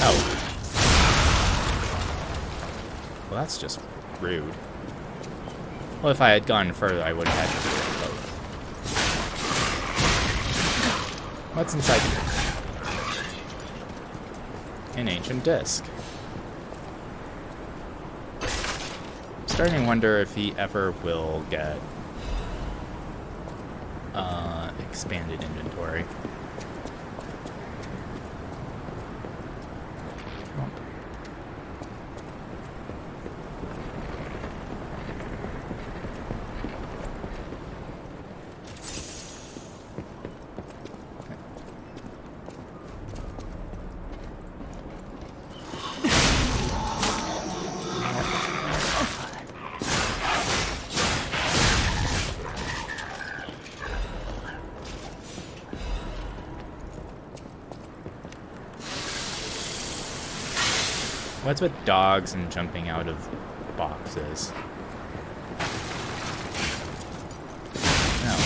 Oh. Well, that's just rude. Well, if I had gone further, I would have had to do it both. What's inside here? An ancient disc. I'm starting to wonder if he ever will get expanded inventory. What's with dogs and jumping out of boxes? No.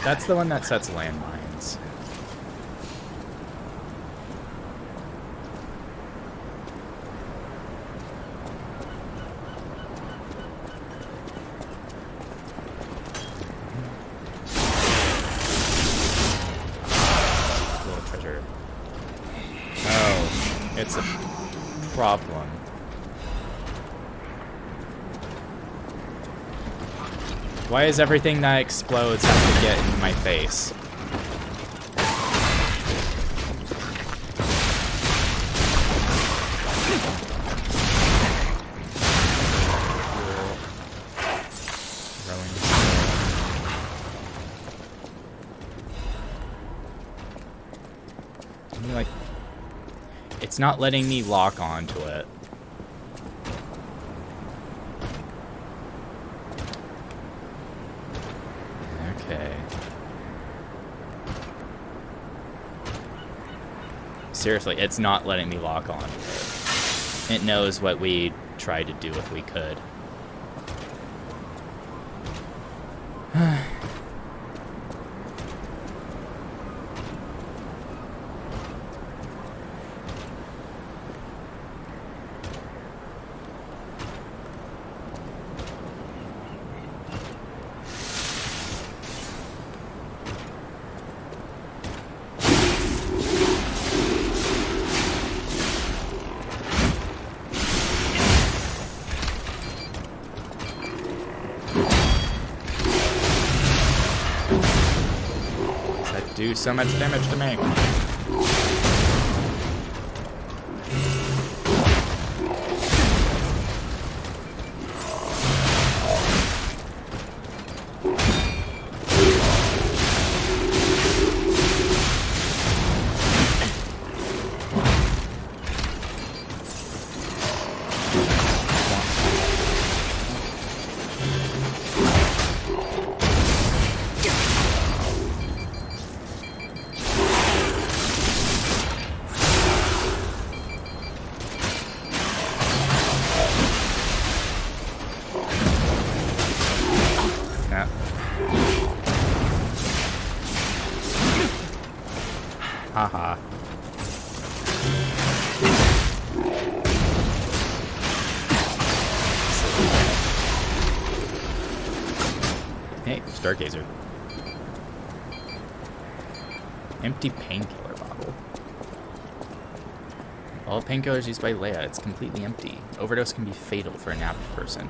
That's the one that sets landmines. Little treasure. Oh, it's a problem. Why is everything that explodes have to get in my face? I mean, like, it's not letting me lock onto it. Okay. Seriously, it's not letting me lock onto it. It knows what we tried to do if we could. Do so much damage to me. Haha. Hey, Stargazer. Empty painkiller bottle. All painkillers used by Leia, it's completely empty. Overdose can be fatal for a napped person.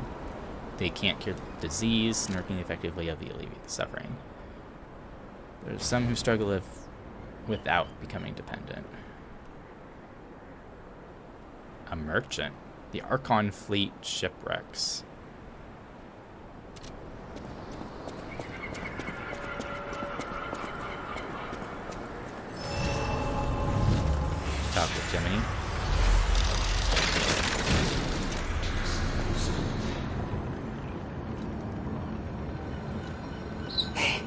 They can't cure the disease, nor can they effectively alleviate the suffering. There's some who struggle without becoming dependent. A merchant. The Archon fleet shipwrecks. Talk with Gemini. Hey,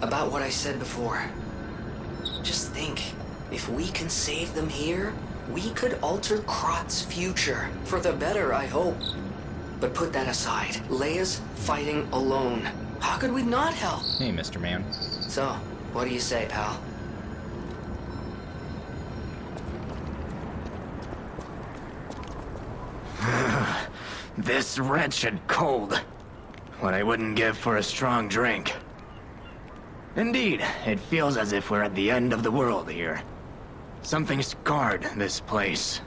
about what I said before. Just think, if we can save them here, we could alter Krot's future. For the better, I hope. But put that aside. Leia's fighting alone. How could we not help? Hey, Mr. Man. So, what do you say, pal? This wretched cold. What I wouldn't give for a strong drink. Indeed, it feels as if we're at the end of the world here. Something scarred this place.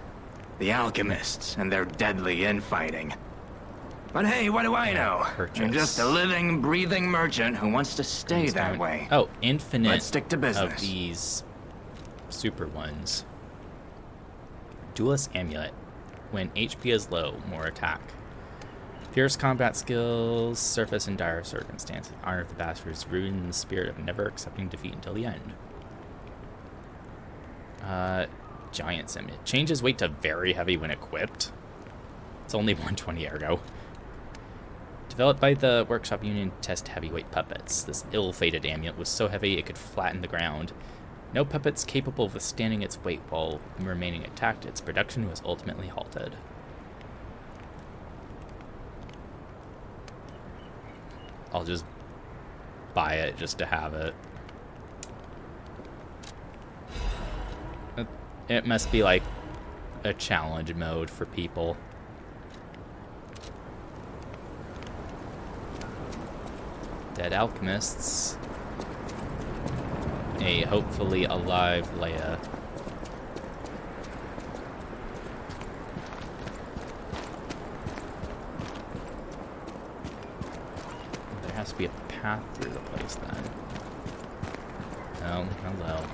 The alchemists and their deadly infighting. But hey, what do I know? I'm just a living, breathing merchant who wants to stay that way. Oh, infinite Let's stick to business. of these super ones. Duelist Amulet. When HP is low, more attack. Fierce combat skills, surface in dire circumstances. Honor of the Bastards, rooted in the spirit of never accepting defeat until the end. Giant Amulet. Changes weight to very heavy when equipped. It's only 120 ergo. Developed by the Workshop Union to test heavyweight puppets. This ill-fated amulet was so heavy it could flatten the ground. No puppets capable of withstanding its weight while remaining intact. Its production was ultimately halted. I'll just buy it just to have it. It must be like a challenge mode for people. Dead alchemists. A hopefully alive Leia. There has to be a path through the place then. Oh, hello.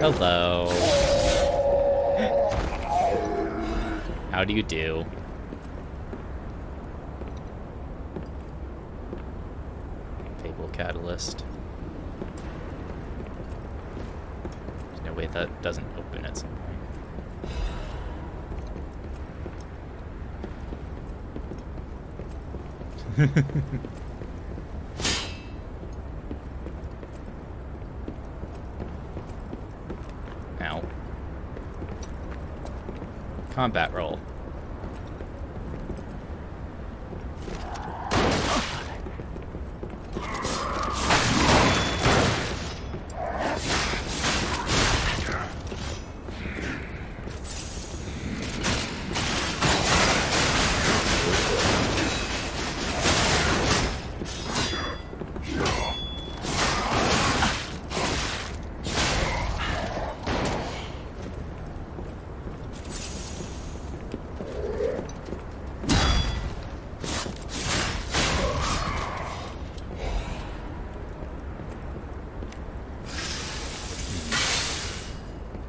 Hello. How do you do? Fable Catalyst. There's no way that doesn't open at some point. Ow. Combat roll.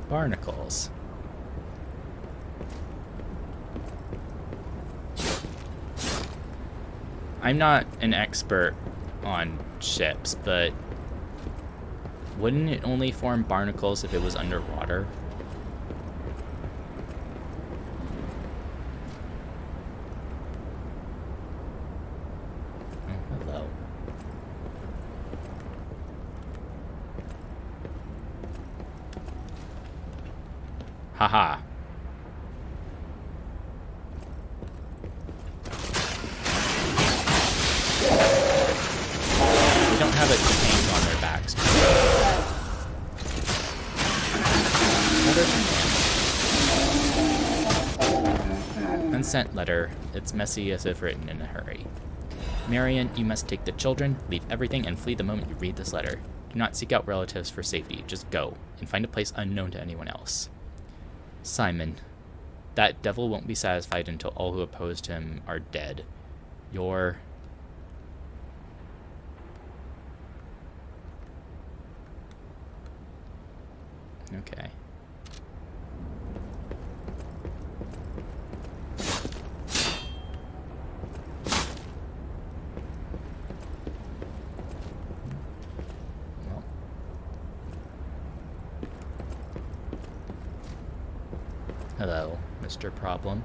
Barnacles. I'm not an expert on ships, but wouldn't it only form barnacles if it was underwater? Oh, hello. Haha. They don't have it chained on their backs. Unsent letter. It's messy as if written in a hurry. Marion, you must take the children, leave everything, and flee the moment you read this letter. Do not seek out relatives for safety. Just go, and find a place unknown to anyone else. Simon, that devil won't be satisfied until all who opposed him are dead. You're... Okay. Well. Hello, Mr. Problem.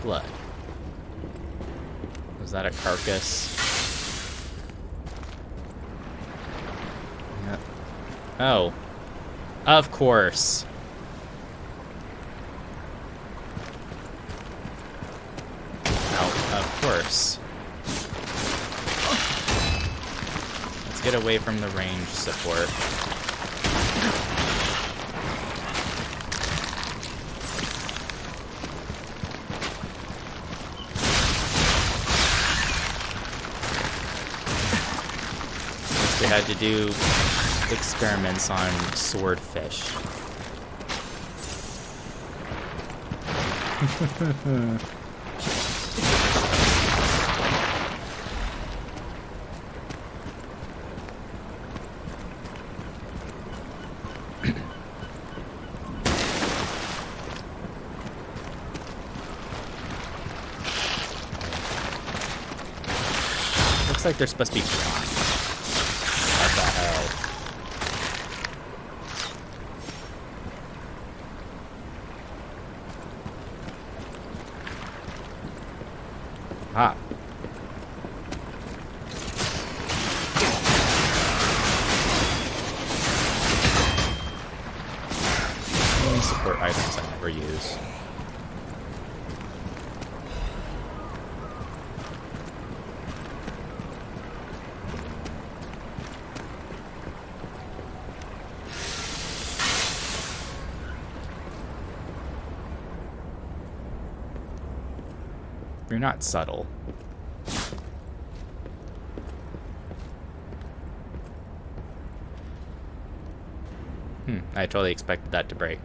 blood. Was that a carcass? Yeah. Oh. Of course. Oh, of course. Let's get away from the range support. We had to do experiments on swordfish. Looks like they're supposed to be blind. What the hell? Ah. Only support items I never use. You're not subtle. I totally expected that to break.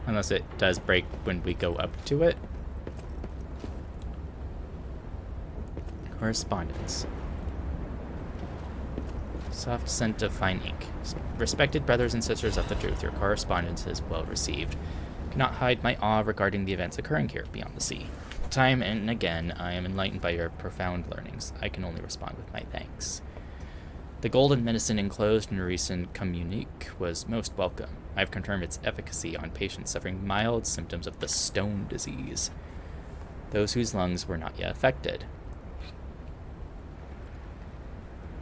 Unless it does break when we go up to it. Correspondence. Soft scent of fine ink. Respected brothers and sisters of the truth, your correspondence is well received. Cannot hide my awe regarding the events occurring here beyond the sea. Time and again, I am enlightened by your profound learnings. I can only respond with my thanks. The golden medicine enclosed in your recent communique was most welcome. I have confirmed its efficacy on patients suffering mild symptoms of the stone disease, those whose lungs were not yet affected.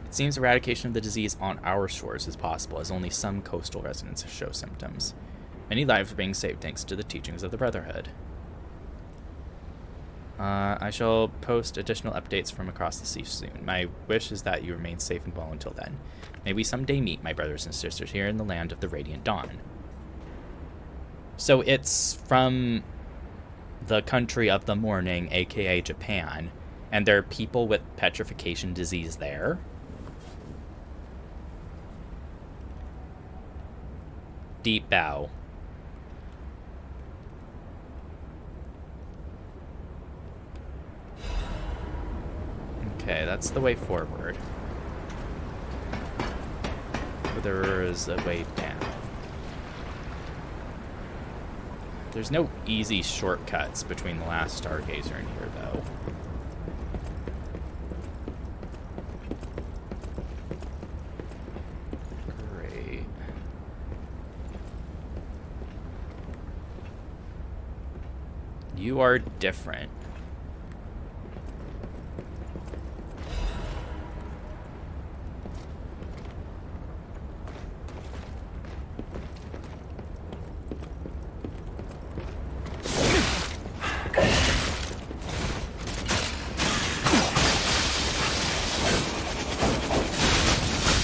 It seems eradication of the disease on our shores is possible, as only some coastal residents show symptoms. Many lives are being saved thanks to the teachings of the Brotherhood. I shall post additional updates from across the sea soon. My wish is that you remain safe and well until then. May we someday meet, my brothers and sisters, here in the land of the Radiant Dawn. So it's from the country of the morning, aka Japan, and there are people with petrification disease there. Deep bow. Okay, that's the way forward. But there is a way down. There's no easy shortcuts between the last Stargazer and here, though. Great. You are different.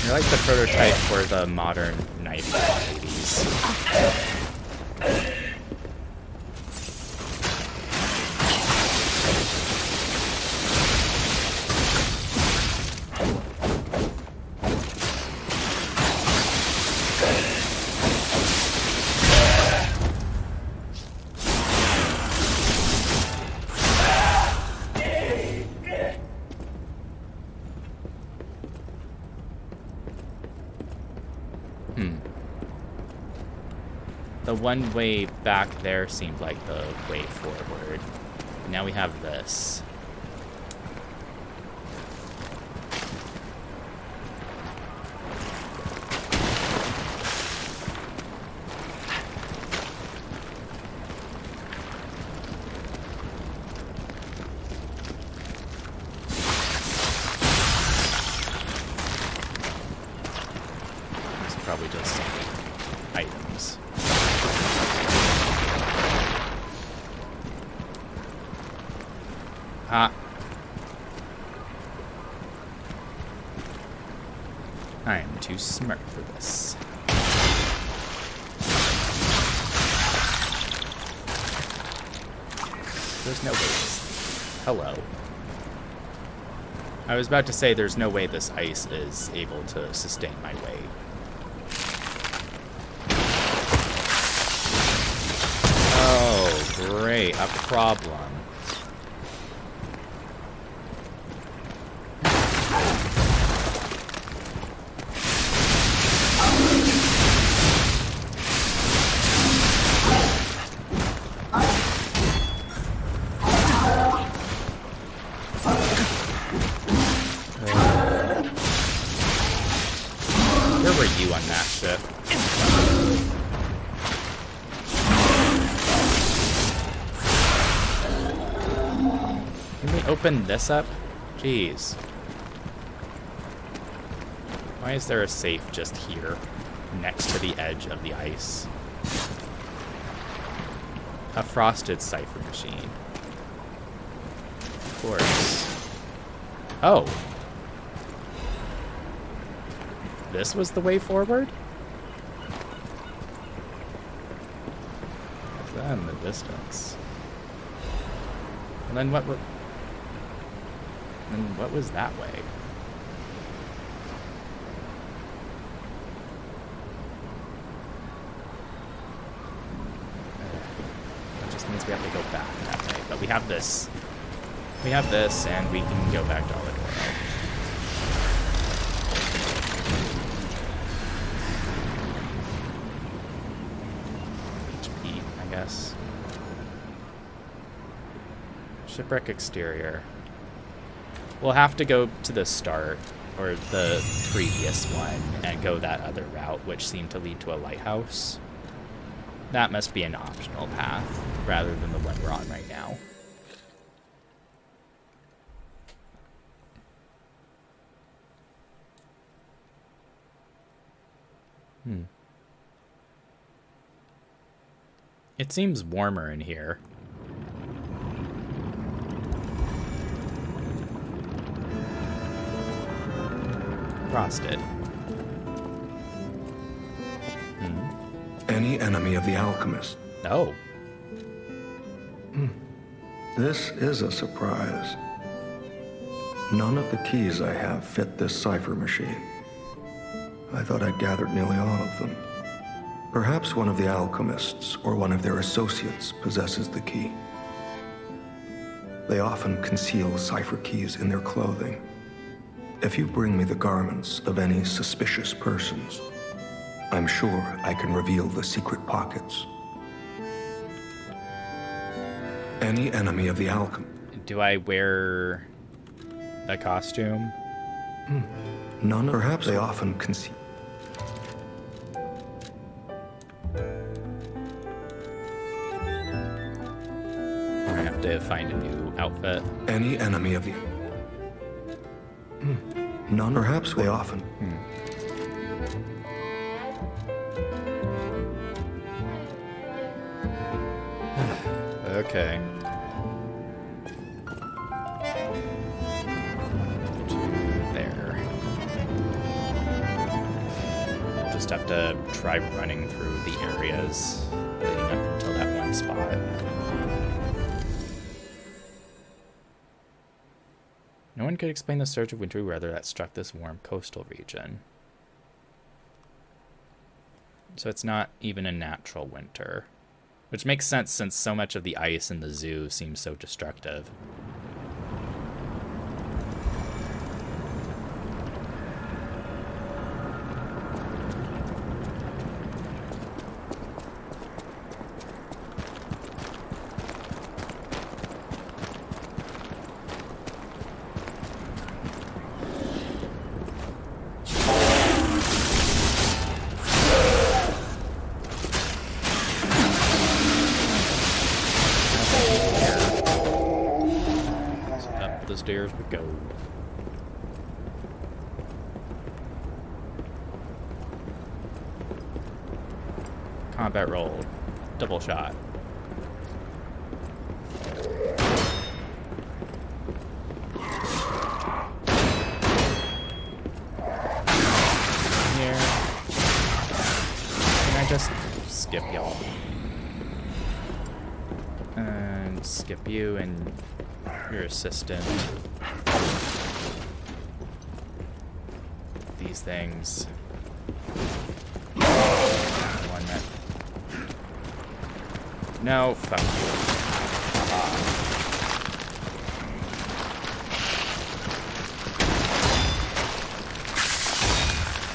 You're like the prototype for the modern knife ladies. The one way back there seemed like the way forward. Now we have this. probably just items. Ah. I am too smart for this. There's no way this... Hello. I was about to say there's no way this ice is able to sustain my weight. Oh, great. A problem. Open this up? Jeez. Why is there a safe just here, next to the edge of the ice? A frosted cipher machine. Of course. Oh. This was the way forward? What's that in the distance? And then what... And what was that way? That just means we have to go back that way. But we have this. We have this, and we can go back to Aladoro. HP, I guess. Shipwreck exterior. We'll have to go to the start, or the previous one, and go that other route, which seemed to lead to a lighthouse. That must be an optional path, rather than the one we're on right now. It seems warmer in here. Frosted. Any enemy of the alchemist. Oh. This is a surprise. None of the keys I have fit this cipher machine. I thought I'd gathered nearly all of them. Perhaps one of the alchemists or one of their associates possesses the key. They often conceal cipher keys in their clothing. If you bring me the garments of any suspicious persons, I'm sure I can reveal the secret pockets. Any enemy of the alchemy. Do I wear a costume? None. Perhaps they often conceal. I have to find a new outfit. Any enemy of the... None. Perhaps they often... Okay. To there. I'll just have to try running through the areas leading up until that one spot. No one could explain the surge of wintry weather that struck this warm coastal region. So it's not even a natural winter. Which makes sense since so much of the ice in the zoo seems so destructive. Stairs we go. Combat roll. Double shot. Here. Can I just skip y'all? And skip you and your assistant. These things. One that... No, fuck you.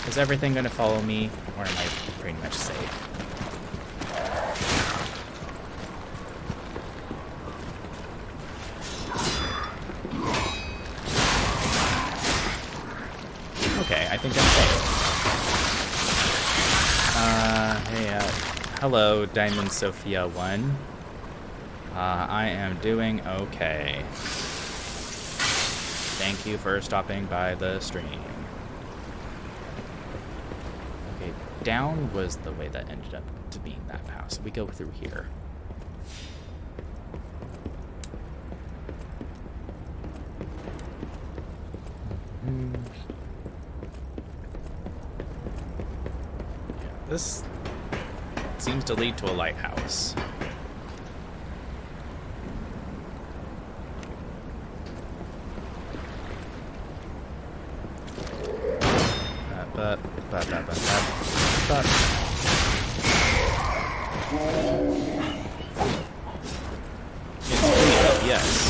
Is everything gonna follow me, or am I pretty much safe? Okay, I think I'm safe. Hey, hello, Diamond Sophia 1. I am doing okay. Thank you for stopping by the stream. Okay, down was the way that ended up to being that path, so we go through here. This seems to lead to a lighthouse. But. It's lit up, yes.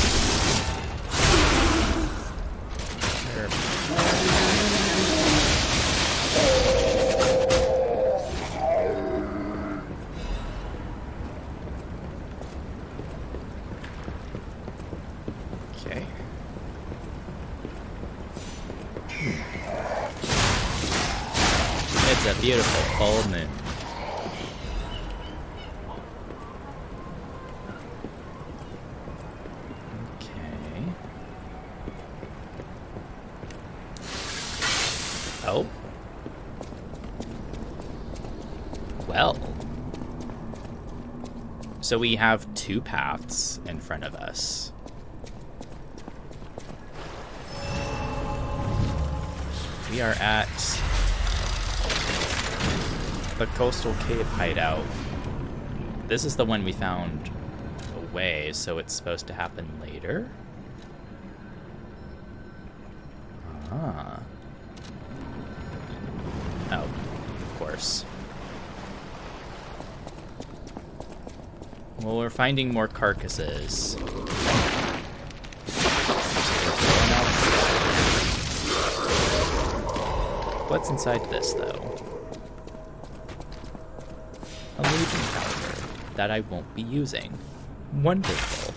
Okay. It's a beautiful full moon. Okay. Oh. Well. So we have two paths in front of us. We are at the coastal cave hideout. This is the one we found away, so it's supposed to happen later. Ah. Oh, of course. Well, we're finding more carcasses. What's inside this, though? A Legion calendar that I won't be using. Wonderful.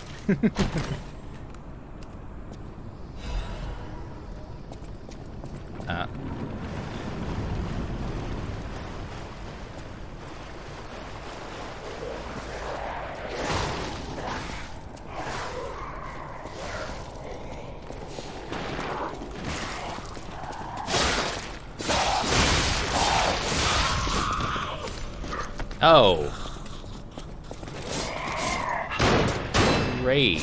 Oh. Great.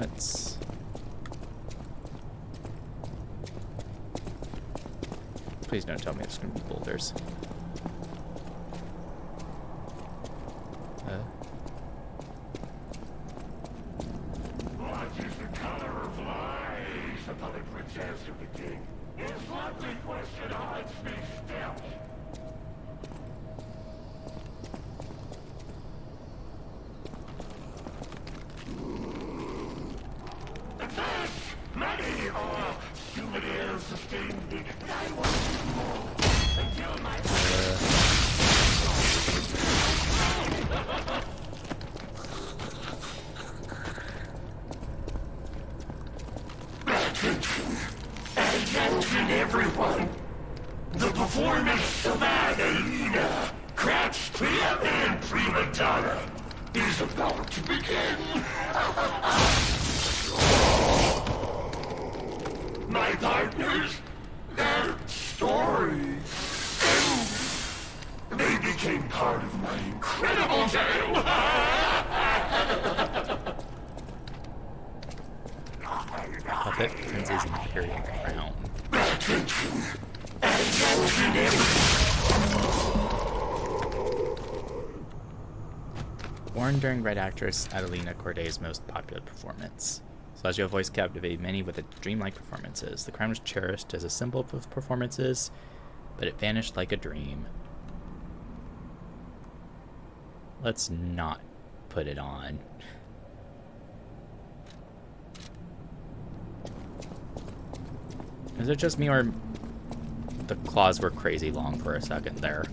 let's... Please don't tell me it's gonna be boulders. What is the color of lies upon the princess of the king? His lovely question haunts me still. This, money, or souvenirs sustained me. I want more until my... Attention, everyone. The performance of Adelina, Crouch, Priam, and Prima Donna is about to begin. My partners, their story ends. They became part of my incredible tale. Puppet Prince's Imperial Crown. Born during Red actress Adelina Corday's most popular performance. Celestial voice captivated many with its dreamlike performances. The crown was cherished as a symbol of performances, but it vanished like a dream. Let's not put it on. Is it just me, or the claws were crazy long for a second there?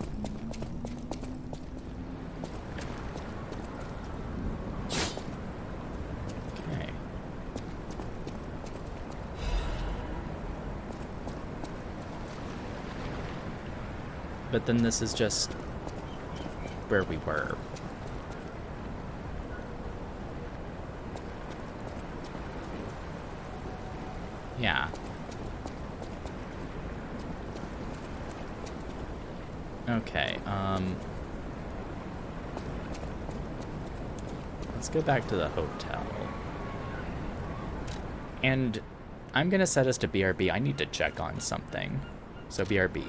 Okay. But then this is just where we were. Yeah. Okay, let's go back to the hotel. And I'm gonna set us to BRB. I need to check on something. So BRB.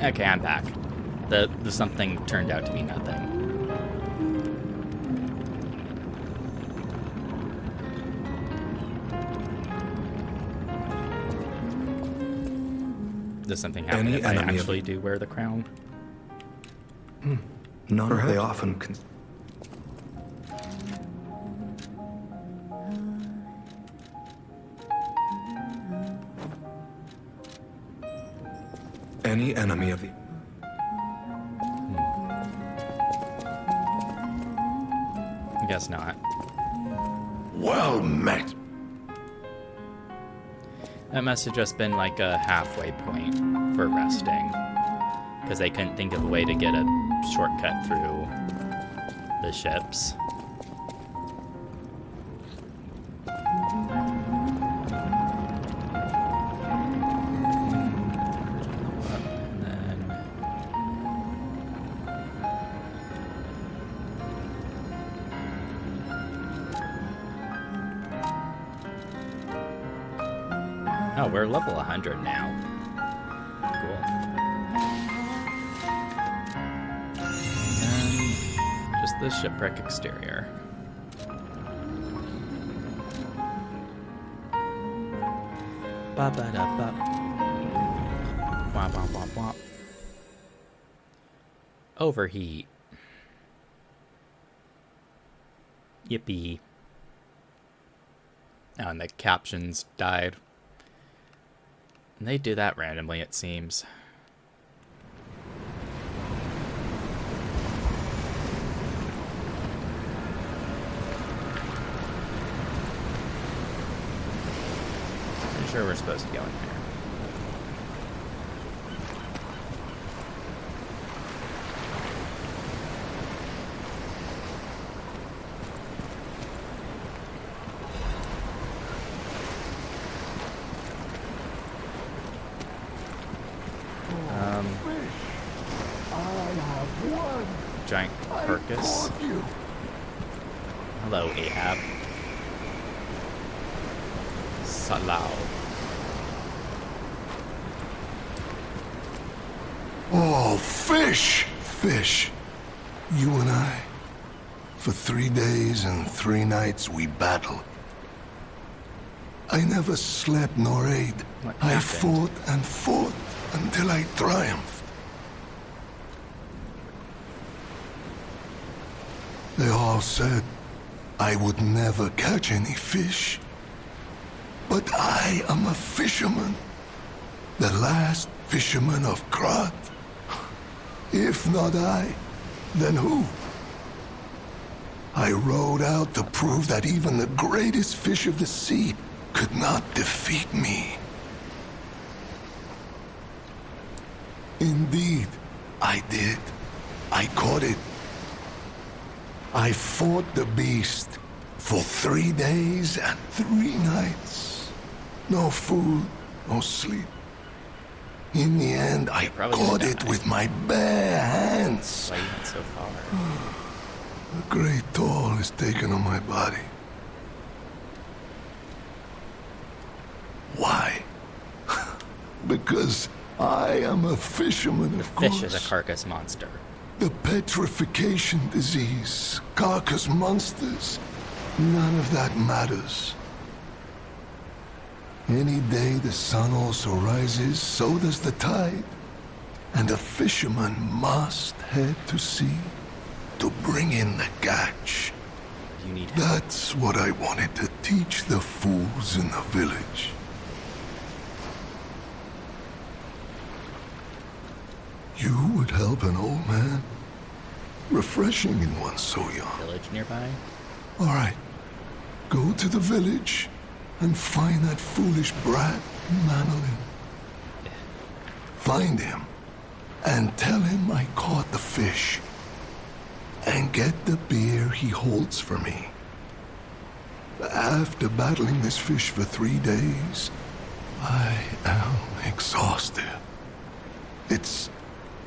Okay, I'm back. The something turned out to be nothing. Does something happen if I actually do wear the crown? None. Perhaps. They often any enemy of the... I guess not. Well met. That must have just been like a halfway point for resting, because they couldn't think of a way to get a shortcut through the ships. Oh, we're level 100 now. Cool. And just the shipwreck exterior. Ba ba da ba. Wah wah wah wah. Overheat. Yippee. Oh, and the captions died. And they do that randomly, it seems. Pretty sure we're supposed to go in there. Giant carcass. Hello, Ahab. Salau. Oh, fish! Fish. You and I. For 3 days and 3 nights we battled. I never slept nor ate. I fought and fought until I triumphed. They all said I would never catch any fish. But I am a fisherman. The last fisherman of Krat. If not I, then who? I rowed out to prove that even the greatest fish of the sea could not defeat me. Indeed, I did. I caught it. I fought the beast for 3 days and 3 nights. No food, no sleep. In the end, I caught it with my bare hands. Why are you not so far? A great toll is taken on my body. Why? Because I am a fisherman, of course. Fish is a carcass monster. The petrification disease, carcass monsters, none of that matters. Any day the sun also rises, so does the tide. And a fisherman must head to sea to bring in the catch. You need help. That's what I wanted to teach the fools in the village. You would help an old man? Refreshing in one so young. Village nearby? All right. Go to the village and find that foolish brat, Manolin. Yeah. Find him and tell him I caught the fish. And get the beer he holds for me. After battling this fish for 3 days, I am exhausted. It's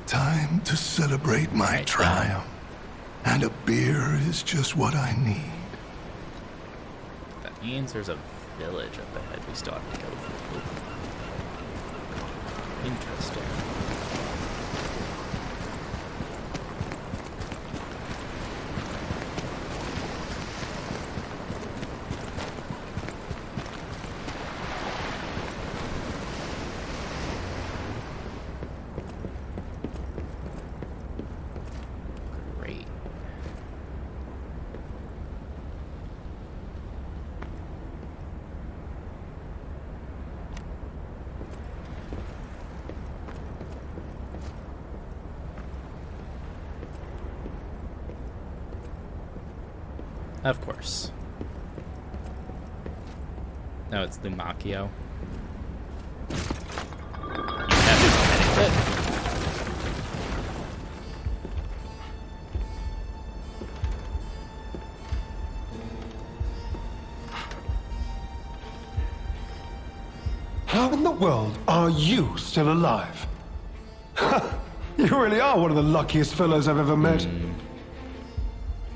time to celebrate my triumph. And a beer is just what I need. That means there's a village up ahead we still have to go through. Interesting. Great. Of course. No, it's Lumacchio. You have to etiquette. How in the world are you still alive? You really are one of the luckiest fellows I've ever met.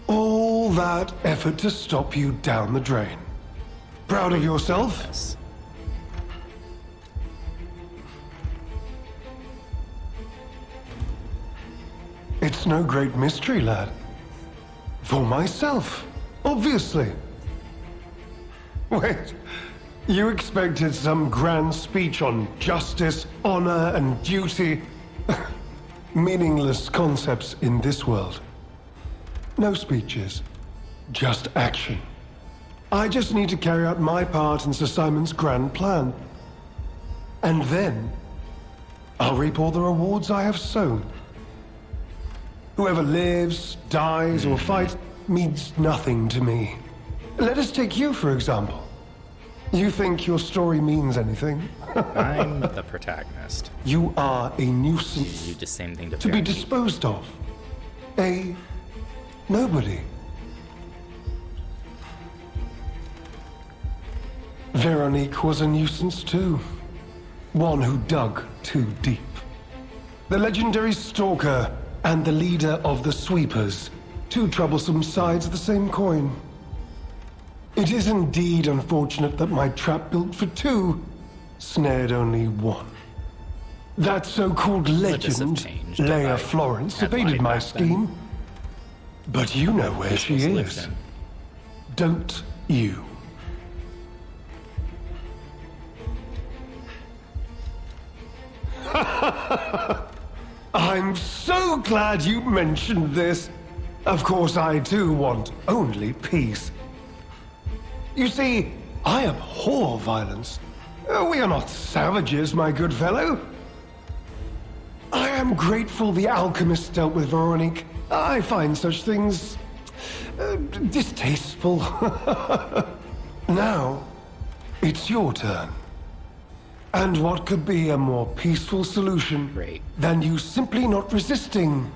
All that effort to stop you down the drain. Proud of yourself? Yes. It's no great mystery, lad. For myself, obviously. Wait, you expected some grand speech on justice, honor, and duty? Meaningless concepts in this world. No speeches, just action. I just need to carry out my part in Sir Simon's grand plan. And then, I'll reap all the rewards I have sown. Whoever lives, dies, or fights means nothing to me. Let us take you, for example. You think your story means anything? I'm the protagonist. You are a nuisance You do the same thing to be Veronique. disposed of. A nobody. Veronique was a nuisance too. One who dug too deep. The legendary stalker and the leader of the sweepers. Two troublesome sides of the same coin. It is indeed unfortunate that my trap built for two snared only one. That so-called Religious have legend, changed if Leia I Florence, had evaded lied my back scheme. But you know where she This was lived is. in. Don't you? I'm so glad you mentioned this. Of course, I too want only peace. You see, I abhor violence. We are not savages, my good fellow. I am grateful the alchemist dealt with Veronique. I find such things distasteful. Now, it's your turn. And what could be a more peaceful solution Great. than you simply not resisting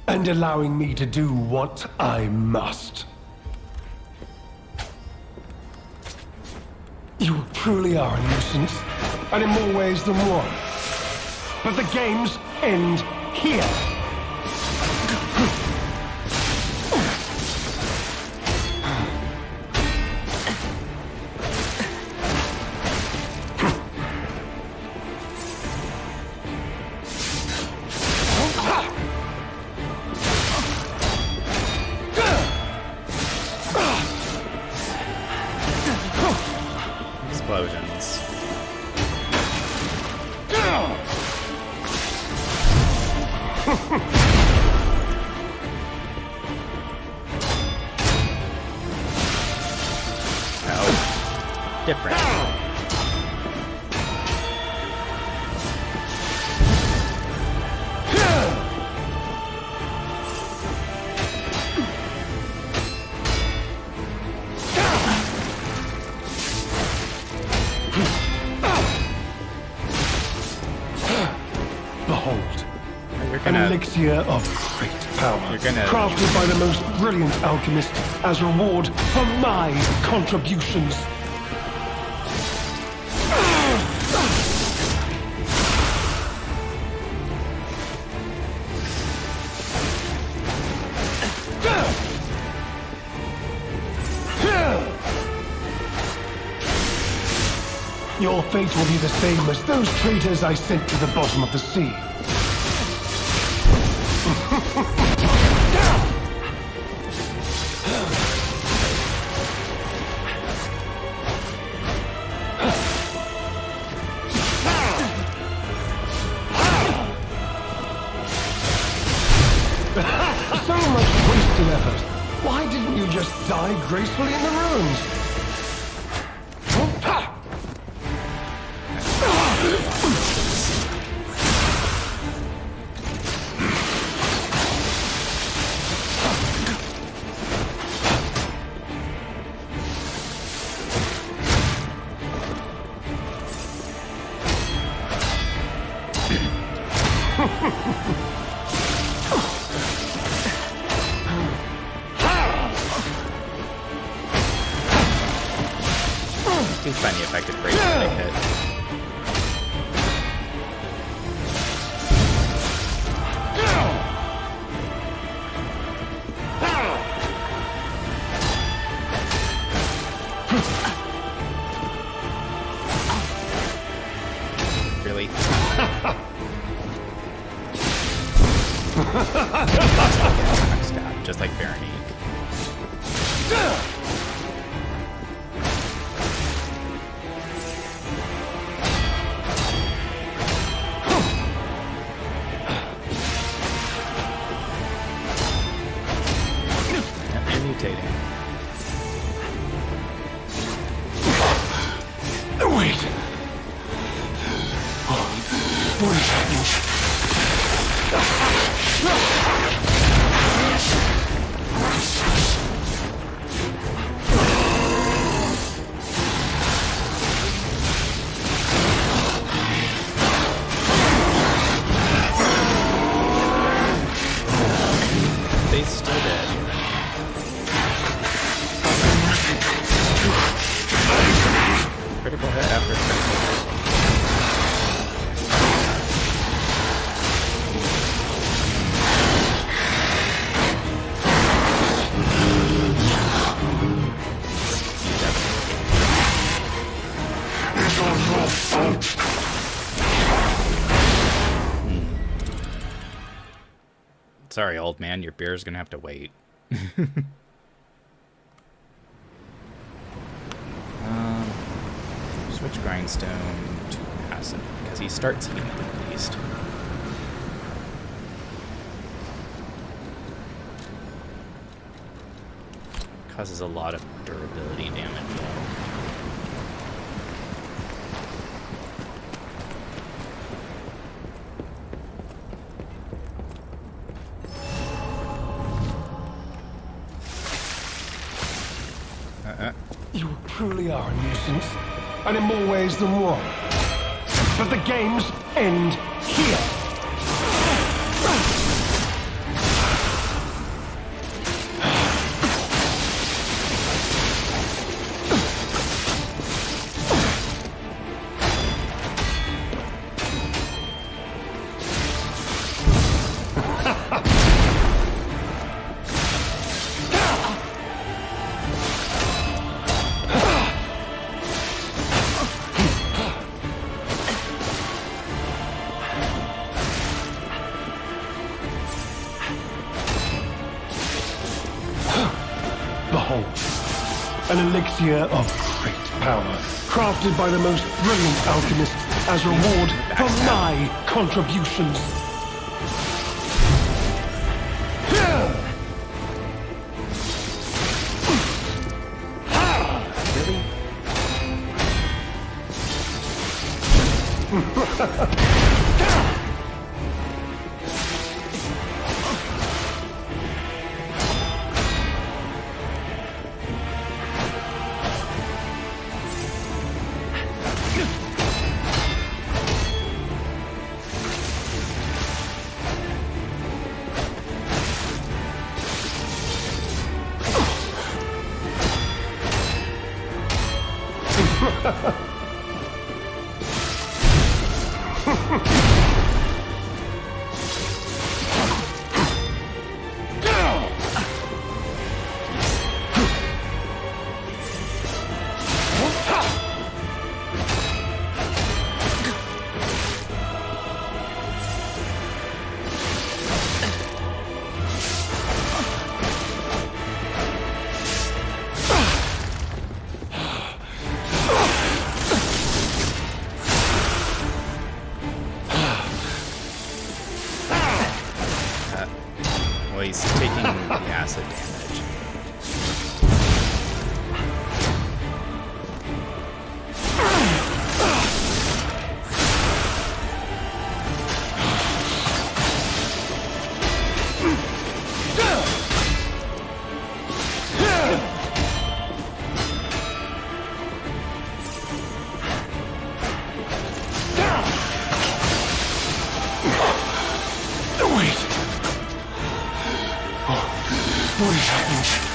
and allowing me to do what I must? You truly are a nuisance, and in more ways than one. But the games end here. Explosions. Oh. Different. Behold, You're an gonna... elixir of great power, You're gonna- crafted by the most brilliant alchemist as reward for my contributions. Your fate will be the same as those traitors I sent to the bottom of the sea. So much wasted effort. Why didn't you just die gracefully in the ruins? It'd be funny if I could break the ticket. Really? Backstab, just like Veronique. Mutating. Wait. What is happening? They still did. Critical hit after critical hit. Sorry, old man, your beer's gonna have to wait. Switch grindstone to acid, because he starts heating at least. Causes a lot of durability damage though. You truly are a nuisance, and in more ways than one. But the games end here. An elixir of great power, crafted by the most brilliant alchemist as reward for my contributions. Well, he's taking the acid damage. What is happening?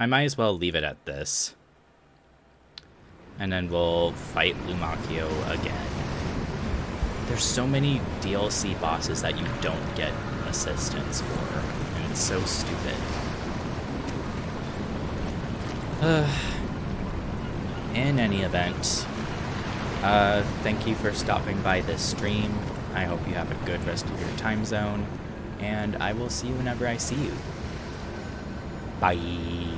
I might as well leave it at this. And then we'll fight Lumacchio again. There's so many DLC bosses that you don't get assistance for, and it's so stupid. In any event, thank you for stopping by this stream. I hope you have a good rest of your time zone, and I will see you whenever I see you. Bye.